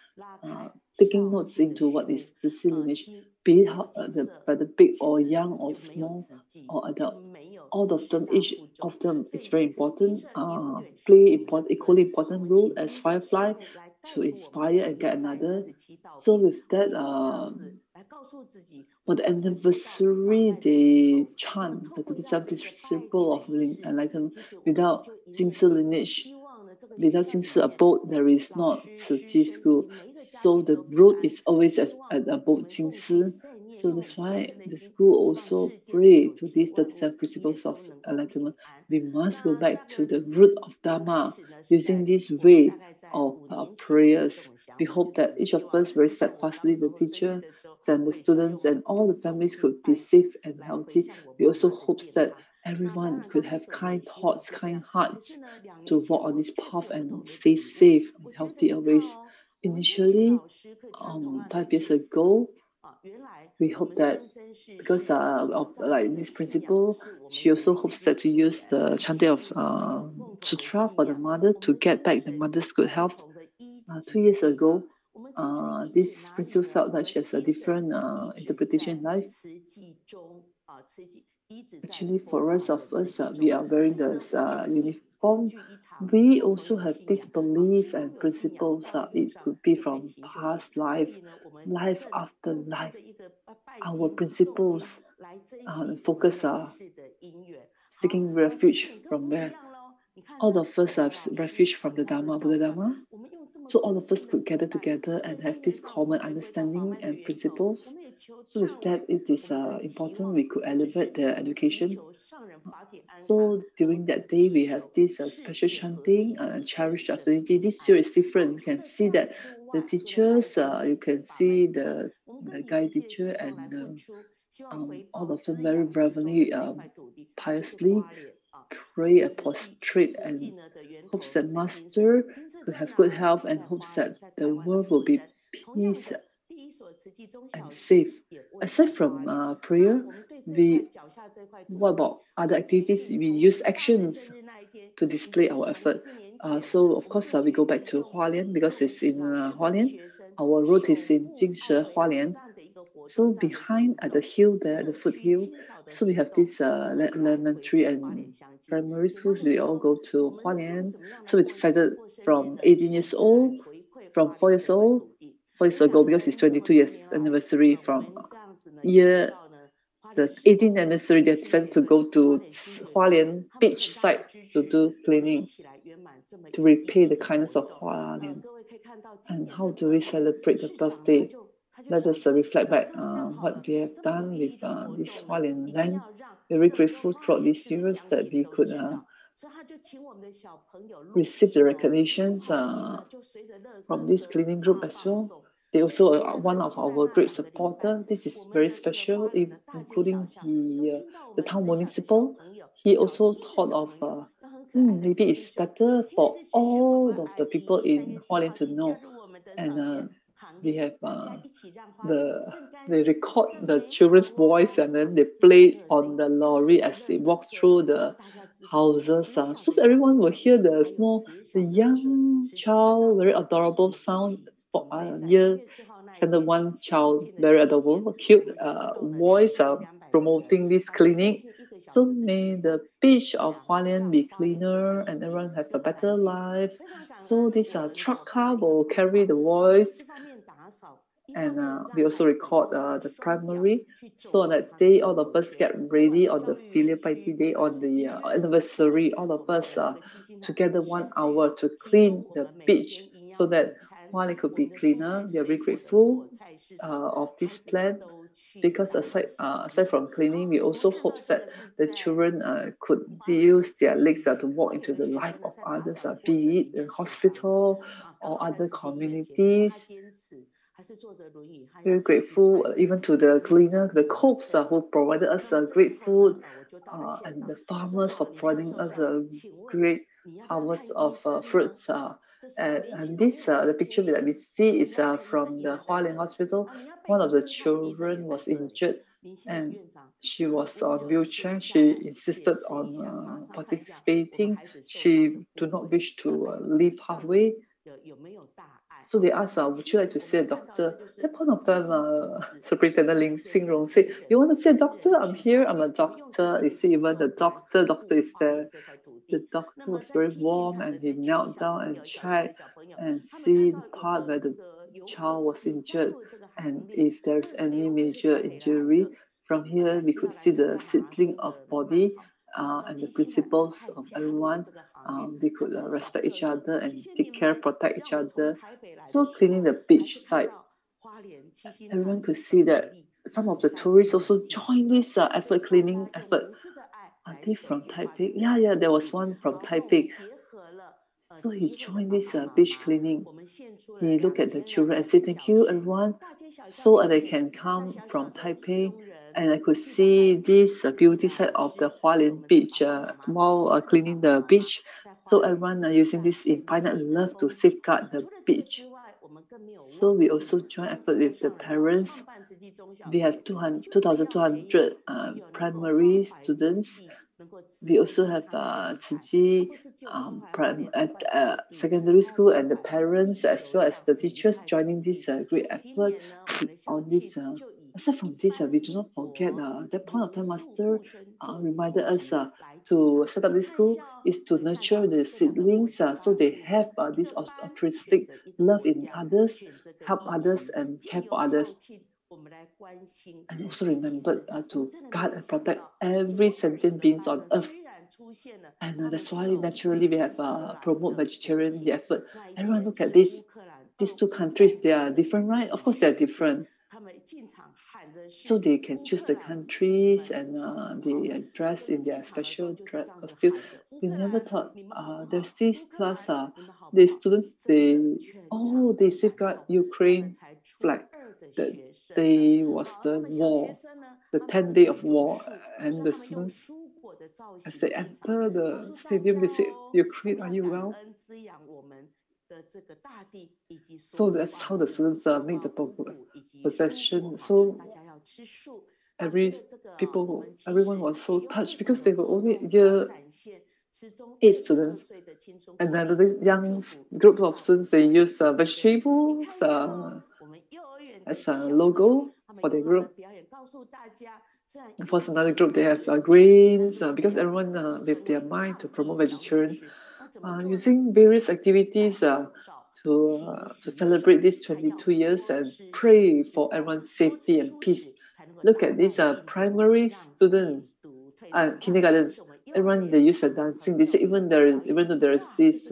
taking notes into what is Jinsi lineage. be it whether big or young or small or adult. All of them, each of them is very important, equally important role as Firefly to inspire and get another. So with that, for the anniversary, they chant the 37th principle of enlightenment. Without Jingshi lineage, without Jingshi abode, there is not Ciji school. So the root is always at abode Jingshi. So that's why the school also pray to these 37 principles of enlightenment. We must go back to the root of Dharma using this way of prayers. We hope that each of us very steadfastly, the teacher and the students and all the families could be safe and healthy. We also hope that everyone could have kind thoughts, kind hearts to walk on this path and stay safe and healthy always. Initially, 5 years ago, we hope that because of like this principle, she also hopes that to use the chanting of sutra for the mother to get back the mother's good health. 2 years ago, this principle felt that she has a different interpretation in life. Actually, for us, we are wearing this uniform. We also have this belief and principles. It could be from past life, life after life. Our principles focus seeking refuge from where? All of us have refuge from the Dharma, Buddha Dharma. So all of us could gather together and have this common understanding and principles. So with that, it is important we could elevate the education. So during that day, we have this special chanting, cherish the affinity. This year is different. You can see that the teachers, you can see the guy teacher and all of them very reverently, piously pray and prostrate and hopes that Master could have good health and hopes that the world will be peace and safe. Aside from prayer, what about other activities? We use actions to display our effort. So of course we go back to Hualien because it's in Hualien. Our road is in Jingshi, Hualien. So behind at the hill there, the foothill, so we have this elementary and primary schools. We all go to Hualien. So we decided from 18 years old, from 4 years old, 4 years ago, because it's 22 years anniversary from the 18th anniversary, they decided to go to Hualien beach side to do cleaning, to repay the kindness of Hualien. And how do we celebrate the birthday? Let us reflect back what we have done with this Hualien land. We're very grateful throughout these years that we could receive the recognitions from this cleaning group as well. They also are one of our great supporters. This is very special, including the town municipal. He also thought of maybe it's better for all of the people in Hualien to know. And we have they record the children's voice and then they play on the lorry as they walk through the houses. So everyone will hear the young child, very adorable sound. Here, one child, very adorable, cute voice promoting this clinic. So may the beach of Hualien be cleaner and everyone have a better life. So this truck car will carry the voice. And we also record the primary. So on that day, all of us get ready on the filial piety day, on the anniversary, all of us together 1 hour to clean the beach so that Hualien could be cleaner. We are very grateful of this plan, because aside from cleaning, we also hope that the children could use their legs to walk into the life of others, be it in hospital or other communities. Very grateful even to the cleaner, the cooks who provided us great food, and the farmers for providing us a great harvest of fruits. And this, the picture that we see is from the Hualien hospital. One of the children was injured and she was on wheelchair. She insisted on participating. She do not wish to leave halfway. So they asked, would you like to see a doctor? At that point of time, Superintendent Ling Xingrong said, you want to see a doctor? I'm here, I'm a doctor. You see, even the doctor is there. The doctor was very warm and he knelt down and checked and see the part where the child was injured. And if there's any major injury, from here we could see the settling of body and the principles of everyone. They could respect each other and take care, protect each other. So cleaning the beach side, everyone could see that some of the tourists also joined this effort, cleaning effort. Are they from Taipei? Yeah, there was one from Taipei. So he joined this beach cleaning. He looked at the children and said, thank you, everyone. So they can come from Taipei. And I could see this beauty side of the Hualien beach while cleaning the beach. So everyone are using this infinite love to safeguard the beach. So we also join effort with the parents. We have 2,200 primary students. We also have secondary school and the parents as well as the teachers joining this great effort on this. Aside from this, we do not forget at that point of time, Master reminded us to set up this school is to nurture the seedlings so they have this altruistic love in others, help others and care for others. And also remember to guard and protect every sentient beings on earth. And that's why naturally we have promote vegetarian the effort. Everyone look at these two countries, they are different, right? Of course they are different. So they can choose the countries and they dress in their special dress costume. We never thought there's this class, the students, they safeguard Ukraine flag. That day was the war, the 10th day of war, and the students, as they enter the stadium, they say, Ukraine, are you well? So that's how the students make the possession. So everyone was so touched because they were only year 8 students. And then the young group of students, they use vegetables as a logo for the group. For another group, they have grains because everyone with their mind to promote vegetarian, using various activities to celebrate these 22 years and pray for everyone's safety and peace. Look at these primary students, kindergartens. Everyone, they use dancing. They say even though there is this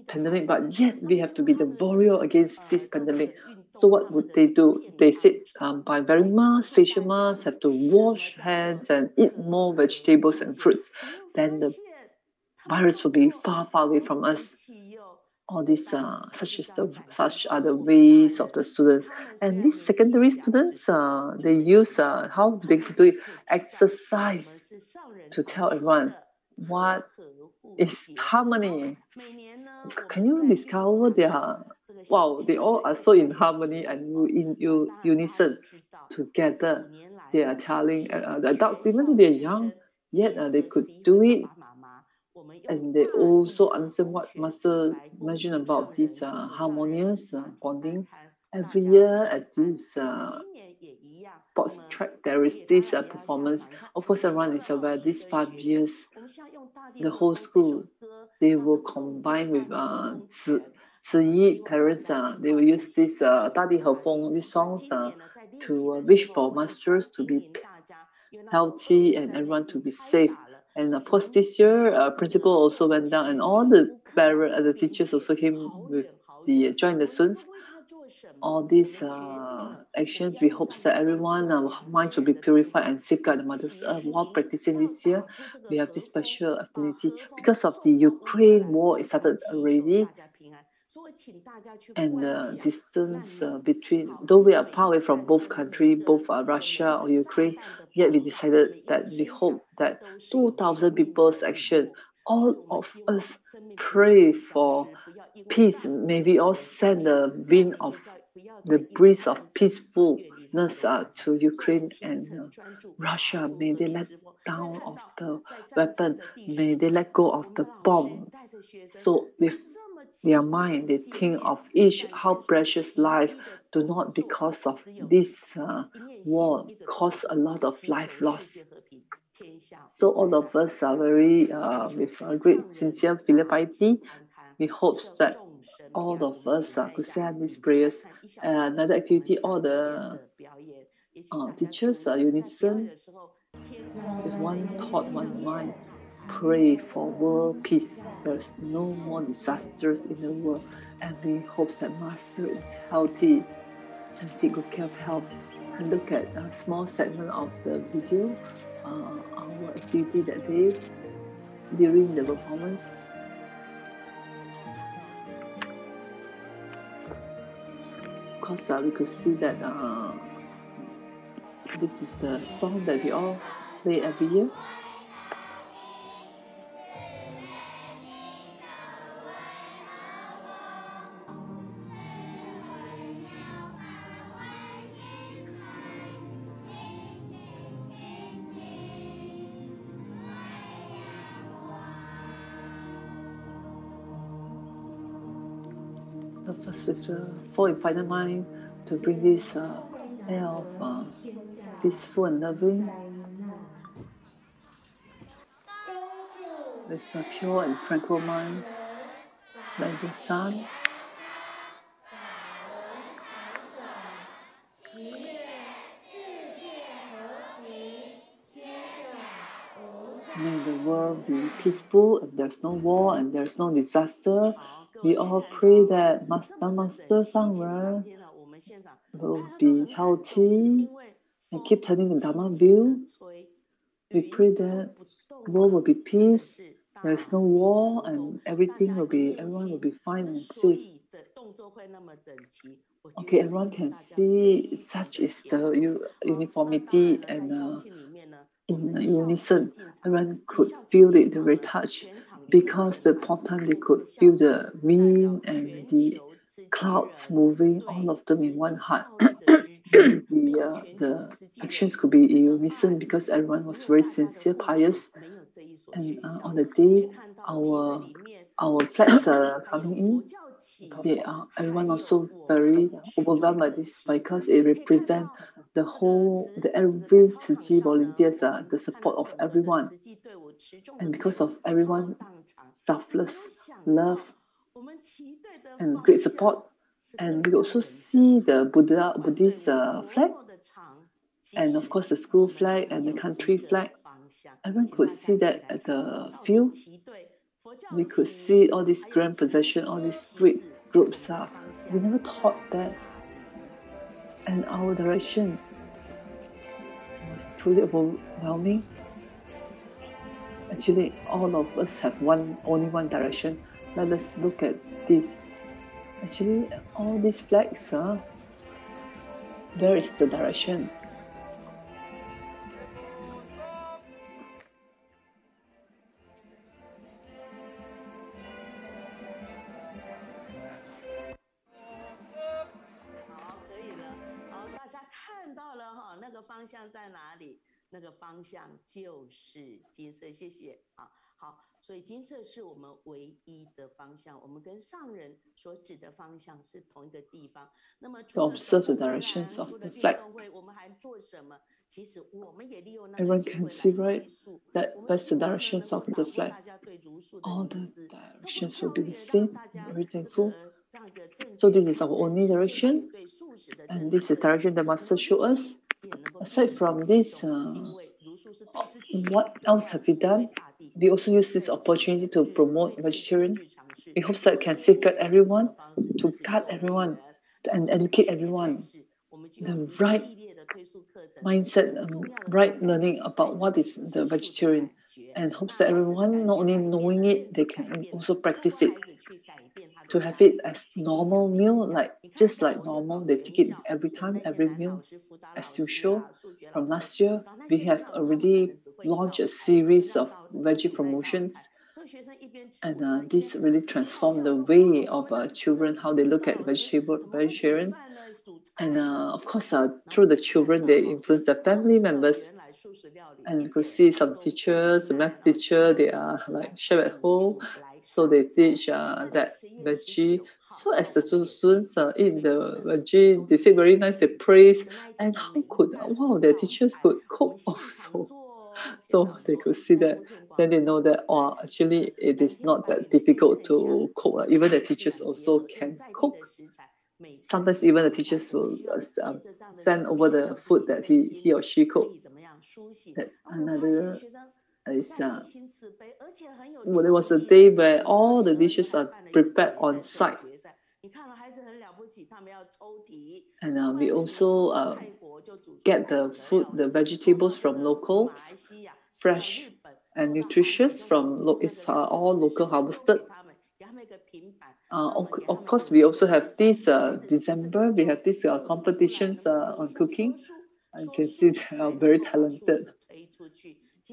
pandemic, but yet we have to be the warrior against this pandemic. So what would they do? They said by wearing masks, facial masks, have to wash hands and eat more vegetables and fruits. Then the virus will be far, far away from us. All these such are the ways of the students. And these secondary students, they use how they do it, exercise to tell everyone what is harmony. Can you discover they all are so in harmony and in unison together. They are telling the adults, even though they're young, yet they could do it. And they also understand what Master mentioned about this harmonious bonding. Every year at this sports track, there is this performance. Of course, everyone is aware these 5 years, the whole school, they will combine with Ziyi parents. They will use this Dadi Hefeng, these songs to wish for masters to be healthy and everyone to be safe. And of course, this year, principal also went down, and all the parents, the teachers also came with join the students. All these actions, we hope that everyone, our minds will be purified and safeguard the Mother's Earth while practicing this year. We have this special affinity because of the Ukraine war. It started already. And the distance between, though we are far away from both countries, both Russia or Ukraine, yet we decided that we hope that 2,000 people's action, all of us pray for peace. May we all send the wind of the breeze of peacefulness to Ukraine and Russia. May they let down of the weapon. May they let go of the bomb. So with their mind. They think of each how precious life do not because of this war cause a lot of life loss. So all of us are very with a great sincere filial piety. We hope that all of us could say these prayers. Another activity, all the teachers are unison with one thought, one mind. Pray for world peace. There's no more disasters in the world, and we hope that Master is healthy and take good care of health. And look at a small segment of the video, our activity that day during the performance. Of course, we could see that this is the song that we all play every year. First, with the full and final mind to bring this air of peaceful and loving, with a pure and tranquil mind, like the sun. May the world be peaceful, and there's no war, and there's no disaster. We all pray that Master Sangren will be healthy and keep turning the Dharma view. We pray that the world will be peace, there's no war, and everyone will be fine and safe. Okay, everyone can see such is the uniformity and in unison. Everyone could feel it, the very touch, because the whole time they could feel the wind and the clouds moving, all of them in one heart. The actions could be in unison because everyone was very sincere, pious, and on the day our flags are coming in, everyone also very overwhelmed by this because it represents every Tzu Chi volunteers, the support of everyone, and because of everyone selfless love and great support. And we also see the Buddhist flag, and of course the school flag and the country flag. Everyone could see that at the field. We could see all these grand possession, all these great groups. We never thought that. And our direction was truly overwhelming. Actually, all of us have only one direction. Let us look at this. Actually, all these flags, where is the direction? To observe the directions of the flag. Everyone can see, right? That's the directions of the flag. All the directions will be the same. I'm very thankful. So this is our only direction, and this is the direction the Master showed us. Aside from this, what else have we done? We also use this opportunity to promote vegetarian. We hope that can safeguard everyone, to guard everyone, and educate everyone. The right mindset, right learning about what is the vegetarian, and hopes that everyone, not only knowing it, they can also practice it. To have it as normal meal, just like normal, they take it every time, every meal, as usual. From last year, we have already launched a series of veggie promotions, and this really transformed the way of children, how they look at vegetarian. And of course, through the children, they influence their family members. And you could see some teachers, the math teacher, they are like chef at home. So they teach that veggie. So as the students eat the veggie, they say very nice, they praise. And how could, wow, their teachers could cook also. So they could see that. Then they know that, oh, actually it is not that difficult to cook. Even the teachers also can cook. Sometimes even the teachers will send over the food that he or she cooked. Another is well, there was a day where all the dishes are prepared on site. And we also get the food, the vegetables from local, fresh and nutritious from it's all local harvested. Of course, we also have this December. We have these competitions on cooking. You can see they are very talented.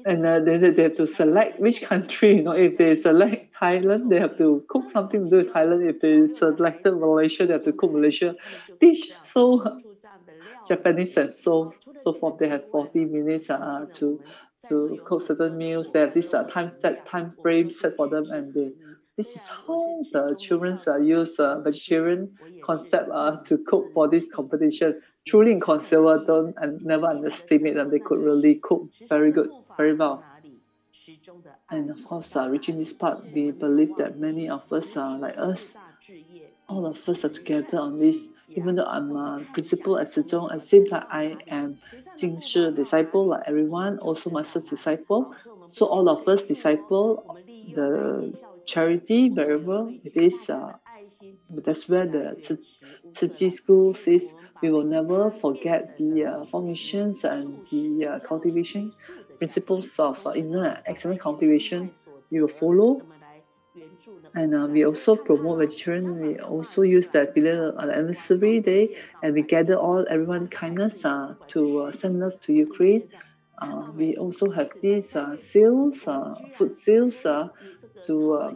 And they have to select which country. If they select Thailand, they have to cook something to do with Thailand. If they selected Malaysia, they have to cook Malaysia dish. So Japanese and so forth. They have 40 minutes to cook certain meals. They have this time frame set for them, and this is how the children use vegetarian concept to cook for this competition. Truly in conserver, don't and never underestimate them. They could really cook very good, very well. And of course, reaching this part, we believe that many of us are like us. All of us are together on this. Even though I'm a principal at Zhejiang, it seems like I am Jing Shi disciple, like everyone, also master's disciple. So all of us disciple the charity wherever it is. That's where the Tzu Chi school says we will never forget the formations and the cultivation principles of inner excellent cultivation. We will follow. And we also promote vegetarian. We also use the anniversary day, and we gather everyone kindness to send love to Ukraine. We also have these sales, food sales to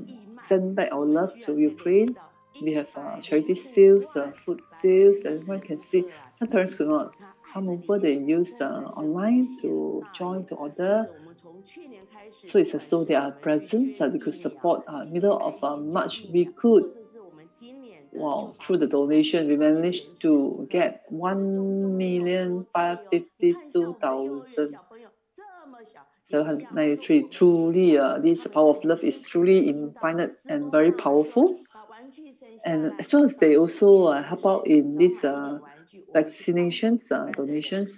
send back our love to Ukraine. We have charity sales, food sales, and everyone can see. Some parents could not come over. They use online to join to order. So it's as though they are present. They could support. Middle of March, we could. Wow! Through the donation, we managed to get 1,552,793. Truly, this power of love is truly infinite and very powerful. And as well as they also help out in these vaccinations, donations.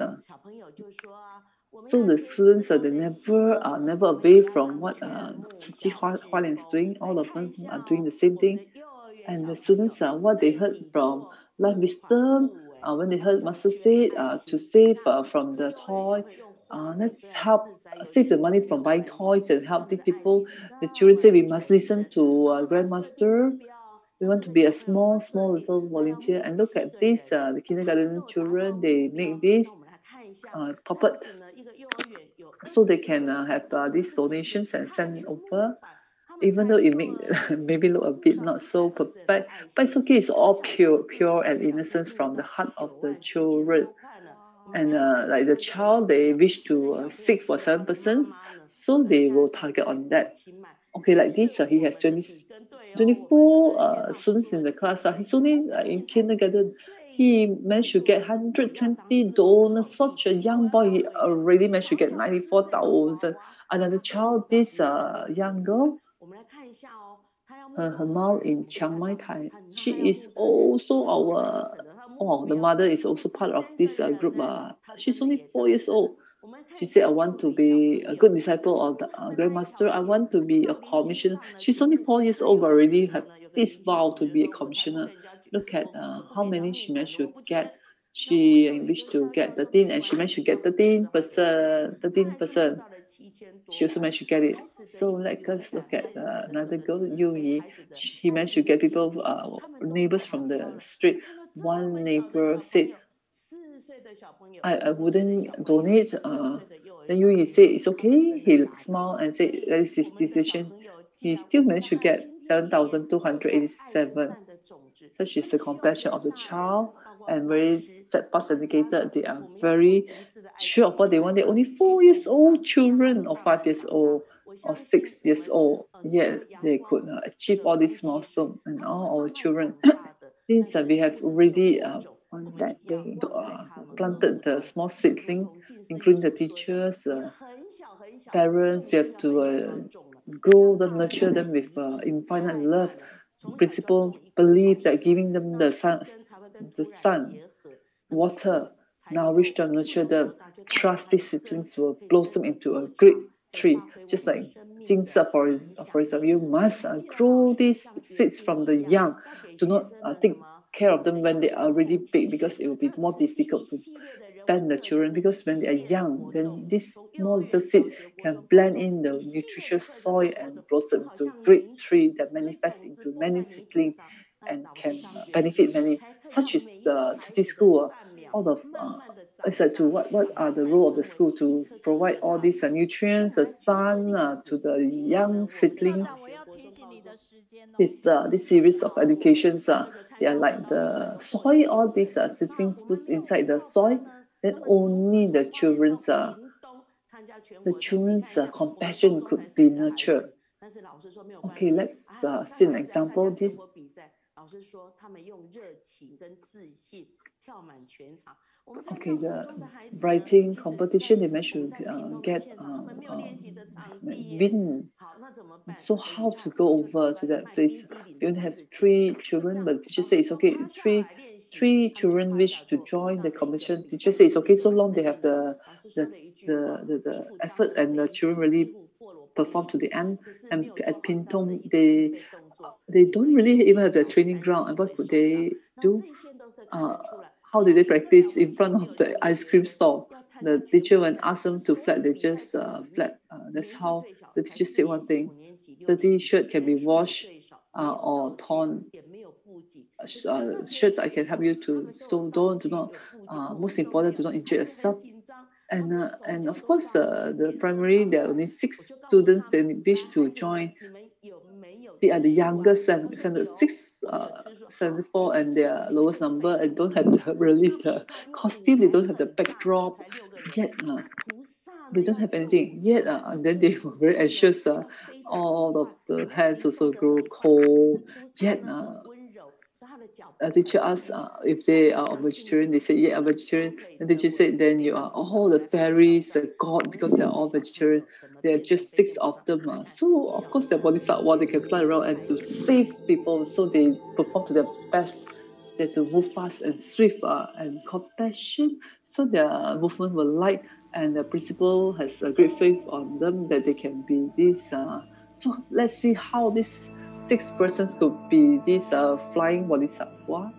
So the students they never away from what Tzu Chi Hualien is doing. All of them are doing the same thing. And the students what they heard from life wisdom, when they heard Master say to save from the toy, let's help save the money from buying toys and help these people. The children say we must listen to Grandmaster. We want to be a small little volunteer. And look at this, the kindergarten children, they make this puppet so they can have these donations and send over. Even though it may maybe look a bit not so perfect, but it's okay. It's all pure and innocence from the heart of the children. And like the child, they wish to seek for 7%, so they will target on that. Okay, like this, he has 24 students in the class. He's only in kindergarten. He managed to get 120 donors. Such a young boy, he already managed to get 94,000. Another child, this young girl, her mom in Chiang Mai, Thai. She is also the mother is also part of this group. She's only 4 years old. She said, I want to be a good disciple of the Grandmaster. I want to be a commissioner. She's only 4 years old, but already have this vow to be a commissioner. Look at how many she managed to get. She wished to get 13, and she managed to get 13%. She also managed to get it. So let us look at another girl, Yu Yi. He managed to get people, neighbors from the street. One neighbor said, I wouldn't donate. Then Yu Yi said, it's okay. He smiled and said, that is his decision. He still managed to get 7,287. Such is the compassion of the child, and very steadfast and dedicated. They are very sure of what they want. They're only 4 years old children or 5 years old. or 6 years old, yet they could achieve all these milestones. And all our children, since we have already on that day planted the small seedling, including the teachers, parents, we have to grow them, nurture them with infinite love. Principal believe that giving them the sun, water, nourish them, nurture them, trust these seedlings will blossom into a great tree. Just like Jingse, for example, you must grow these seeds from the young. Do not take care of them when they are already big, because it will be more difficult to bend the children, because when they are young, then this small little seed can blend in the nutritious soil and blossom into a great tree that manifests into many seedlings and can benefit many. Such is the city school. All of it's like to what are the role of the school to provide all these nutrients, the sun to the young seedlings. With this series of educations, they are like the soil. All these seedlings put inside the soil. Then only the children's compassion could be nurtured. Okay, let's see an example. This. Okay, the writing competition, they managed to get win. So how to go over to that place? We only have 3 children, but teacher says it's okay. Three children wish to join the competition. Teacher says it's okay, so long they have the effort and the children really perform to the end. And at Pintong, they don't really even have the training ground. And what could they do? How did they practice? In front of the ice cream stall. The teacher, when asked them to flap, they just flap. That's how the teacher said one thing. Dirty shirt can be washed or torn. Shirts I can help you to. So do not. Most important, do not injure yourself. And of course, the primary, there are only 6 students that wish to join. They are the youngest, 74, and their lowest number, and don't have the costume. They don't have the backdrop yet. They don't have anything yet. And then they were very anxious. All of the hands also grow cold. Yet, teacher asked if they are vegetarian. They said, yeah, I'm vegetarian. And teacher said, then you are all the fairies, the god, because they are all vegetarian. There are just 6 of them. So, of course, their bodies are one. They can fly around and to save people. So they perform to their best. They have to move fast and swift and compassion. So their movement will light. And the principal has a great faith on them that they can be this. So let's see how this 6 persons could be this flying bodhisattva.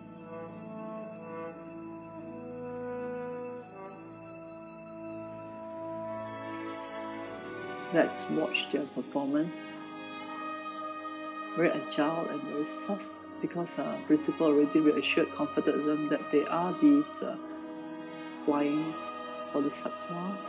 Let's watch their performance. Very agile and very soft, because principal already reassured, comforted them that they are these flying bodhisattva.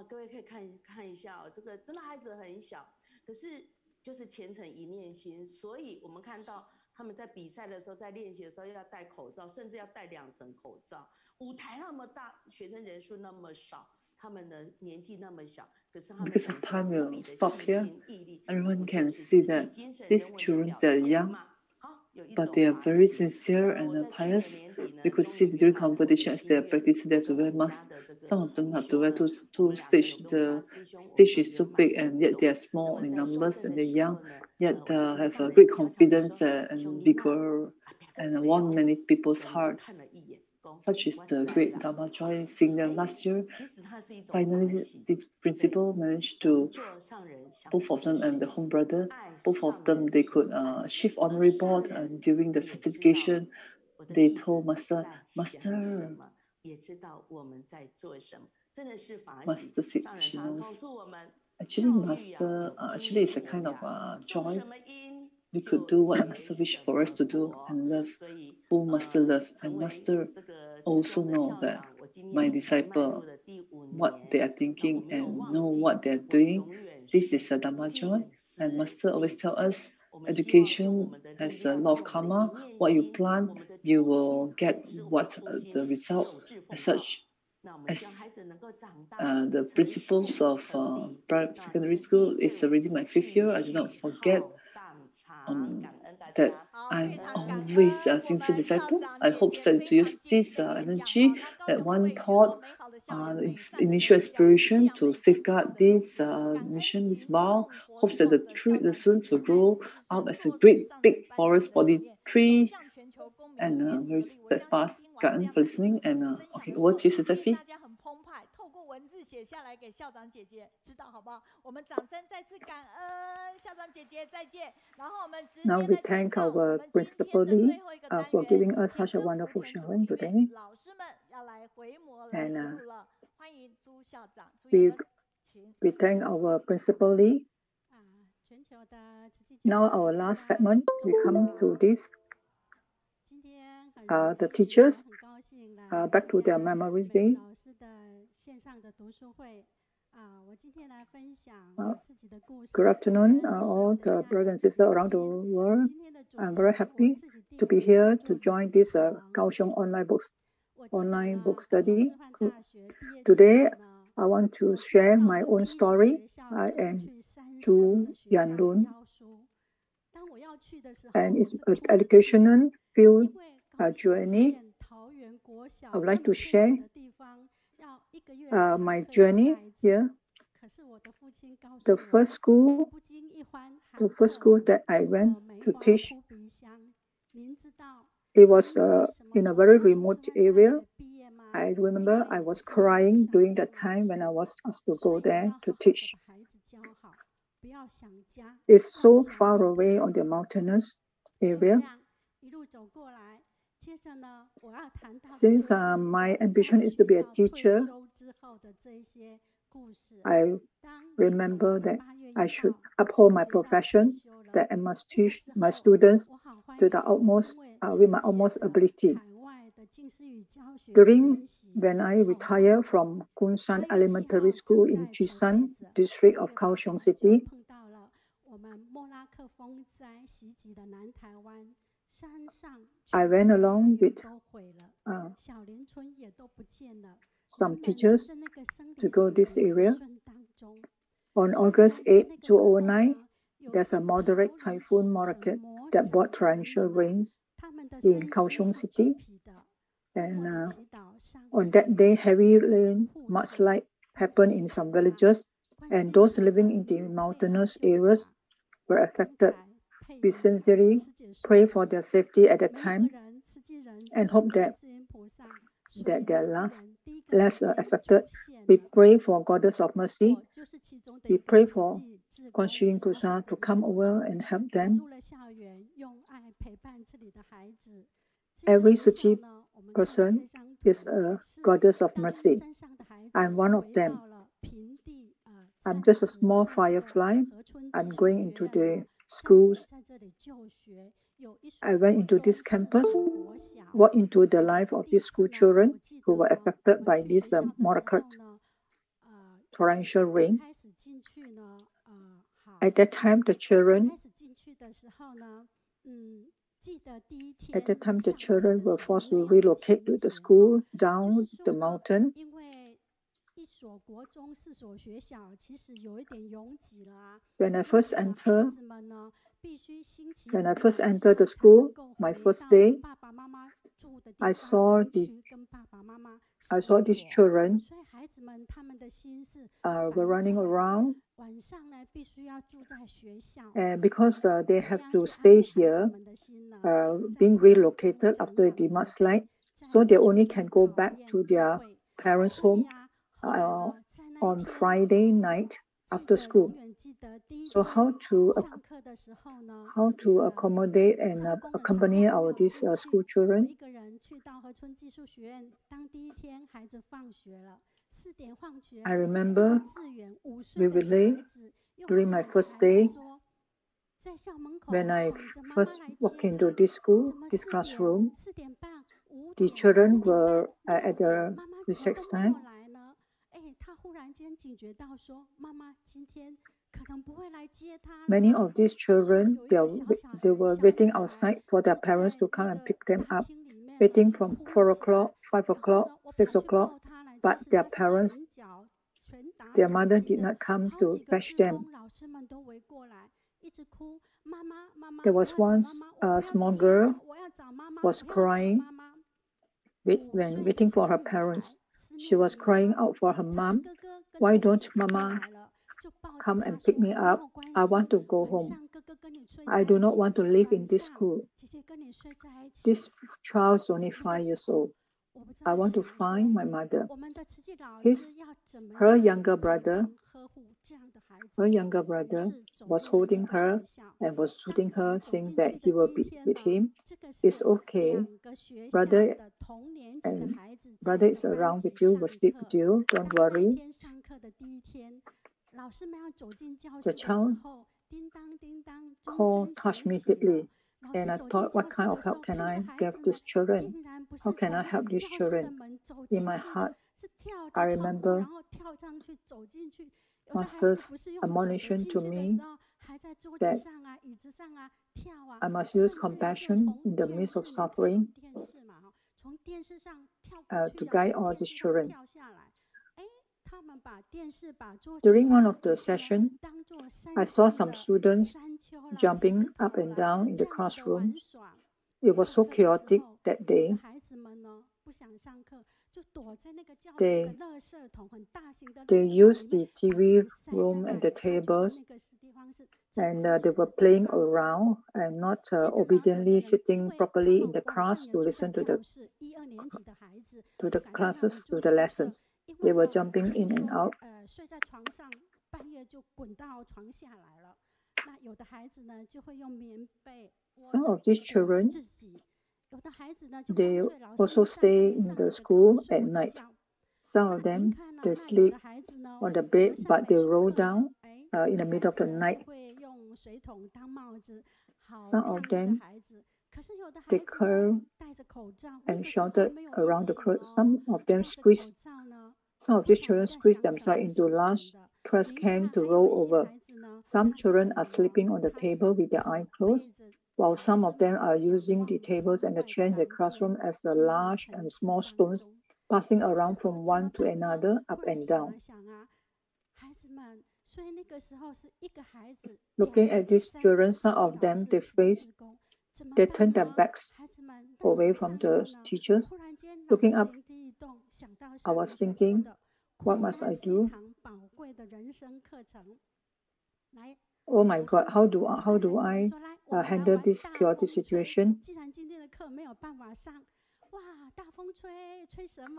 各位可以看一下这个真的孩子很小，可是就是虔诚一念心，所以我们看到他们在比赛的时候，在练习的时候要戴口罩，甚至要戴2层口罩。舞台那么大，学生人数那么少，他们的年纪那么小，可是他们 Because of time will stop here. Everyone can see that these children, they are young, but they are very sincere and pious. We could see during competition as they are practicing, they have to wear masks. Some of them have to wear two stage. The stage is so big, and yet they are small in numbers and they're young, yet have a great confidence and vigor and won many people's heart. Such is the great Dharma joy seeing them last year. Finally, the principal managed to, both of them and the home brother, both of them, they could achieve honorary board, and during the certification, they told Master, Master, she knows. Actually, Master, actually it's a kind of joy. we could do what Master wished for us to do and love who Master loved. And Master also know that my disciple, what they are thinking and know what they are doing. This is a Dharma joy. And Master always tell us, education has a lot of karma. What you plant, you will get what the result. As such, as the principles of secondary school, it's already my 5th year. I do not forget that I'm always a sincere disciple. I hope that to use this energy, that one thought, initial aspiration to safeguard this mission, this vow, hopes that the students will grow out as a great big forest body tree. And very steadfast, Gan for listening. And okay, over to you, Sister Fee. 透过文字写下来给校长姐姐知道好不好？我们掌声再次感恩校长姐姐，再见。然后我们直接 Now we thank our Principal Lee for giving us such a wonderful sharing today. 老师们要来回模来 And 实录了，欢迎朱校长。 we thank our Principal Lee. Now our last segment, we come to this. The teachers back to their Memories Day. Good afternoon, all the brothers and sisters around the world. I'm very happy to be here to join this Kaohsiung online book study. Today, I want to share my own story. I am Yanlun, and it's an educational field journey. I would like to share my journey here. The first school that I went to teach, it was in a very remote area. I remember I was crying during that time when I was asked to go there to teach. It's so far away on the mountainous area. Since my ambition is to be a teacher, I remember that I should uphold my profession, that I must teach my students to the utmost, with my utmost ability. When I retired from Kunshan Elementary School in Jisan, district of Kaohsiung City, I went along with some teachers to go this area. On August 8, 2009, there's a moderate typhoon Morakot that brought torrential rains in Kaohsiung City. And on that day, heavy rain, mudslide happened in some villages, and those living in the mountainous areas were affected. We sincerely pray for their safety at that time and hope that they are less affected. We pray for Goddess of Mercy. We pray for Kuan Pusa to come over and help them. Every city person is a Goddess of Mercy. I'm one of them. I'm just a small firefly. I'm going into the schools. I went into this campus, walked into the life of these school children who were affected by this Morakot torrential rain. At that time, the children were forced to relocate to the school down the mountain. When I first entered the school, my first day, I saw these children were running around, and because they have to stay here, being relocated after the mudslide, so they only can go back to their parents' home on Friday night after school. So how to accommodate and accompany these school children? I remember vividly during my first day, When I first walked into this school, this classroom, the children were at the recess time. Many of these children, they were waiting outside for their parents to come and pick them up, waiting from 4 o'clock, 5 o'clock, 6 o'clock, but their parents, their mother did not come to fetch them. There was once a small girl was crying when waiting for her parents. She was crying out for her mom. Why don't Mama come and pick me up? I want to go home. I do not want to live in this school. This child is only 5 years old. I want to find my mother. Her younger brother was holding her and was soothing her, saying that he will be with him. It's okay. Brother is around with you, will sleep with you. Don't worry. The child call touched me deeply, and I thought, what kind of help can I give these children? How can I help these children? In my heart, I remember Master's admonition to me that I must use compassion in the midst of suffering to guide all these children. During one of the sessions, I saw some students jumping up and down in the classroom. It was so chaotic that day. They used the TV room and the tables, and they were playing around and not obediently sitting properly in the class to listen to the classes, to the lessons. They were jumping in and out. Some of these children, they also stay in the school at night. Some of them, they sleep on the bed, but they roll down in the middle of the night. Some of them, they curl and shouted around the crowd. Some of these children squeeze themselves into large trash can to roll over. Some children are sleeping on the table with their eyes closed, while some of them are using the tables and the chairs in the classroom as the large and small stones passing around from one to another, up and down. Looking at these children, some of them, they turn their backs away from the teachers. Looking up, I was thinking, what must I do? Oh my God, how do I handle this chaotic situation?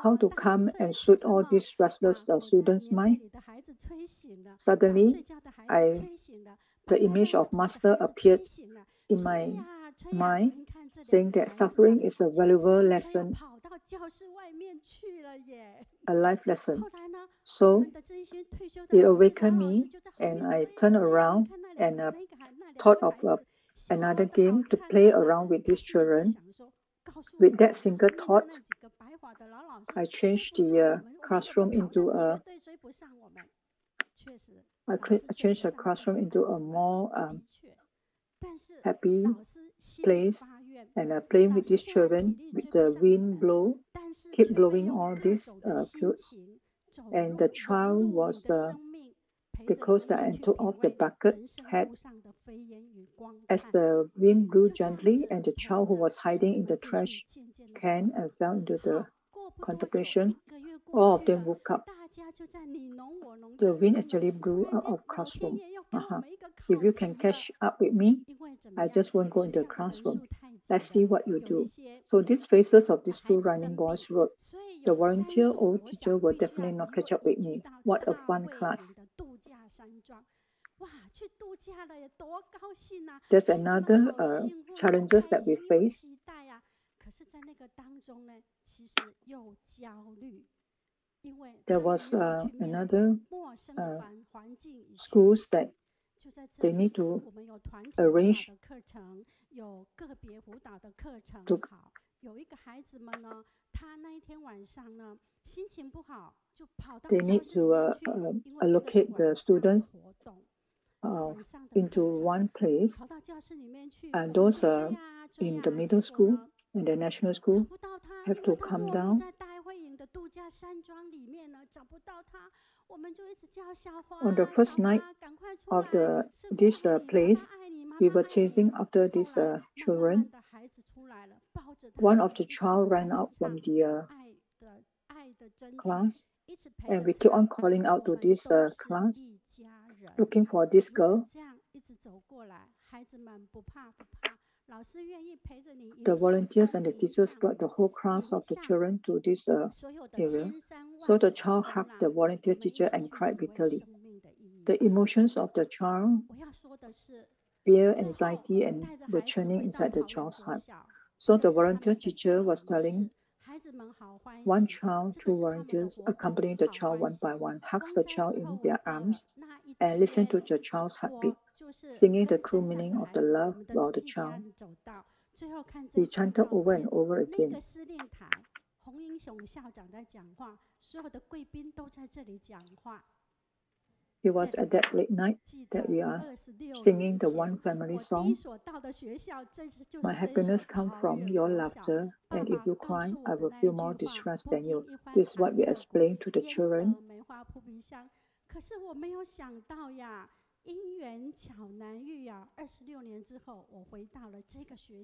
How to come and soothe all these restless students' mind? Suddenly, the image of Master appeared in my mind, saying that suffering is a valuable lesson, a life lesson. So it awakened me, and I turned around and thought of another game to play around with these children. With that single thought, I changed the classroom into a more happy place, and playing with these children with the wind keep blowing all these fruits. And the child was they closed and took off the bucket hat as the wind blew gently, and the child who was hiding in the trash can and fell into the contemplation. All of them woke up. The wind actually blew out of classroom. If you can catch up with me, I just won't go into the classroom. Let's see what you do. So these faces of these two running boys wrote, the volunteer old teacher will definitely not catch up with me. What a fun class. There's another challenges that we face. There was another schools that they need to arrange to they need to allocate the students into one place, and those in the middle school and the national school have to come down. On the first night of this place, we were chasing after these children. One of the child ran out from the class, and we keep on calling out to this class, looking for this girl. The volunteers and the teachers brought the whole class of the children to this area. So the child hugged the volunteer teacher and cried bitterly. The emotions of the child, fear, anxiety, and were churning inside the child's heart. So the volunteer teacher was telling one child, two volunteers accompany the child one by one, hugs the child in their arms, and listen to the child's heartbeat, singing the true meaning of the love about the child. We chanted over and over again. It was at that late night that we are singing the One Family song. My happiness comes from your laughter, and if you cry, I will feel more distressed than you. This is what we explain to the children.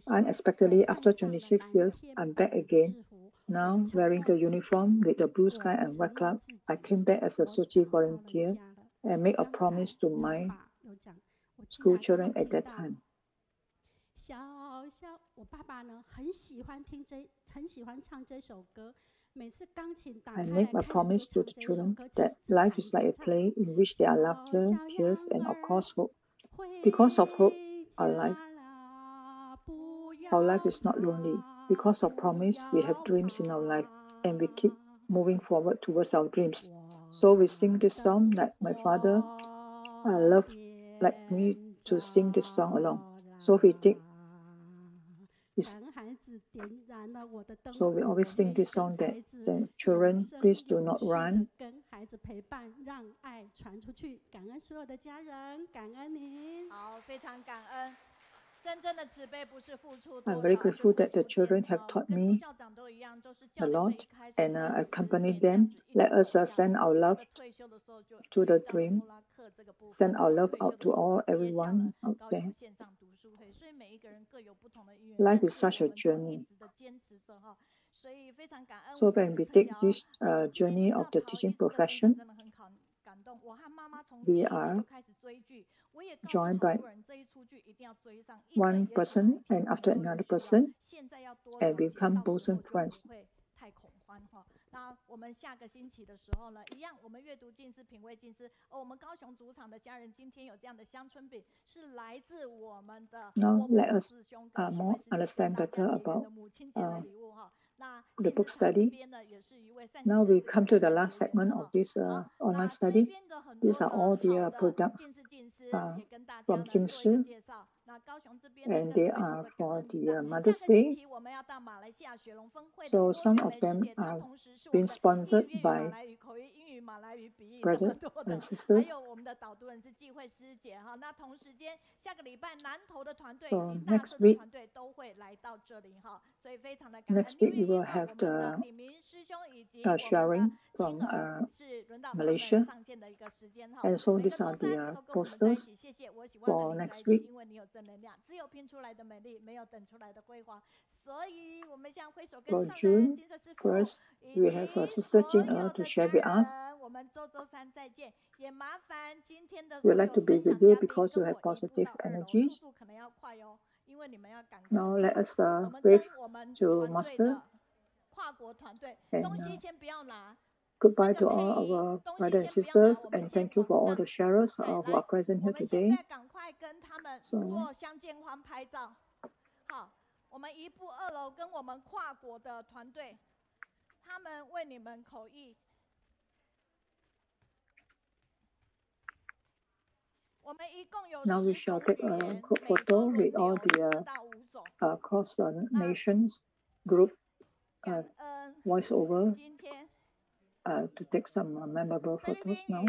Unexpectedly, after 26 years, I'm back again. Now, wearing the uniform with the blue sky and white cloud, I came back as a Sochi volunteer and made a promise to my school children at that time. I make my promise to the children that life is like a play in which there are laughter, tears, and of course hope. Because of hope, our life is not lonely. Because of promise, we have dreams in our life, and we keep moving forward towards our dreams. So we sing this song like my father loved like me to sing this song along. So we always sing this song that says, children, please do not run. I'm very grateful that the children have taught me a lot, and I accompanied them. Let us send our love to the dream, send our love out to everyone out there. Life is such a journey. So when we take this journey of the teaching profession, we are joined by one person and after another person, and we become bosom friends. 那我们下个星期的时候呢，一样，我们阅读近思品味近思，我们高雄主场的家人今天有这样的香春饼，是来自我们的 Now let us more understand better about the book study. Now we come to the last segment of this online study. These are all the products from Jingshi, and they are for the Mother's Day. So some of them are being sponsored by brothers and sisters. So next week we will have the sharing from Malaysia. And so these are the posters for next week. For June 1st, we have Sister Jing to share with us. We'd like to be with you because you have positive energies. Now let us wave to Master. And goodbye to all our brothers and sisters, and thank you for all the sharers who are present here today. So, 我们1部2楼跟我们跨国的团队，他们为你们口译。Now we shall take a group photo with all the cross nations group voiceover to take some memorable photos now.